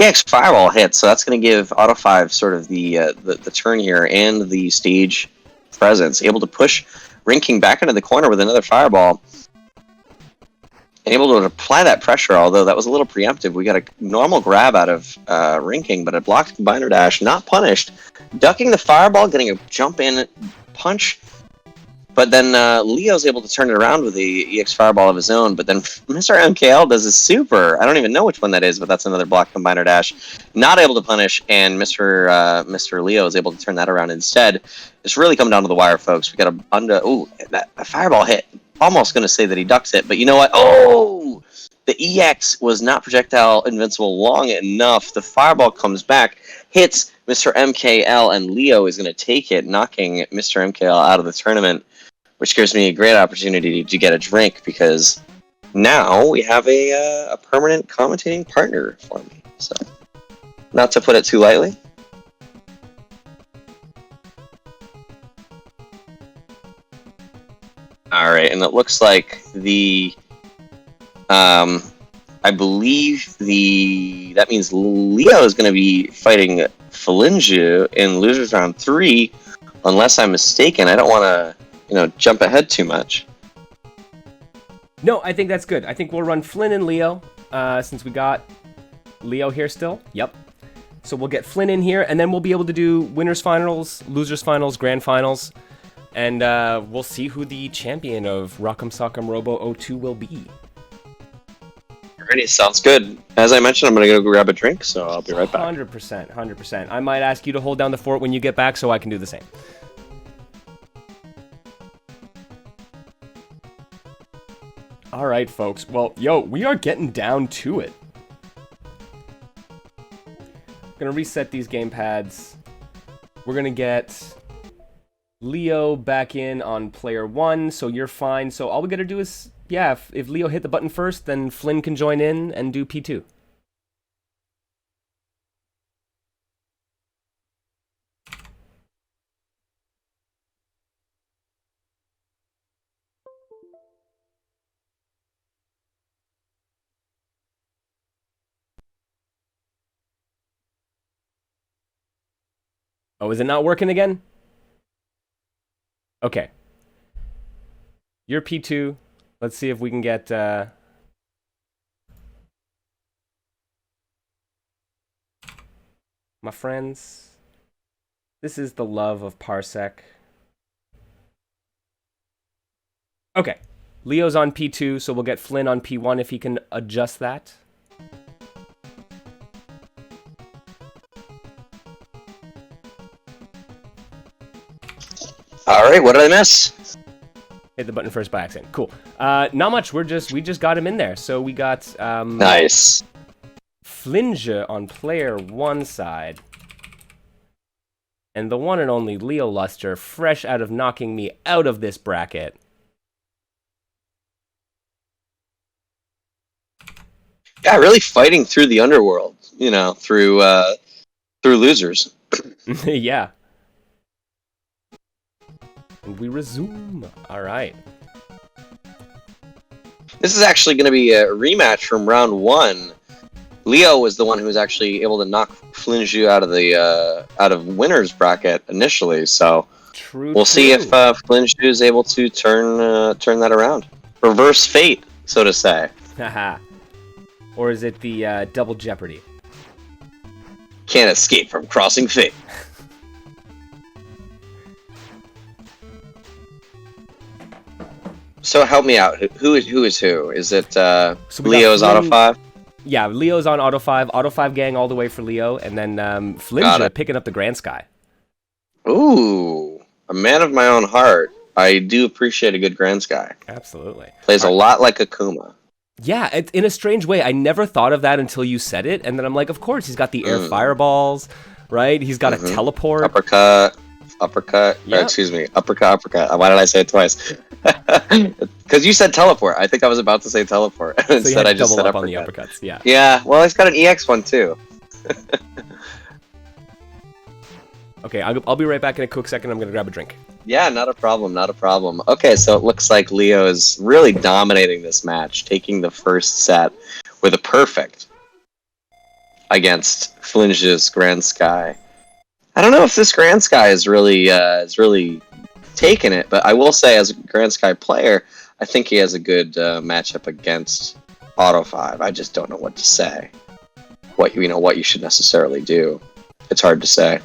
EX Fireball hits, so that's going to give Auto 5 sort of the turn here and the stage presence. Able to push Rinking back into the corner with another Fireball. And able to apply that pressure, although that was a little preemptive. We got a normal grab out of Rinking, but a blocked combiner dash, not punished. Ducking the Fireball, getting a jump in punch. But then Leo's able to turn it around with the EX Fireball of his own. But then Mr. MKL does a super. I don't even know which one that is, but that's another block combiner dash. Not able to punish, and Mr. Leo is able to turn that around instead. It's really come down to the wire, folks. We got that Fireball hit. Almost going to say that he ducks it, but you know what? Oh! The EX was not projectile invincible long enough. The Fireball comes back, hits Mr. MKL, and Leo is going to take it, knocking Mr. MKL out of the tournament, which gives me a great opportunity to get a drink, because now we have a permanent commentating partner for me. So, not to put it too lightly. Alright, and it looks like I believe that means Leo is going to be fighting Falinju in Losers Round 3, unless I'm mistaken. I don't want to jump ahead too much. No, I think that's good. I think we'll run Flynn and Leo, since we got Leo here still. Yep. So we'll get Flynn in here, and then we'll be able to do winners finals, losers finals, grand finals, and we'll see who the champion of Rock'em Sock'em Robo 02 will be. Alrighty, sounds good. As I mentioned, I'm going to go grab a drink, so I'll be right back. 100%. I might ask you to hold down the fort when you get back so I can do the same. Alright, folks. Well, we are getting down to it. I'm going to reset these gamepads. We're going to get Leo back in on player 1, so you're fine. So all we got to do is, if Leo hit the button first, then Flynn can join in and do P2. Oh, is it not working again? Okay. You're P2. Let's see if we can get... My friends, this is the love of Parsec. Okay. Leo's on P2, so we'll get Flynn on P1 if he can adjust that. All right, what did I miss? Hit the button first by accident. Cool. Not much. We just got him in there. So we got Nice. Flinge on player 1 side. And the one and only Leo Luster, fresh out of knocking me out of this bracket. Yeah, really fighting through the underworld, through losers. Yeah. And we resume. All right. This is actually going to be a rematch from round 1. Leo was the one who was actually able to knock Flinge out of winner's bracket initially, so we'll see if Flinge is able to turn that around, reverse fate, so to say. Haha. Or is it the double jeopardy? Can't escape from crossing fate. So help me out. Who is who? Is it Leo's Auto 5? Yeah, Leo's on Auto 5. Auto 5 gang all the way for Leo. And then Flinge picking up the Grand Sky. Ooh, a man of my own heart. I do appreciate a good Grand Sky. Absolutely. Plays a lot like Akuma. Yeah, in a strange way. I never thought of that until you said it. And then I'm like, of course, he's got the air fireballs, right? He's got a teleport. Uppercut. Yep. Excuse me. Uppercut. Why did I say it twice? Because you said teleport. I think I was about to say teleport. Instead, I just said uppercut. On the uppercuts. Yeah. Yeah. Well, he's got an EX one too. Okay, I'll be right back in a quick second. I'm gonna grab a drink. Yeah, not a problem. Okay, so it looks like Leo is really dominating this match, taking the first set with a perfect against Flinge's Grand Sky. I don't know if this Grand Sky is really taking it, but I will say, as a Grand Sky player, I think he has a good matchup against Auto 5. I just don't know what to say. What you should necessarily do. It's hard to say.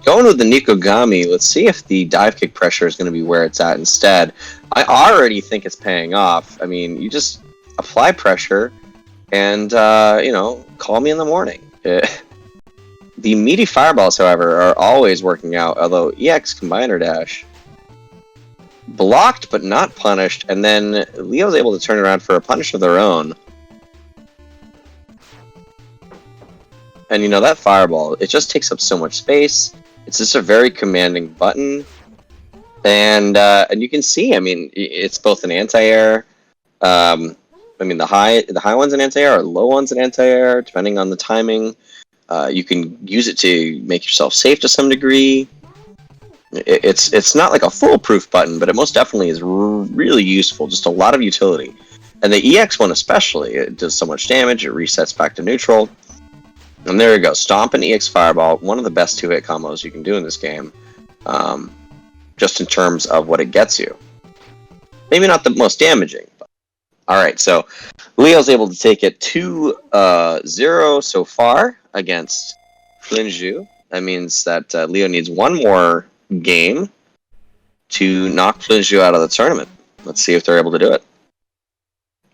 Going with the Nikogami, let's see if the dive kick pressure is going to be where it's at instead. I already think it's paying off. I mean, you just apply pressure and, call me in the morning. The meaty fireballs, however, are always working out, although EX Combiner Dash blocked but not punished, and then Leo's able to turn around for a punish of their own. And that fireball, it just takes up so much space. It's just a very commanding button. And you can see, I mean, it's both an anti-air. The high one's an anti-air, or low one's an anti-air, depending on the timing. You can use it to make yourself safe to some degree. It's not like a foolproof button, but it most definitely is really useful. Just a lot of utility. And the EX one especially, it does so much damage, it resets back to neutral. And there you go, Stomp and EX Fireball, one of the best 2-hit combos you can do in this game. Just in terms of what it gets you. Maybe not the most damaging. Alright, so Leo's able to take it 2-0 so far against Flinju. That means that Leo needs one more game to knock Flinju out of the tournament. Let's see if they're able to do it.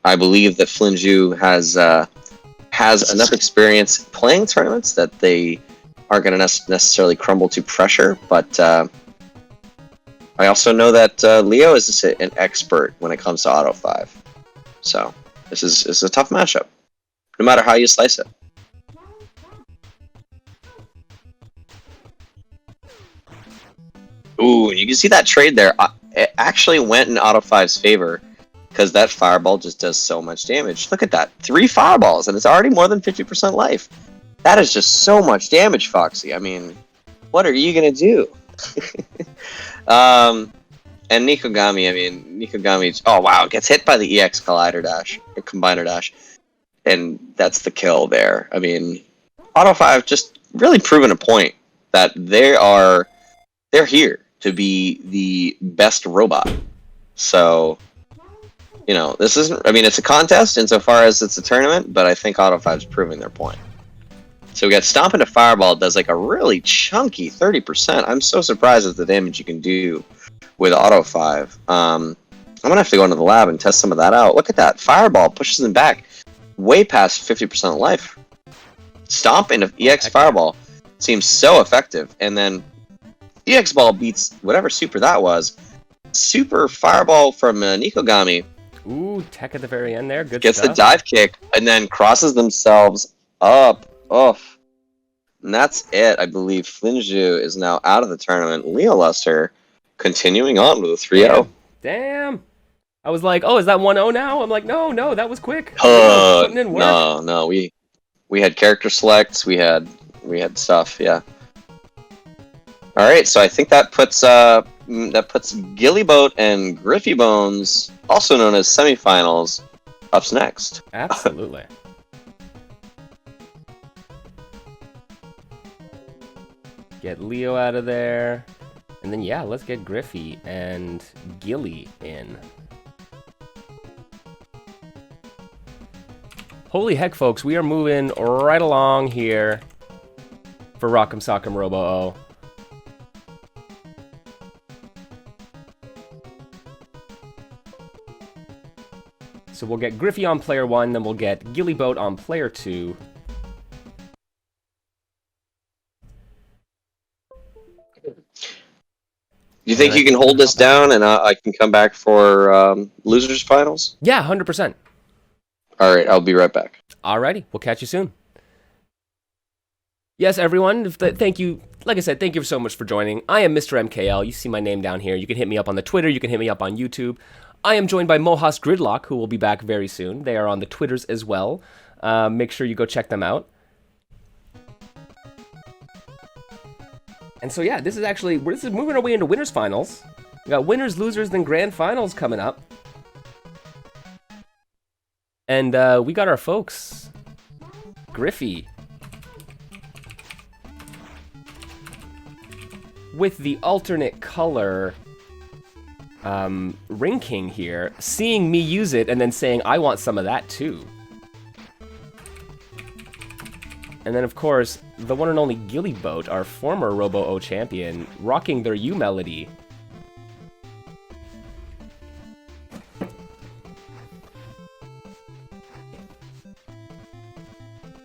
I believe that Flinju has enough experience playing tournaments that they aren't going to necessarily crumble to pressure, but I also know that Leo is just an expert when it comes to Auto 5. So this is a tough matchup, no matter how you slice it. Ooh, you can see that trade there. It actually went in Auto 5's favor because that fireball just does so much damage. Look at that. 3 fireballs, and it's already more than 50% life. That is just so much damage, Foxy. I mean, what are you going to do? And Nikogami, oh wow, gets hit by the EX Collider Dash, or Combiner Dash. And that's the kill there. I mean, Auto 5 just really proven a point that they're here to be the best robot. So, this isn't, it's a contest insofar as it's a tournament, but I think Auto 5's proving their point. So we got Stomp into Fireball, does like a really chunky 30%. I'm so surprised at the damage you can do with Auto 5. I'm going to have to go into the lab and test some of that out. Look at that. Fireball pushes him back way past 50% life. Stomp into EX Fireball. seems so effective. And then EX Ball beats whatever super that was. Super Fireball from Nikogami. Ooh, tech at the very end there. Good Gets stuff. the dive kick and then crosses themselves up. Off. And that's it. I believe Flinju is now out of the tournament. Leo Luster continuing on with a 3-0. Damn. I was like, oh, is that 1-0 now? I'm like, no, that was quick. Putting in work. No. We had character selects. We had stuff. Yeah. All right. So I think that puts Gili Boat and Griffy Bones, also known as semifinals, up next. Absolutely. Get Leo out of there. And then, yeah, let's get Griffy and Gili in. Holy heck, folks, we are moving right along here for Rock'em Sock'em Robo O. So we'll get Griffy on player 1, then we'll get Gili Boat on player 2. You think you can hold this down and I can come back for losers finals? Yeah, 100%. All right, I'll be right back. Alrighty, we'll catch you soon. Yes, everyone, thank you. Like I said, thank you so much for joining. I am Mr.MKL. You see my name down here. You can hit me up on the Twitter. You can hit me up on YouTube. I am joined by Mohas Gridlock, who will be back very soon. They are on the Twitters as well. Make sure you go check them out. And so, yeah, this is moving our way into winners finals. We got winners, losers, then grand finals coming up. And we got our folks, Griffy, with the alternate color Ring King here, seeing me use it and then saying, I want some of that too. And then, of course, the one and only Gili Boat, our former Robo O champion, rocking their U melody.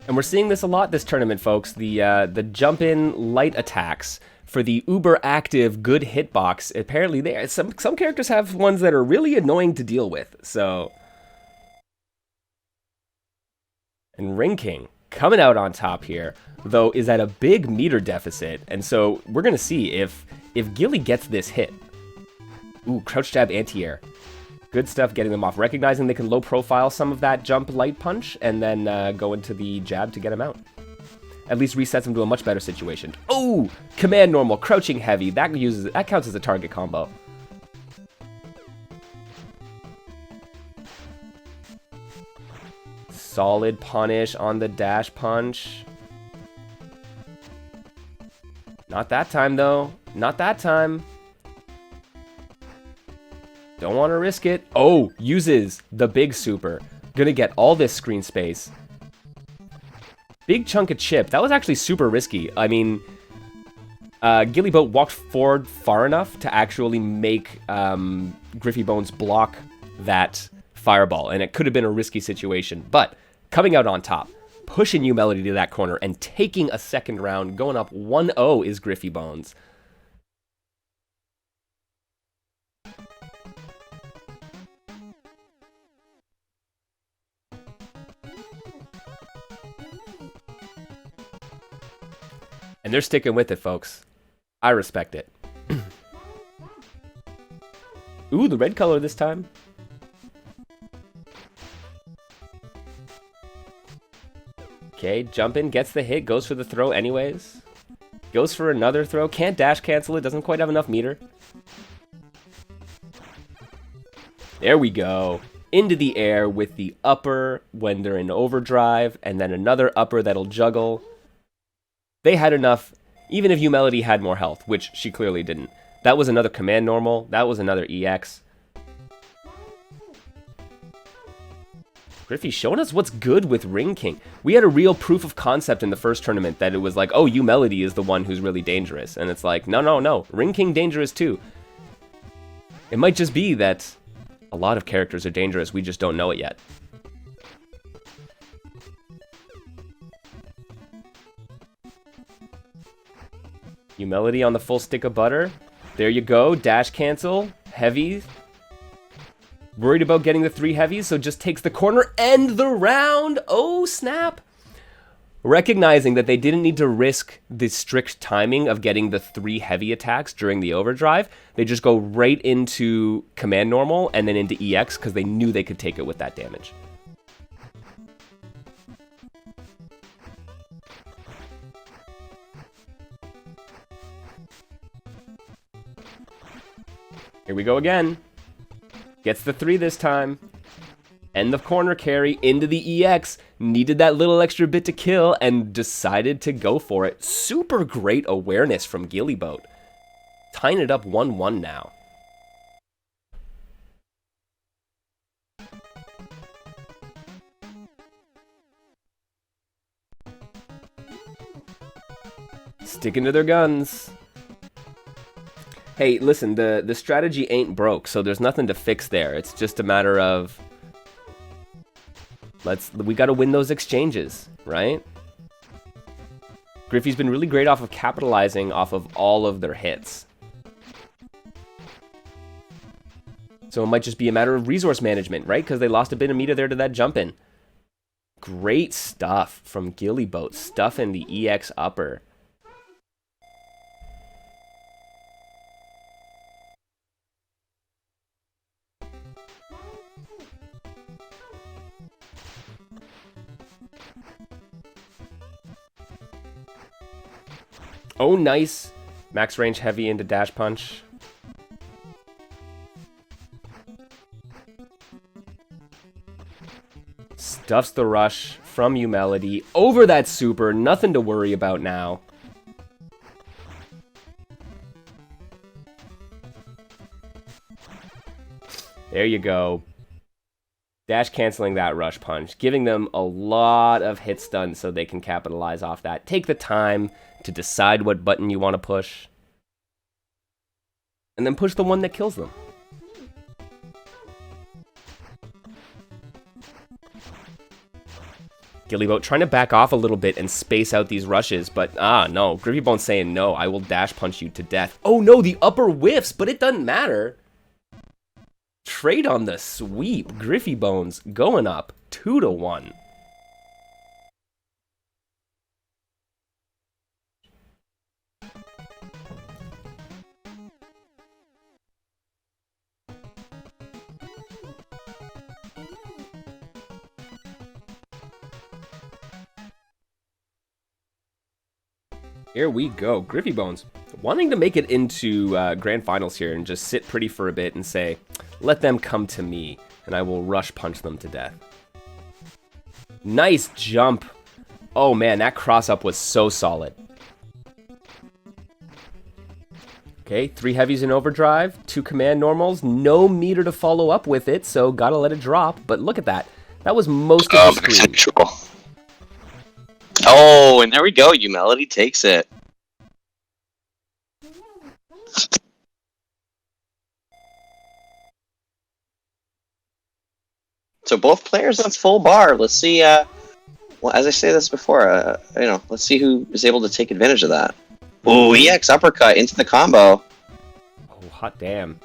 And we're seeing this a lot this tournament, folks. The jump-in light attacks for the uber active good hitbox. Apparently, some characters have ones that are really annoying to deal with. So, and Ring King coming out on top here, though, is at a big meter deficit. And so we're gonna see if Gili gets this hit. Ooh, crouch jab anti-air. Good stuff getting them off. Recognizing they can low profile some of that jump light punch and then go into the jab to get him out. At least resets him to a much better situation. Oh, command normal, crouching heavy. That counts as a target combo. Solid punish on the dash punch. Not that time though. Not that time. Don't want to risk it. Oh, uses the big super. Gonna get all this screen space. Big chunk of chip. That was actually super risky. I mean, Gili Boat walked forward far enough to actually make Griffy Bones block that fireball, and it could have been a risky situation. But coming out on top, pushing U Melody to that corner, and taking a second round, going up 1-0 is Griffy Bones. And they're sticking with it, folks. I respect it. Ooh, the red color this time. Okay, jump in, gets the hit, goes for the throw anyways. Goes for another throw, can't dash cancel it, doesn't quite have enough meter. There we go. Into the air with the upper when they're in overdrive, and then another upper that'll juggle. They had enough, even if U Melody had more health, which she clearly didn't. That was another command normal. That was another EX. Griffy showing us what's good with Ring King. We had a real proof of concept in the first tournament that it was like, oh, U Melody is the one who's really dangerous. And it's like, no. Ring King dangerous too. It might just be that a lot of characters are dangerous. We just don't know it yet. Humility on the full stick of butter. There you go. Dash cancel. Heavy. Worried about getting the 3 heavies, so just takes the corner. End the round. Oh, snap. Recognizing that they didn't need to risk the strict timing of getting the 3 heavy attacks during the overdrive, they just go right into command normal and then into EX because they knew they could take it with that damage. Here we go again. Gets the 3 this time. End of corner carry into the EX. Needed that little extra bit to kill and decided to go for it. Super great awareness from Gili Boat. Tying it up 1-1 now. Sticking to their guns. Hey, listen, the strategy ain't broke, so there's nothing to fix there. It's just a matter of we got to win those exchanges, right? Griffey's been really great off of capitalizing off of all of their hits. So it might just be a matter of resource management, right? Because they lost a bit of meter there to that jump in. Great stuff from Gili Boat. Stuff in the EX upper. Oh, nice. Max range heavy into dash punch. Stuffs the rush from Melody. Over that super. Nothing to worry about now. There you go. Dash canceling that rush punch. Giving them a lot of hit stun so they can capitalize off that. Take the time to decide what button you want to push. And then push the one that kills them. Gili Boat trying to back off a little bit and space out these rushes, but no. Griffy Bone's saying no, I will dash punch you to death. Oh no, the upper whiffs, but it doesn't matter. Trade on the sweep. Griffy Bones going up 2-1. Here we go. Griffy Bones wanting to make it into grand finals here and just sit pretty for a bit and say, let them come to me and I will rush punch them to death. Nice jump. Oh man, that cross up was so solid. Okay, 3 heavies in overdrive, 2 command normals, no meter to follow up with it, so gotta let it drop. But look at that. That was most of the screen. Oh, and there we go. Melody takes it. So both players on full bar. Let's see. Well, as I say this before, let's see who is able to take advantage of that. Ooh, EX uppercut into the combo. Oh, hot damn.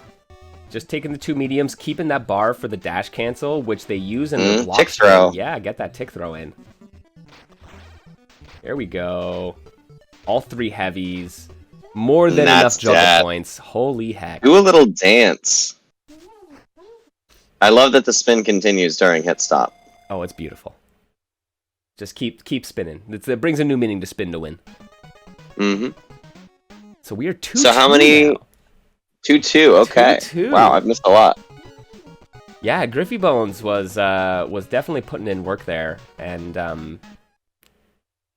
Just taking the 2 mediums, keeping that bar for the dash cancel, which they use in the block. Tick throw. Yeah, get that tick throw in. There we go. All 3 heavies. More than enough juggle points. Holy heck. Do a little dance. I love that the spin continues during hit stop. Oh, it's beautiful. Just keep spinning. It brings a new meaning to spin to win. Mm-hmm. So we are 2-2 So how many? 2-2. Okay. 2-2. Wow, I've missed a lot. Yeah, Griffy Bones was definitely putting in work there, and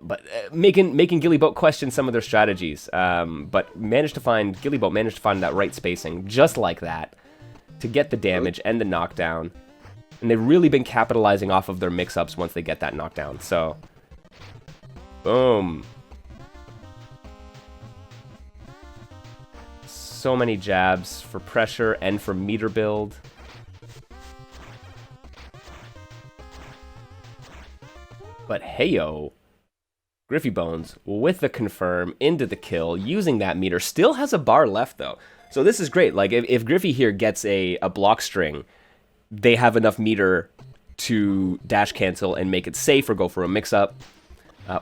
but making Gili Boat question some of their strategies. But Gili Boat managed to find that right spacing, just like that, to get the damage and the knockdown. And they've really been capitalizing off of their mix-ups once they get that knockdown. So, boom. So many jabs for pressure and for meter build. But heyo. Griffy Bones with the confirm into the kill, using that meter. Still has a bar left, though. So this is great. Like, if Griffy here gets a block string, they have enough meter to dash cancel and make it safe or go for a mix-up.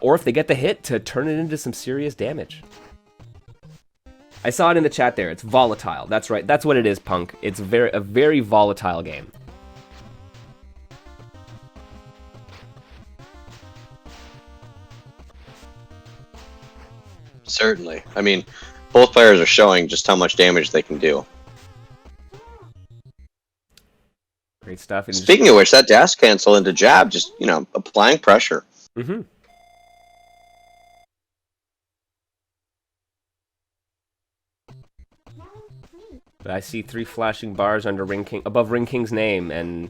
Or if they get the hit, to turn it into some serious damage. I saw it in the chat there. It's volatile. That's right. That's what it is, Punk. It's a very volatile game. Certainly. I mean, both players are showing just how much damage they can do. Great stuff. And speaking of which, that dash cancel into jab, just, you know, applying pressure. Mm-hmm. But I see 3 flashing bars under above Ring King's name, and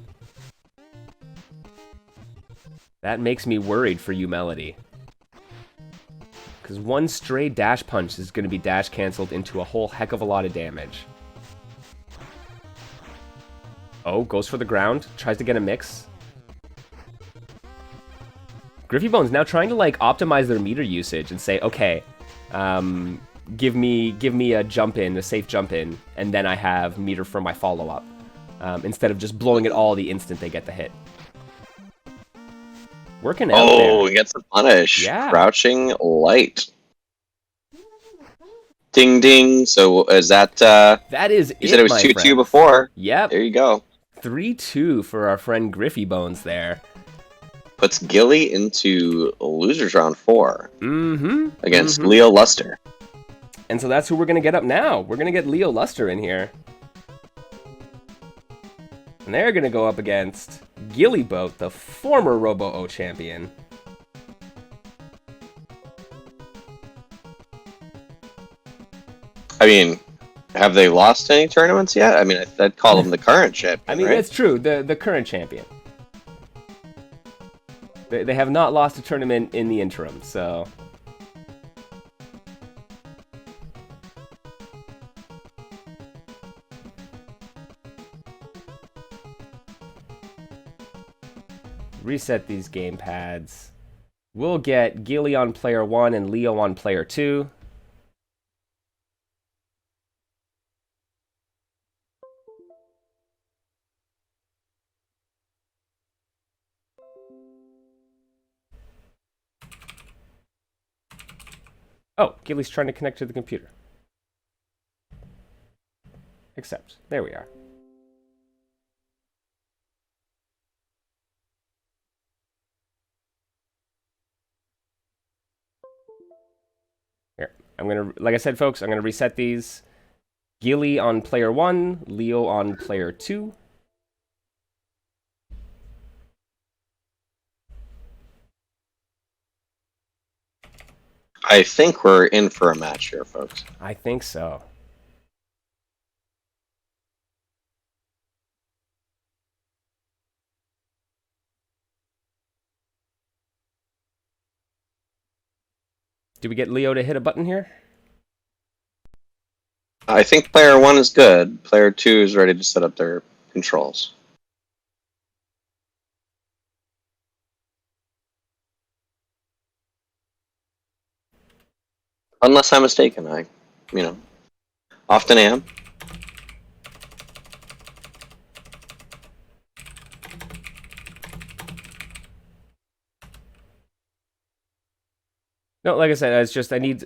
that makes me worried for you, Melody. Because one stray dash punch is going to be dash canceled into a whole heck of a lot of damage. Oh, goes for the ground, tries to get a mix. Griffy Bones now trying to like optimize their meter usage and say, okay, give me a jump in, a safe jump in, and then I have meter for my follow up, instead of just blowing it all the instant they get the hit. Working out there. Oh, he gets the punish. Yeah. Crouching light. Ding ding. So is that? That is. You said it was 2-2 before. Yep. There you go. 3-2 for our friend Griffy Bones there. Puts Gili into losers round 4. Mm-hmm. Against Leo Luster. And so that's who we're gonna get up now. We're gonna get Leo Luster in here. And they're gonna go up against Gili Boat, the former Robo Oh champion. I mean, have they lost any tournaments yet? I mean, I'd call them the current champion. I mean, right? that's true. The current champion. They have not lost a tournament in the interim, so. Reset these game pads. We'll get Gili on player 1 and Leo on player 2. Oh, Gili's trying to connect to the computer. Accept. There we are. Here, like I said, folks, I'm gonna reset these. Gili on player 1, Leo on player 2. I think we're in for a match here, folks. I think so. Do we get Leo to hit a button here? I think player 1 is good. Player 2 is ready to set up their controls. Unless I'm mistaken, I often am. No, like I said,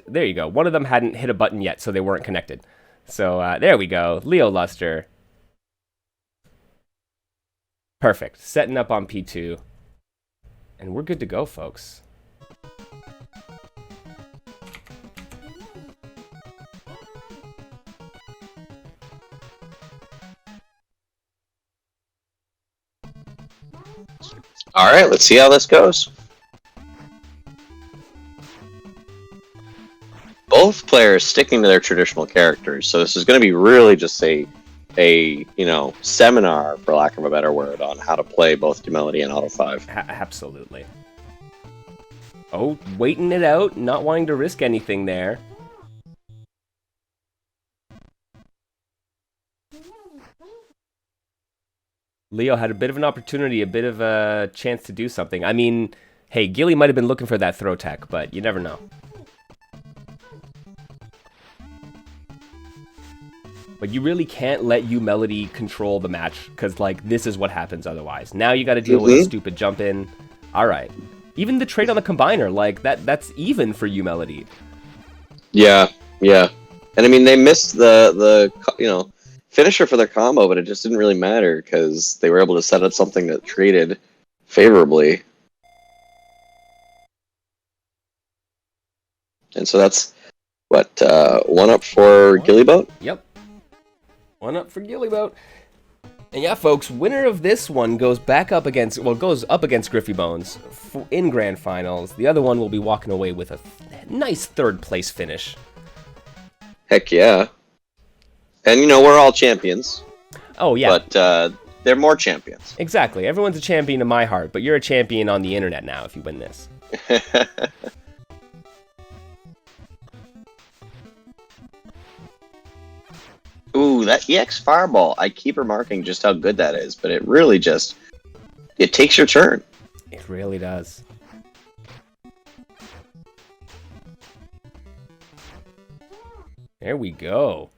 there you go. One of them hadn't hit a button yet, so they weren't connected. So there we go. Leo Luster. Perfect. Setting up on P2. And we're good to go, folks. All right, let's see how this goes. Both players sticking to their traditional characters, so this is going to be really just a seminar, for lack of a better word, on how to play both Dumelody and Auto 5. Absolutely. Oh, waiting it out, not wanting to risk anything there. Leo had a bit of an opportunity, a bit of a chance to do something. I mean, Hey, Gili might have been looking for that throw tech, but you never know. But you really can't let Melody control the match, because, like, this is what happens otherwise. Now you got to deal with a stupid jump in. All right. Even the trade on the combiner, like, that's even for Melody. Yeah, yeah. And I mean, they missed the finisher for their combo, but it just didn't really matter because they were able to set up something that traded favorably. And so that's, what, 1 up for Gili Boat? Yep. 1 up for Gili Boat. And yeah, folks, winner of this one goes up against Griffy Bones in Grand Finals. The other one will be walking away with a nice 3rd place finish. Heck yeah. And, we're all champions. Oh, yeah. But they're more champions. Exactly. Everyone's a champion in my heart, but you're a champion on the internet now if you win this. Ooh, that EX Fireball. I keep remarking just how good that is, but it really just... It takes your turn. It really does. There we go.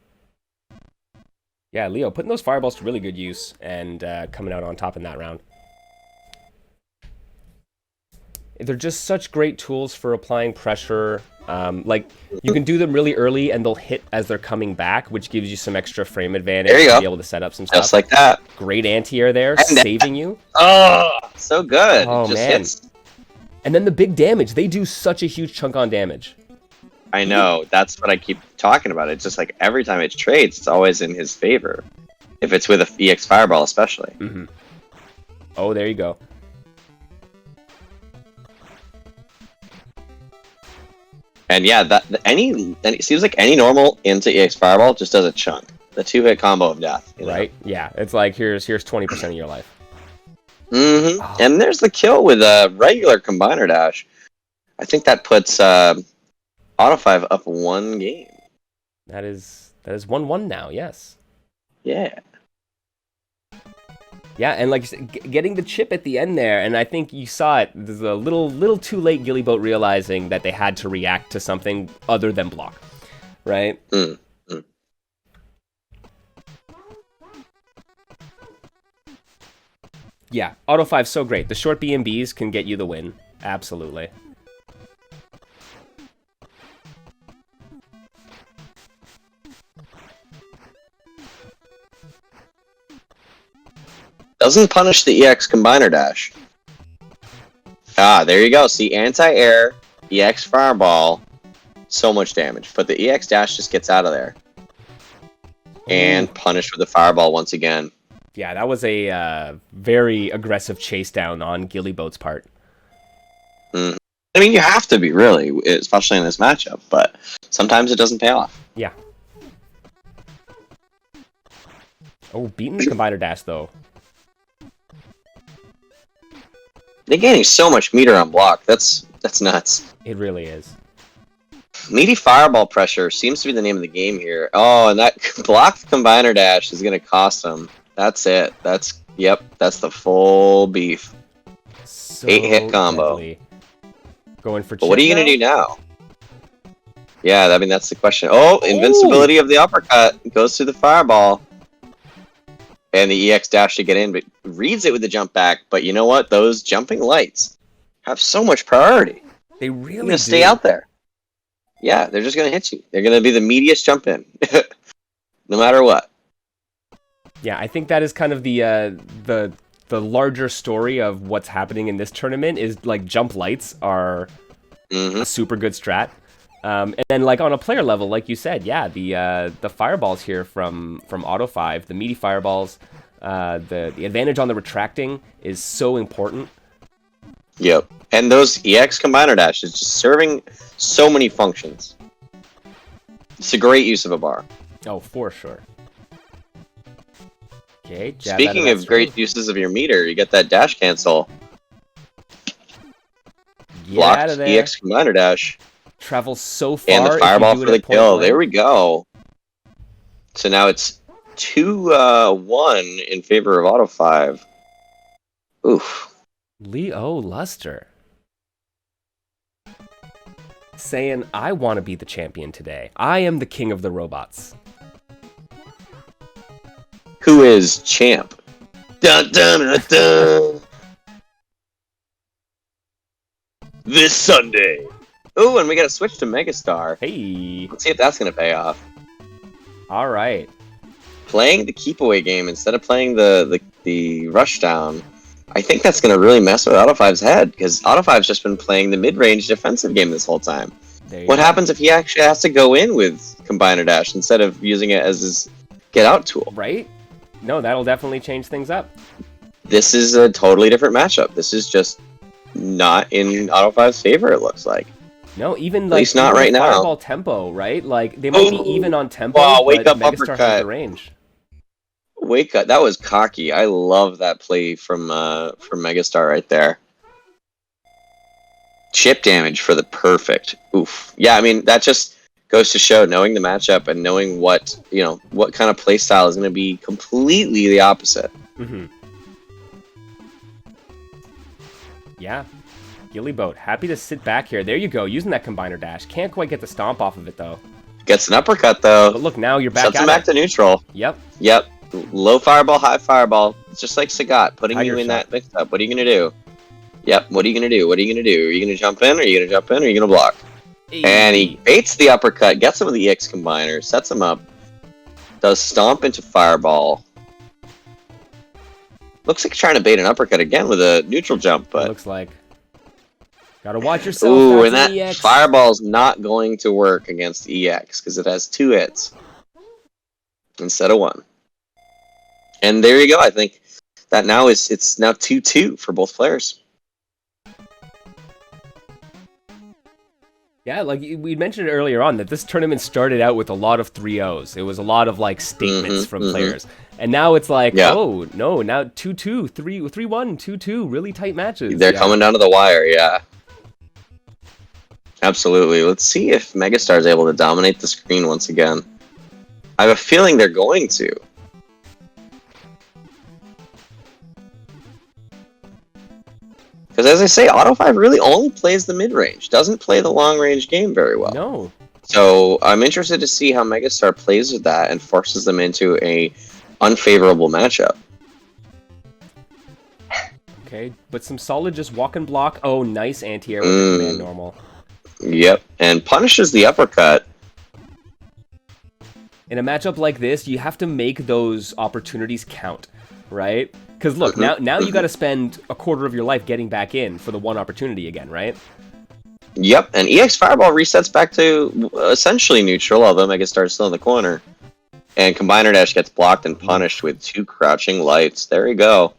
Yeah, Leo, putting those fireballs to really good use and coming out on top in that round. They're just such great tools for applying pressure. Like, you can do them really early and they'll hit as they're coming back, which gives you some extra frame advantage to be able to set up some stuff. Just like that. Great anti-air there, saving you. Oh, so good. Oh, just man. Hits. And then the big damage. They do such a huge chunk on damage. I know. That's what I keep talking about. It's just like every time it trades, it's always in his favor. If it's with a EX Fireball, especially. Mm-hmm. Oh, there you go. And yeah, it seems like any normal into EX Fireball just does a chunk. The 2-hit combo of death. Right? Yeah. It's like, here's 20% of your life. Mm-hmm. Oh. And there's the kill with a regular combiner dash. I think that puts Auto 5 up 1 game. That is 1-1 now, yes. Yeah. Yeah, and like getting the chip at the end there, and I think you saw it. There's a little too late. Gili Boat realizing that they had to react to something other than block, right? Yeah, Auto 5 so great. The short BMBs can get you the win. Absolutely. Doesn't punish the EX Combiner Dash. Ah, there you go. See, anti-air, EX Fireball, so much damage. But the EX Dash just gets out of there. And punished with the Fireball once again. Yeah, that was a very aggressive chase down on Gili Boat's part. I mean, you have to be, really, especially in this matchup. But sometimes it doesn't pay off. Yeah. Oh, beating the Combiner Dash, though. They're gaining so much meter on block. That's nuts. It really is. Meaty Fireball Pressure seems to be the name of the game here. Oh, and that blocked Combiner Dash is going to cost them. That's it. That's the full beef. So 8-hit combo. Deadly. Going for. But what are you going to do now? Yeah, I mean, that's the question. Oh, invincibility of the uppercut goes through the Fireball. And the EX dash to get in, but reads it with the jump back. But you know what? Those jumping lights have so much priority. They really You're going to stay out there. Yeah, they're just going to hit you. They're going to be the meatiest jump in. No matter what. Yeah, I think that is kind of the larger story of what's happening in this tournament is like jump lights are a super good strat. And then, like, on a player level, like you said, yeah, the fireballs here from Auto 5, the meaty fireballs, the advantage on the retracting is so important. Yep. And those EX Combiner Dash is just serving so many functions. It's a great use of a bar. Oh, for sure. Okay, speaking of great uses of your meter, you get that dash cancel. Blocked EX Combiner Dash. Travels so far. And the fireball for the kill. There we go. So now it's 2-1 in favor of Auto 5. Oof. Leo Luster. saying, I want to be the champion today. I am the king of the robots. Who is champ? Dun dun dun dun. This Sunday. Ooh, and we gotta switch to Megastar. Hey. Let's see if that's gonna pay off. All right. Playing the keep away game instead of playing the rushdown, I think that's gonna really mess with Auto5's head, because Auto5's just been playing the mid-range defensive game this whole time. What happens if he actually has to go in with Combiner Dash instead of using it as his get out tool? Right? No, that'll definitely change things up. This is a totally different matchup. This is just not in Auto5's favor, it looks like. No, even At least not right now. Fireball tempo, right? Like they might be even on tempo, wow, wake but up Megastar uppercut. has the range. Wake up! That was cocky. I love that play from Megastar right there. Chip damage for the perfect. Oof. Yeah, I mean that just goes to show, knowing the matchup and knowing what kind of play style is going to be completely the opposite. Mm-hmm. Yeah. Gili Boat, happy to sit back here. There you go, using that Combiner Dash. Can't quite get the stomp off of it, though. Gets an uppercut, though. But look, now you're back Sets him back to neutral. Yep. Yep. Low fireball, high fireball. It's just like Sagat, putting Tiger you in shot. that mix-up. What are you going to do? Yep, what are you going to do? What are you going to do? Are you going to jump in? Are you going to jump in? Or are you going to block? Hey. And he baits the uppercut, gets him with the EX Combiner, sets him up, does stomp into fireball. Looks like trying to bait an uppercut again with a neutral jump, but... It looks like. Gotta watch yourself. Ooh, That's and that EX. fireball's not going to work against EX because it has 2 hits instead of 1. And there you go. I think that now it's now 2-2 for both players. Yeah, like we mentioned earlier on that this tournament started out with a lot of 3-0s. It was a lot of like statements from players. And now it's like, oh, no, now 2-2, 3-1, 2-2, really tight matches. They're coming down to the wire, yeah. Absolutely. Let's see if Megastar is able to dominate the screen once again. I have a feeling they're going to. Because as I say, Auto5 really only plays the mid-range, doesn't play the long-range game very well. No. So I'm interested to see how Megastar plays with that and forces them into a unfavorable matchup. Okay, but some solid just walk and block. Oh, nice anti-air with the command normal. Yep, and punishes the uppercut. In a matchup like this, you have to make those opportunities count, right? Because look, now you got to spend a quarter of your life getting back in for the one opportunity again, right? Yep, and EX Fireball resets back to essentially neutral, although Megastar is still in the corner. And Combiner Dash gets blocked and punished with 2 crouching lights. There you go.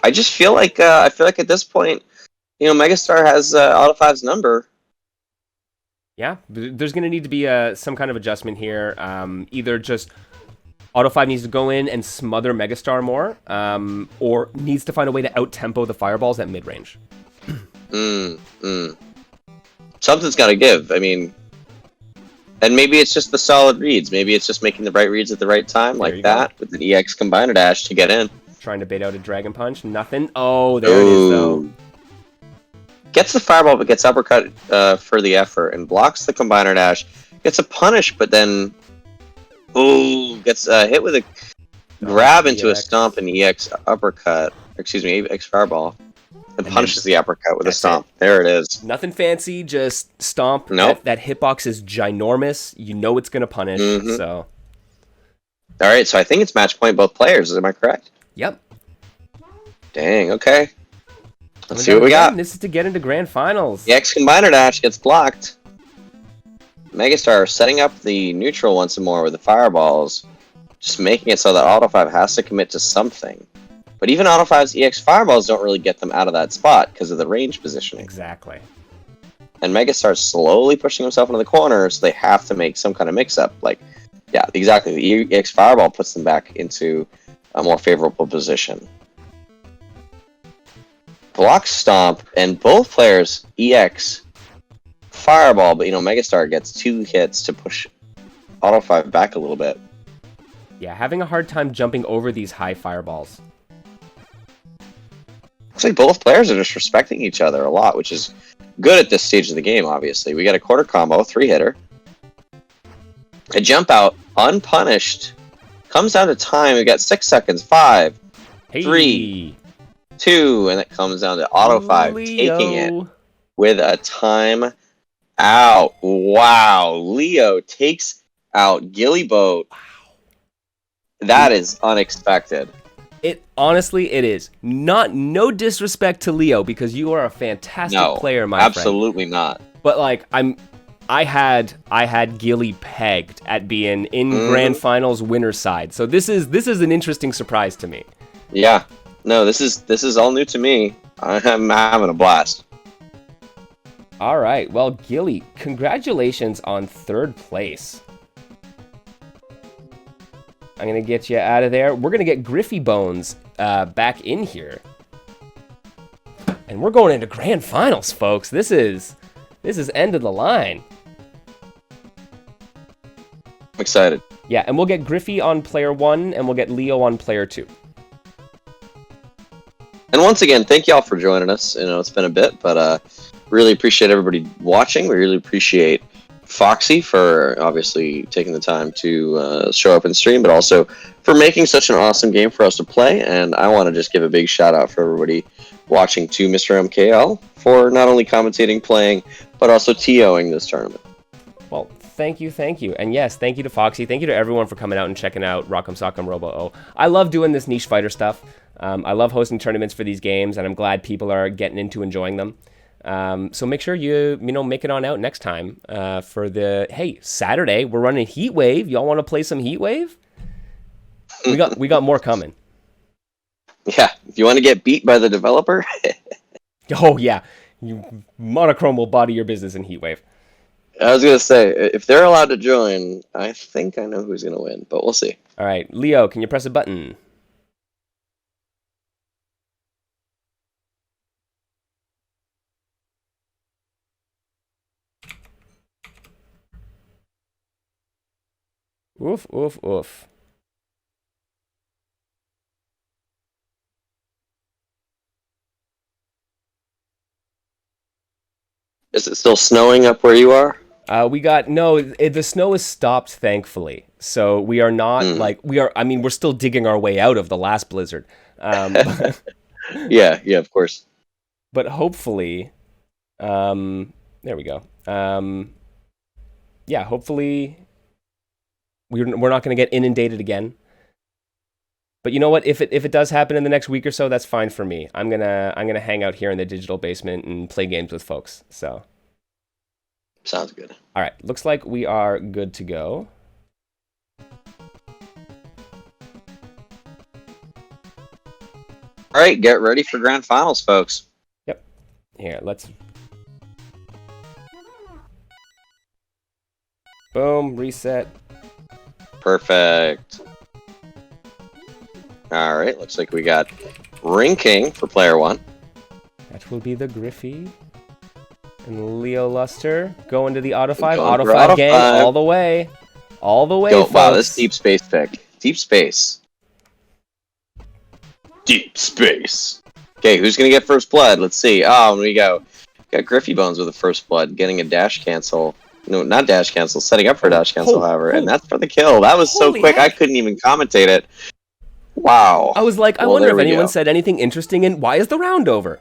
I just feel like at this point, Megastar has Auto5's number. Yeah, there's going to need to be some kind of adjustment here. Either just Auto5 needs to go in and smother Megastar more, or needs to find a way to out-tempo the fireballs at mid-range. Something's got to give. I mean, and maybe it's just the solid reads. Maybe it's just making the right reads at the right time, like that, with an EX Combiner Dash to get in. Trying to bait out a Dragon Punch. Nothing. Oh, there it is, though. Gets the fireball, but gets uppercut for the effort, and blocks the Combiner Dash. Gets a punish, but then... gets hit with a grab into a stomp and EX uppercut. Excuse me, EX fireball. And punishes the uppercut with a stomp. There it is. Nothing fancy, just stomp. Nope. That hitbox is ginormous. You know it's going to punish, so... Alright, so I think it's match point both players. Am I correct? Yep. Dang, okay. Let's see what we got. This is to get into grand finals. The EX Combiner Dash gets blocked. Megastar setting up the neutral once more with the fireballs. Just making it so that Auto5 has to commit to something. But even Auto5's EX fireballs don't really get them out of that spot because of the range positioning. Exactly. And Megastar's slowly pushing himself into the corner, so they have to make some kind of mix-up. Like, yeah, exactly. The EX fireball puts them back into a more favorable position. Block stomp, and both players EX fireball, but Megastar gets 2 hits to push Auto5 back a little bit. Yeah, having a hard time jumping over these high fireballs. Looks like both players are just respecting each other a lot, which is good at this stage of the game, obviously. We got a quarter combo, 3-hitter. A jump out, unpunished. Comes down to time. We got 6 seconds. 5, 3, 2, and it comes down to Auto 5, taking it with a time out. Wow. Leo takes out Gili Boat. That is unexpected. Honestly, it is. No disrespect to Leo, because you are a fantastic player, my friend. Absolutely not. But like I had Gili pegged at being in grand finals winner's side. So this is an interesting surprise to me. Yeah. No, this is all new to me. I'm having a blast. All right. Well, Gili, congratulations on 3rd place. I'm going to get you out of there. We're going to get Griffy Bones back in here. And we're going into grand finals, folks. This is end of the line. I'm excited. Yeah, and we'll get Griffy on player 1, and we'll get Leo on player 2. And once again, thank y'all for joining us. You know, it's been a bit, but really appreciate everybody watching. We really appreciate Foxy for obviously taking the time to show up and stream, but also for making such an awesome game for us to play. And I want to just give a big shout out for everybody watching to Mr. MKL for not only commentating, playing, but also TOing this tournament. Well, thank you. And yes, thank you to Foxy. Thank you to everyone for coming out and checking out Rock'em Sock'em Robo Oh. I love doing this niche fighter stuff. I love hosting tournaments for these games, and I'm glad people are getting into enjoying them. So make sure you make it on out next time for the Saturday. We're running Heat Wave. Y'all want to play some Heat Wave? We got more coming. Yeah, if you want to get beat by the developer. Oh yeah, Monochrome will body your business in Heat Wave. I was gonna say, if they're allowed to join, I think I know who's gonna win, but we'll see. All right, Leo, can you press a button? Oof, oof, oof. Is it still snowing up where you are? The snow has stopped, thankfully. So we are not we're still digging our way out of the last blizzard. Yeah, of course. But hopefully, there we go. Hopefully we're not going to get inundated again. But you know what? If it does happen in the next week or so, that's fine for me. I'm gonna hang out here in the digital basement and play games with folks. So sounds good. All right, looks like we are good to go. All right, get ready for grand finals, folks. Yep. Here, let's. Boom, reset. Perfect. All right, looks like we got Ring King for player 1. That will be the Griffy. And Leo Luster going to the Auto 5. Auto 5 gang 5. all the way. All the way, folks. Wow, this deep space pick. Deep space. Deep space. Okay, who's going to get first blood? Let's see. Oh, we got Griffy Bones with the first blood, getting a dash cancel. No, not dash cancel, setting up for a dash cancel, however. And that's for the kill. That was so quick, I couldn't even commentate it. Wow. I was like, I wonder if anyone said anything interesting, and why is the round over?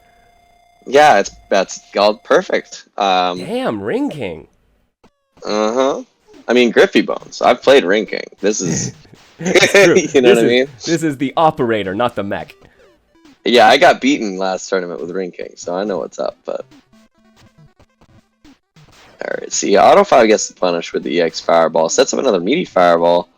Yeah, that's all perfect. Damn, Ring King. Uh-huh. I mean, Griffy Bones. I've played Ring King. This is... You know what I mean? This is the operator, not the mech. Yeah, I got beaten last tournament with Ring King, so I know what's up, but... Alright, see, Auto 5 gets the punish with the EX Fireball. Sets up another meaty Fireball.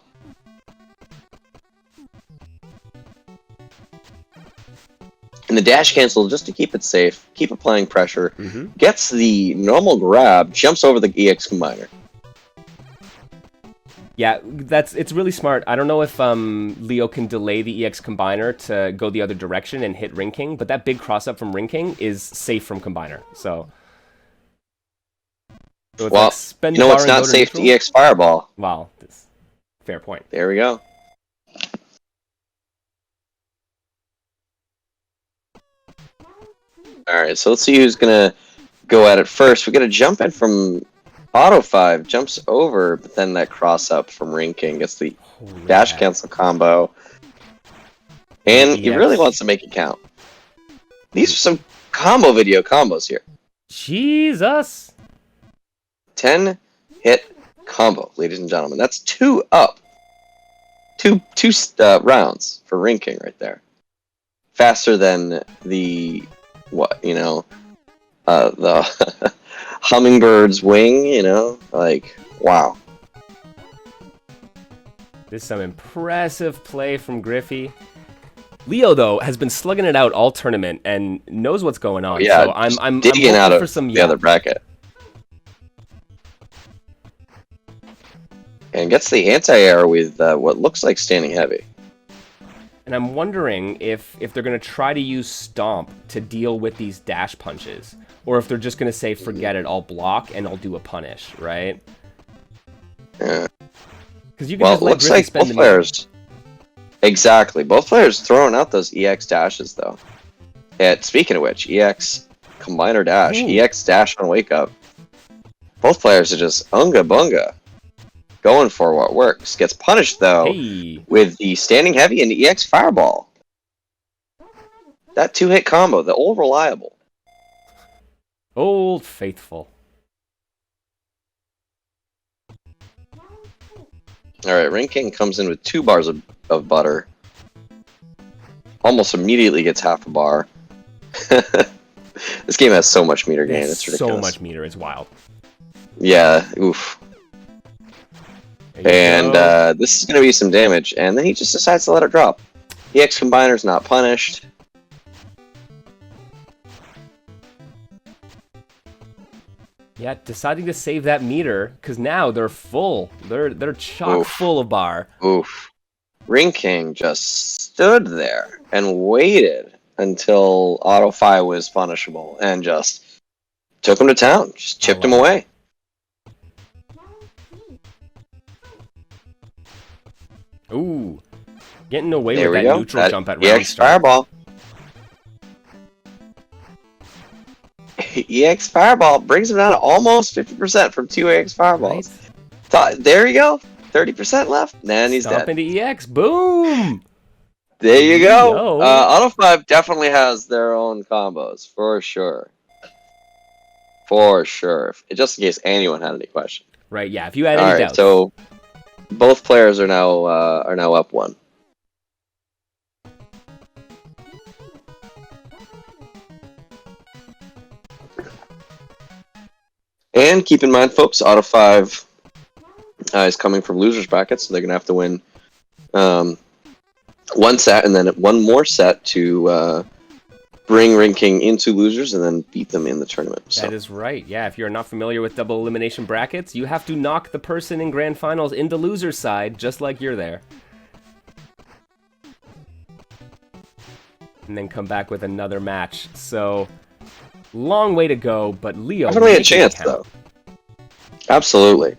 And the dash cancel, just to keep it safe, keep applying pressure, gets the normal grab, jumps over the EX Combiner. Yeah, it's really smart. I don't know if Leo can delay the EX Combiner to go the other direction and hit Ring King, but that big cross-up from Ring King is safe from Combiner, so it's well, like you know what's not safe to EX Fireball? Wow, fair point. There we go. Alright, so let's see who's gonna go at it first. We get a jump in from Auto 5, jumps over, but then that cross up from Ring King gets the dash cancel combo. And he really wants to make it count. These are some combo video combos here. Jesus! 10 hit combo, ladies and gentlemen. That's 2 up. Two rounds for Ring King right there. Faster than the, the hummingbird's wing, like, wow. This is some impressive play from Griffey. Leo, though, has been slugging it out all tournament and knows what's going on. Yeah, so I'm digging out of for some the other bracket. And gets the anti-air with what looks like standing heavy. And I'm wondering if they're going to try to use Stomp to deal with these dash punches. Or if they're just going to say, forget it, I'll block and I'll do a punish, right? Yeah. Because you can just let looks Griffey like spend both the players. Exactly. Both players throwing out those EX dashes, though. Yeah, speaking of which, EX combiner dash, EX dash on wake up. Both players are just unga bunga. Going for what works. Gets punished, though, with the standing heavy and the EX fireball. That 2-hit combo, the old reliable. Old faithful. Alright, Ring King comes in with 2 bars of butter. Almost immediately gets half a bar. This game has so much meter gain, it's ridiculous. So much meter, it's wild. Yeah, oof. And this is going to be some damage, and then he just decides to let it drop. EX Combiner's not punished. Yeah, deciding to save that meter, because now they're full. They're chock full of bar. Oof. Ring King just stood there and waited until Auto 5 was punishable, and just took him to town. Just chipped him away. Ooh, getting away with that neutral jump at round EX start. Fireball. EX Fireball brings him down to almost 50% from 2 EX Fireballs. Right. There you go. 30% left. Then he's dead. Into EX. Boom! There you go. Auto 5 definitely has their own combos, for sure. For sure. Just in case anyone had any question. Right, yeah. If you had any doubts. So both players are now up 1. And keep in mind, folks, Auto 5 is coming from losers bracket, so they're going to have to win 1 set and then 1 more set to bring Ring King into losers and then beat them in the tournament. So. That is right. Yeah, if you're not familiar with double elimination brackets, you have to knock the person in grand finals into loser's side, just like you're there. And then come back with another match. So, long way to go, but Leo... Definitely a chance, though. Absolutely.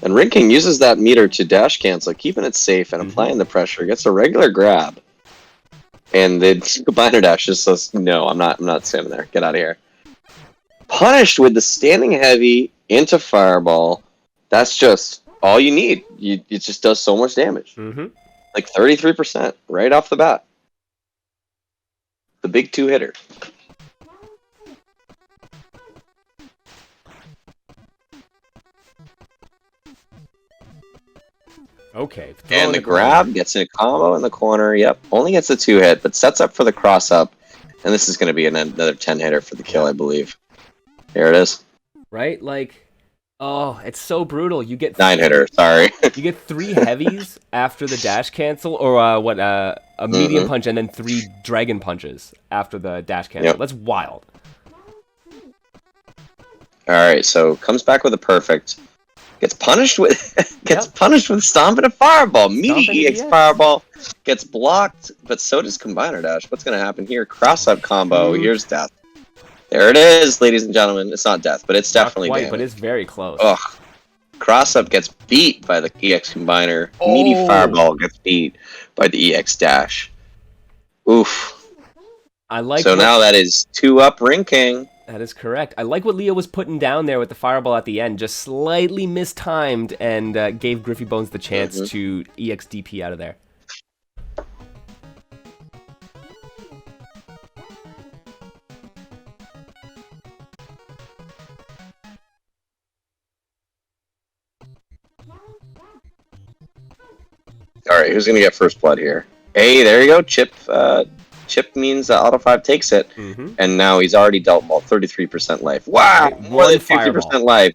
And Ring King uses that meter to dash cancel, keeping it safe and applying the pressure. Gets a regular grab. And the combiner dash just says, no, I'm not standing there. Get out of here. Punished with the standing heavy into fireball. That's just all you need. It just does so much damage. Like 33% right off the bat. The big 2-hitter. Okay. And the grab gets a combo in the corner. Yep. Only gets a 2-hit, but sets up for the cross-up. And this is going to be another 10-hitter for the kill, I believe. Here it is. Right? Like, oh, it's so brutal. You get 9-hitter, sorry. You get 3 heavies after the dash cancel, or a medium punch, and then 3 dragon punches after the dash cancel. Yep. That's wild. Alright, so comes back with a perfect. Gets punished with punished with Stomp and a Fireball. Meaty EX Fireball gets blocked, but so does Combiner Dash. What's going to happen here? Cross-up combo. Here's death. There it is, ladies and gentlemen. It's not death, but it's definitely not quite, damage. But it's very close. Ugh. Cross-up gets beat by the EX Combiner. Meaty Fireball gets beat by the EX Dash. Oof. I like. So now that is 2 up Ring King. That is correct. I like what Leo was putting down there with the fireball at the end. Just slightly mistimed and gave Griffy Bones the chance to EXDP out of there. All right, who's gonna get first blood here? Hey, there you go. Chip. Chip means that Auto 5 takes it, and now he's already dealt ball 33% life. Wow, right, more than 50% life.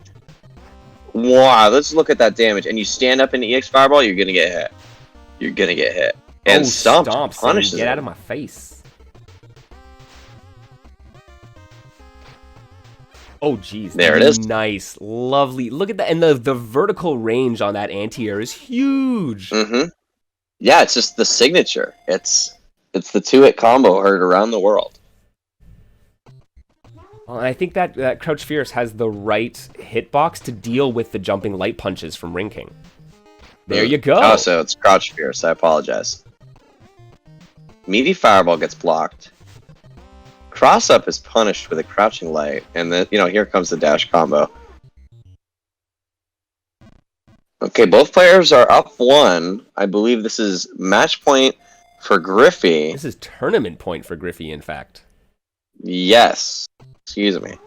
Wow, let's look at that damage. And you stand up in the EX Fireball, you're gonna get hit. You're gonna get hit. And Stomp punishes Get out of my face. Oh, geez. There it is. Nice. Lovely. Look at that. And the vertical range on that anti-air is huge. Yeah, it's just the signature. It's the 2-hit combo heard around the world. Well, and I think that Crouch Fierce has the right hitbox to deal with the jumping light punches from Ring King. There you go. Oh, so it's Crouch Fierce. I apologize. Meaty Fireball gets blocked. Cross Up is punished with a Crouching Light, and then, here comes the dash combo. Okay, both players are up 1. I believe this is match point for Griffy. This is tournament point for Griffy, in fact. Yes. Excuse me.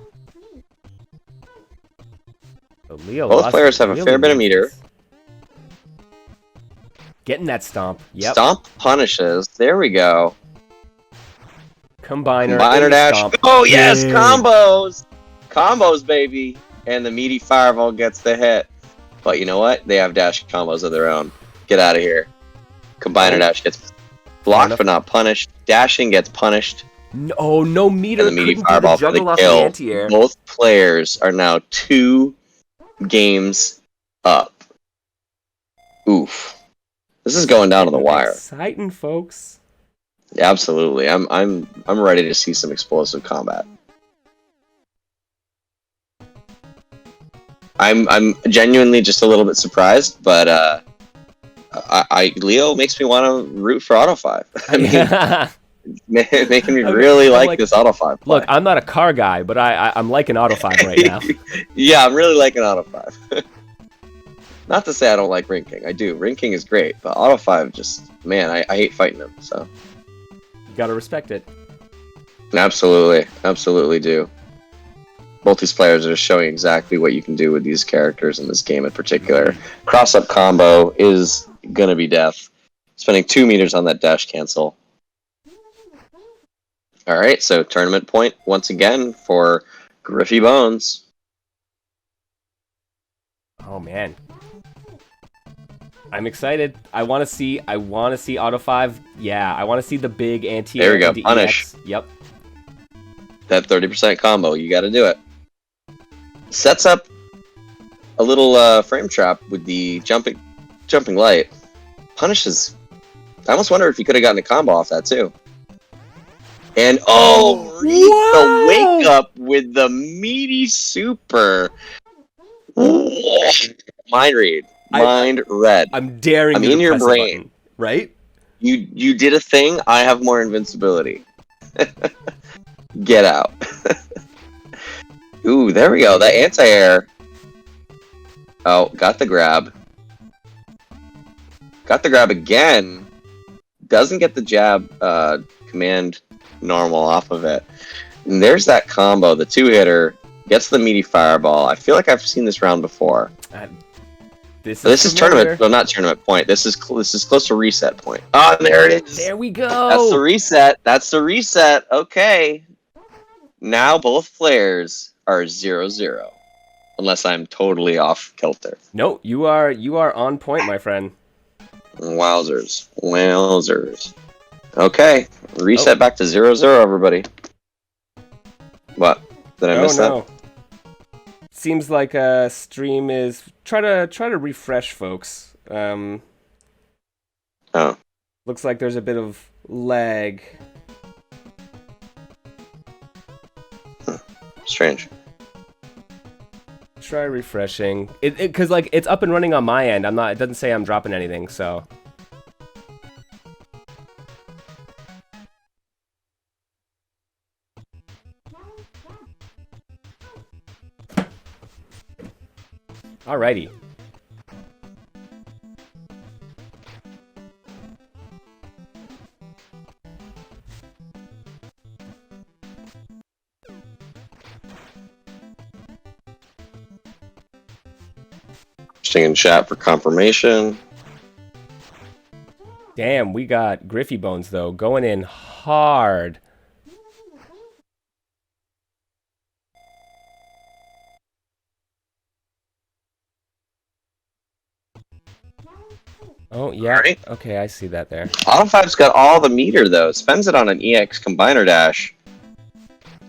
So Leo both players have a fair bit of meter. Getting that stomp. Yep. Stomp punishes. There we go. Combiner dash. Stomp. Oh, yes! Big. Combos! Combos, baby! And the Meaty Fireball gets the hit. But you know what? They have dash combos of their own. Get out of here. Combiner dash gets blocked but not punished. Dashing gets punished. No meter. And the Meaty Fireball for the kill. Both players are now 2 games up. Oof. This is going down to the wire. Exciting, folks. Absolutely. I'm ready to see some explosive combat. I'm genuinely just a little bit surprised, but Leo makes me want to root for Auto 5. I mean, making me really like this Auto 5 play. Look, I'm not a car guy, but I'm liking Auto 5 right now. Yeah, I'm really liking Auto 5. Not to say I don't like Ring King. I do. Ring King is great, but Auto 5 just, man, I hate fighting him, so. You gotta respect it. Absolutely do. Both these players are showing exactly what you can do with these characters in this game in particular. Cross-up combo is gonna be death. Spending 2 meters on that dash cancel. Alright, so tournament point once again for Griffy Bones. Oh man. I'm excited. I want to see Auto 5. Yeah, I want to see the big anti. There we go. Punish. EX. Yep. That 30% combo. You got to do it. Sets up a little frame trap with the jumping light. Punishes. I almost wonder if he could have gotten a combo off that too. And the wake up with the meaty super. Mind read. Mind read. I'm daring I'm you in to your press brain. a button, right? You did a thing. I have more invincibility. Get out. Ooh, there we go. That anti-air. Oh, got the grab. Got the grab again. Doesn't get the jab command normal off of it. And there's that combo. The 2-hitter gets the meaty fireball. I feel like I've seen this round before. This is tournament. Well, not tournament point. This is close to reset point. Oh, there it is. There we go. That's the reset. That's the reset. Okay. Now both players are 0-0. Unless I'm totally off kilter. No, you are on point, my friend. Wowzers. Okay. Reset back to 0-0, everybody. What? Did I miss that? Seems like stream is try to refresh, folks. Looks like there's a bit of lag. Strange. Try refreshing. Because like it's up and running on my end. It doesn't say I'm dropping anything, so. Alrighty. Staying in chat for confirmation. Damn, we got Griffy Bones, though, going in hard. Oh, yeah. Right. Okay, I see that there. Auto 5's got all the meter, though. Spends it on an EX combiner dash.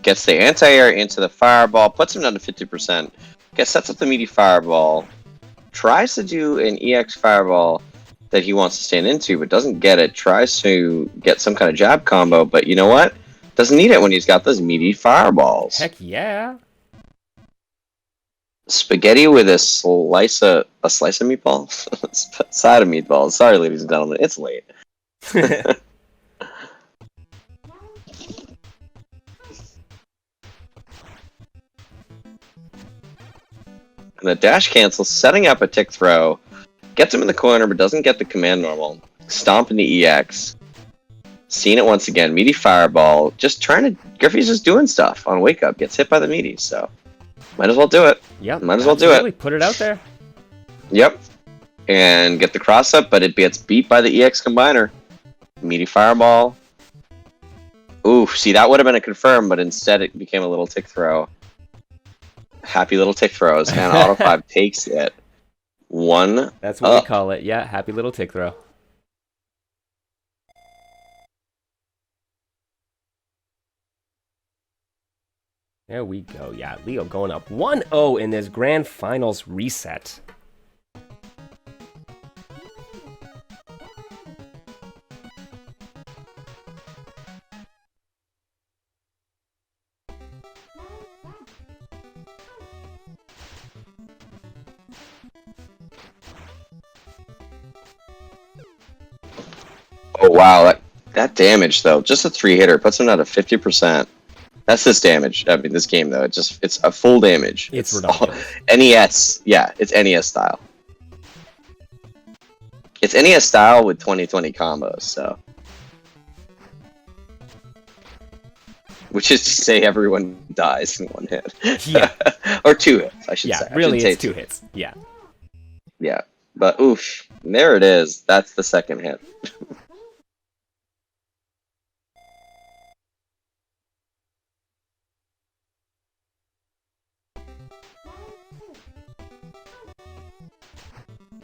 Gets the anti-air into the fireball. Puts him down to 50%. Sets up the meaty fireball. Tries to do an EX fireball that he wants to stand into, but doesn't get it. Tries to get some kind of jab combo, but you know what? Doesn't need it when he's got those meaty fireballs. Heck yeah. Spaghetti with a slice of meatball? Side of meatballs. Sorry, ladies and gentlemen. It's late. And the dash cancel, setting up a tick throw. Gets him in the corner, but doesn't get the command normal. Stomp into EX. Seeing it once again. Meaty fireball. Just trying to... Griffey's just doing stuff on wake up. Gets hit by the meaty, so... Might as well do it. Yep. Might as well do it. Put it out there. Yep. And get the cross up, but it gets beat by the EX combiner. Meaty fireball. Ooh, see, that would have been a confirm, but instead it became a little tick throw. Happy little tick throws, and Auto 5 takes it. One. That's what we call it. Yeah, happy little tick throw. There we go. Yeah, Leo going up 1-0 in this grand finals reset. Oh wow, that damage though, just a 3-hitter puts him down to 50%. That's this damage. I mean, this game though, it's a full damage. It's NES. Yeah, it's NES style. It's NES style with 2020 combos. So, which is to say, everyone dies in one hit. Yeah, or 2 hits, I should say. Yeah, really, it's 2 hits. Yeah. Yeah, but oof, there it is. That's the second hit.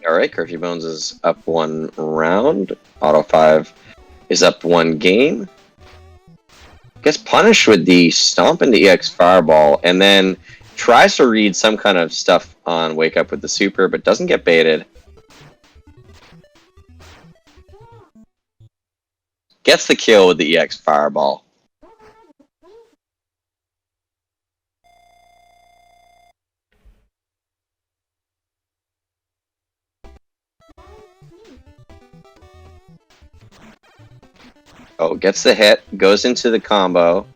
Alright, Curfew Bones is up 1 round. Auto 5 is up 1 game. Gets punished with the stomp into EX Fireball, and then tries to read some kind of stuff on Wake Up with the super, but doesn't get baited. Gets the kill with the EX Fireball. Oh, gets the hit, goes into the combo.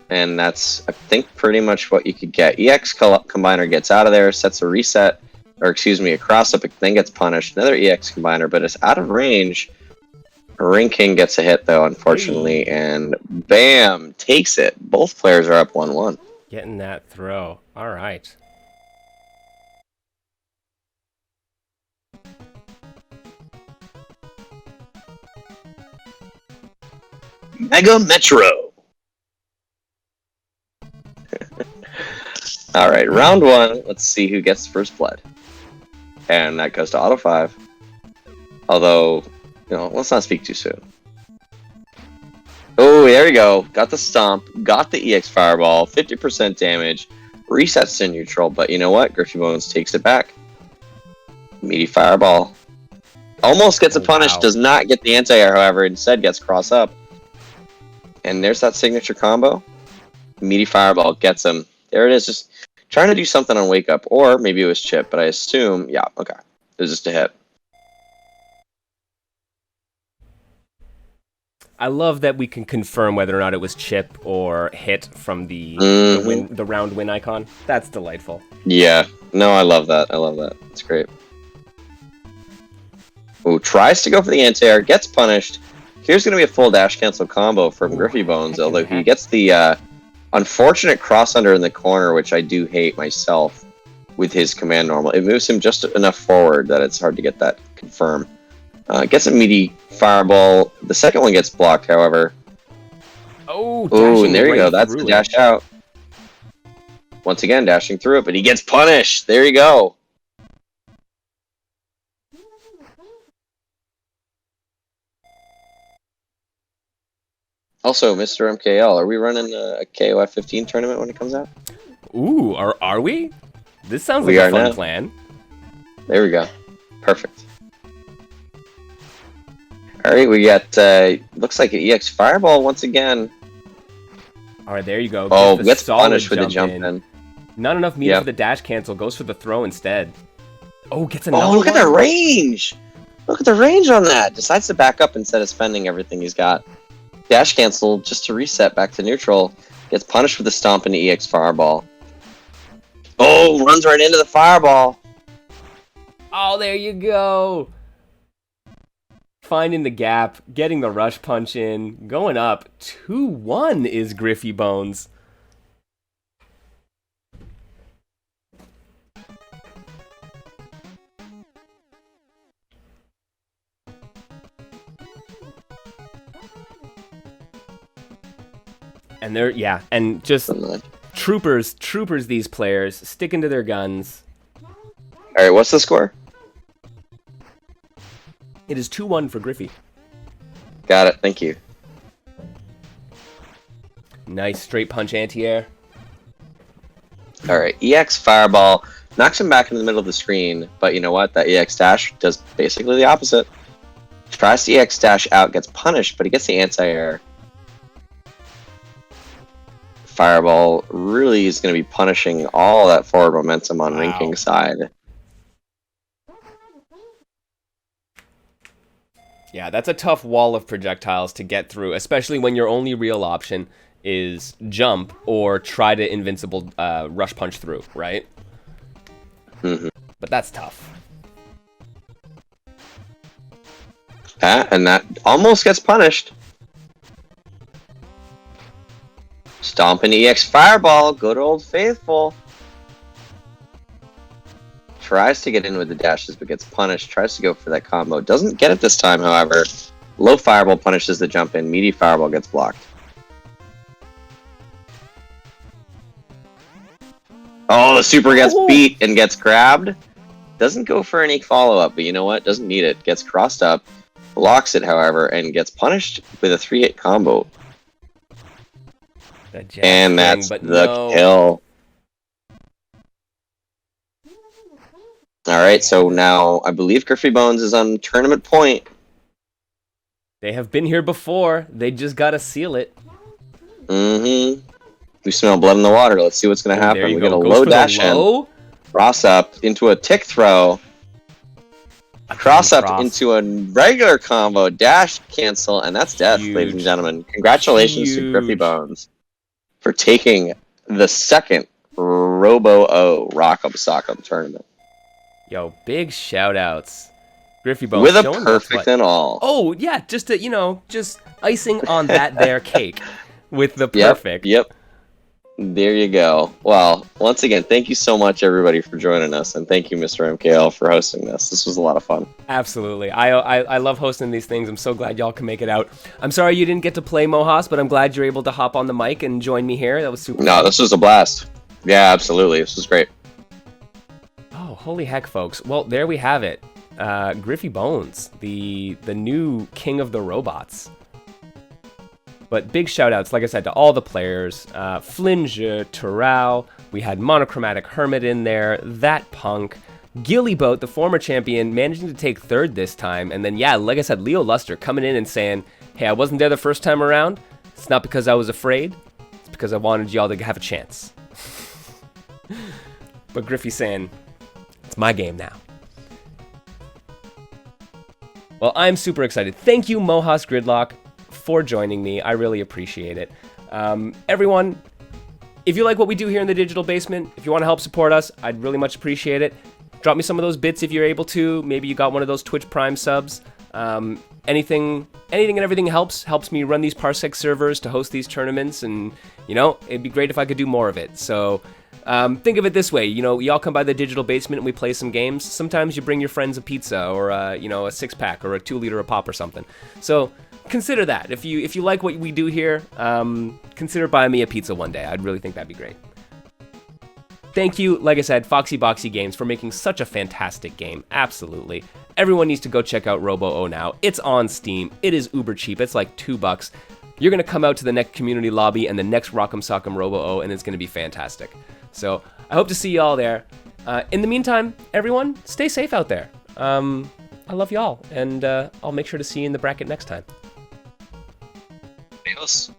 And that's, I think, pretty much what you could get. EX Combiner gets out of there, sets a reset, or excuse me, a cross-up, then gets punished. Another EX Combiner, but it's out of range. Ring King gets a hit, though, unfortunately, and bam, takes it. Both players are up 1-1. Getting that throw. All right. Mega Metro. All right, round 1. Let's see who gets first blood. And that goes to Auto 5. Although, you know, let's not speak too soon. Oh, there we go. Got the stomp. Got the EX Fireball. 50% damage. Resets to neutral. But you know what? Griffy Bones takes it back. Meaty Fireball. Almost gets a punish. Wow. Does not get the anti-air, however. Instead gets cross up. And there's that signature combo. Meaty Fireball gets him. There it is. Just trying to do something on Wake Up. Or maybe it was Chip. But I assume, yeah, okay. It was just a hit. I love that we can confirm whether or not it was chip or hit from the round win icon. That's delightful. Yeah. No, I love that. I love that. It's great. Ooh, tries to go for the anti-air, gets punished. Here's going to be a full dash cancel combo from Griffy Bones, although he gets the unfortunate cross under in the corner, which I do hate myself with his command normal. It moves him just enough forward that it's hard to get that confirmed. Gets a meaty fireball. The second one gets blocked, however. Oh, and there you go. That's the dash out. Once again, dashing through it, but he gets punished. There you go. Also, Mr.MKL, are we running a KOF 15 tournament when it comes out? Ooh, are we? This sounds like a fun plan. There we go. Perfect. Alright, we got, looks like an EX Fireball once again. Alright, there you go. Oh, gets punished with the jump in. Not enough meter for the dash cancel. Goes for the throw instead. Oh, gets another one. Oh, look at the range! Look at the range on that! Decides to back up instead of spending everything he's got. Dash cancel just to reset back to neutral. Gets punished with the stomp into EX Fireball. Oh, runs right into the Fireball! Oh, there you go! Finding the gap, getting the rush punch in, going up 2-1 is Griffy Bones. And they're, and just troopers these players, sticking to their guns. Alright, what's the score? It is 2-1 for Griffy. Got it, thank you. Nice straight punch anti-air. Alright, EX Fireball knocks him back in the middle of the screen, but you know what? That EX Dash does basically the opposite. Tries to EX Dash out, gets punished, but he gets the anti-air. Fireball really is going to be punishing all that forward momentum on Rinking's side. Yeah, that's a tough wall of projectiles to get through, especially when your only real option is jump or try to invincible rush punch through, right? But that's tough. And that almost gets punished. Stomping EX Fireball, good old faithful. Tries to get in with the dashes, but gets punished. Tries to go for that combo. Doesn't get it this time, however. Low Fireball punishes the jump in. Meaty Fireball gets blocked. Oh, the super gets beat and gets grabbed. Doesn't go for any follow-up, but you know what? Doesn't need it. Gets crossed up. Blocks it, however, and gets punished with a 3-hit combo. And that's the kill. Alright, so now I believe Griffy Bones is on tournament point. They have been here before. They just gotta seal it. We smell blood in the water. Let's see what's gonna happen. We get a low dash in. Cross up into a tick throw. Cross up into a regular combo. Dash cancel. And that's death, ladies and gentlemen. Congratulations to Griffy Bones for taking the second Robo Oh Rock'em Sock'em tournament. Yo, big shout outs. Griffy Bones. With a perfect and all. Oh, yeah, just to, just icing on that there cake with the perfect. Yep. There you go. Well, once again, thank you so much, everybody, for joining us. And thank you, Mr.MKL, for hosting this. This was a lot of fun. Absolutely. I love hosting these things. I'm so glad y'all can make it out. I'm sorry you didn't get to play Mohas, but I'm glad you're able to hop on the mic and join me here. That was super fun. This was a blast. Yeah, absolutely. This was great. Oh, holy heck, folks. Well, there we have it. Griffy Bones, the new king of the robots. But big shout-outs, like I said, to all the players. Flinger, Tarau, we had Monochromatic Hermit in there, That Punk, Gili Boat, the former champion, managing to take third this time. And then, like I said, Leo Luster coming in and saying, hey, I wasn't there the first time around. It's not because I was afraid. It's because I wanted y'all to have a chance. But Griffy saying, it's my game now. Well, I'm super excited. Thank you, Mohas Gridlock, for joining me. I really appreciate it. Everyone, if you like what we do here in the Digital Basement, if you want to help support us, I'd really much appreciate it. Drop me some of those bits if you're able to. Maybe you got one of those Twitch Prime subs. Anything and everything helps me run these Parsec servers to host these tournaments, and it'd be great if I could do more of it. So think of it this way, y'all come by the Digital Basement and we play some games. Sometimes you bring your friends a pizza or a 6-pack or a 2-liter of pop or something. So consider that. If you like what we do here, consider buying me a pizza one day. I'd really think that'd be great. Thank you, like I said, FoxyBoxy Games for making such a fantastic game. Absolutely. Everyone needs to go check out Robo Oh now. It's on Steam. It is uber cheap. It's like $2. You're going to come out to the next community lobby and the next Rock'em Sock'em Robo Oh, and it's going to be fantastic. So I hope to see y'all there. In the meantime, everyone, stay safe out there. I love y'all, and I'll make sure to see you in the bracket next time. Adios.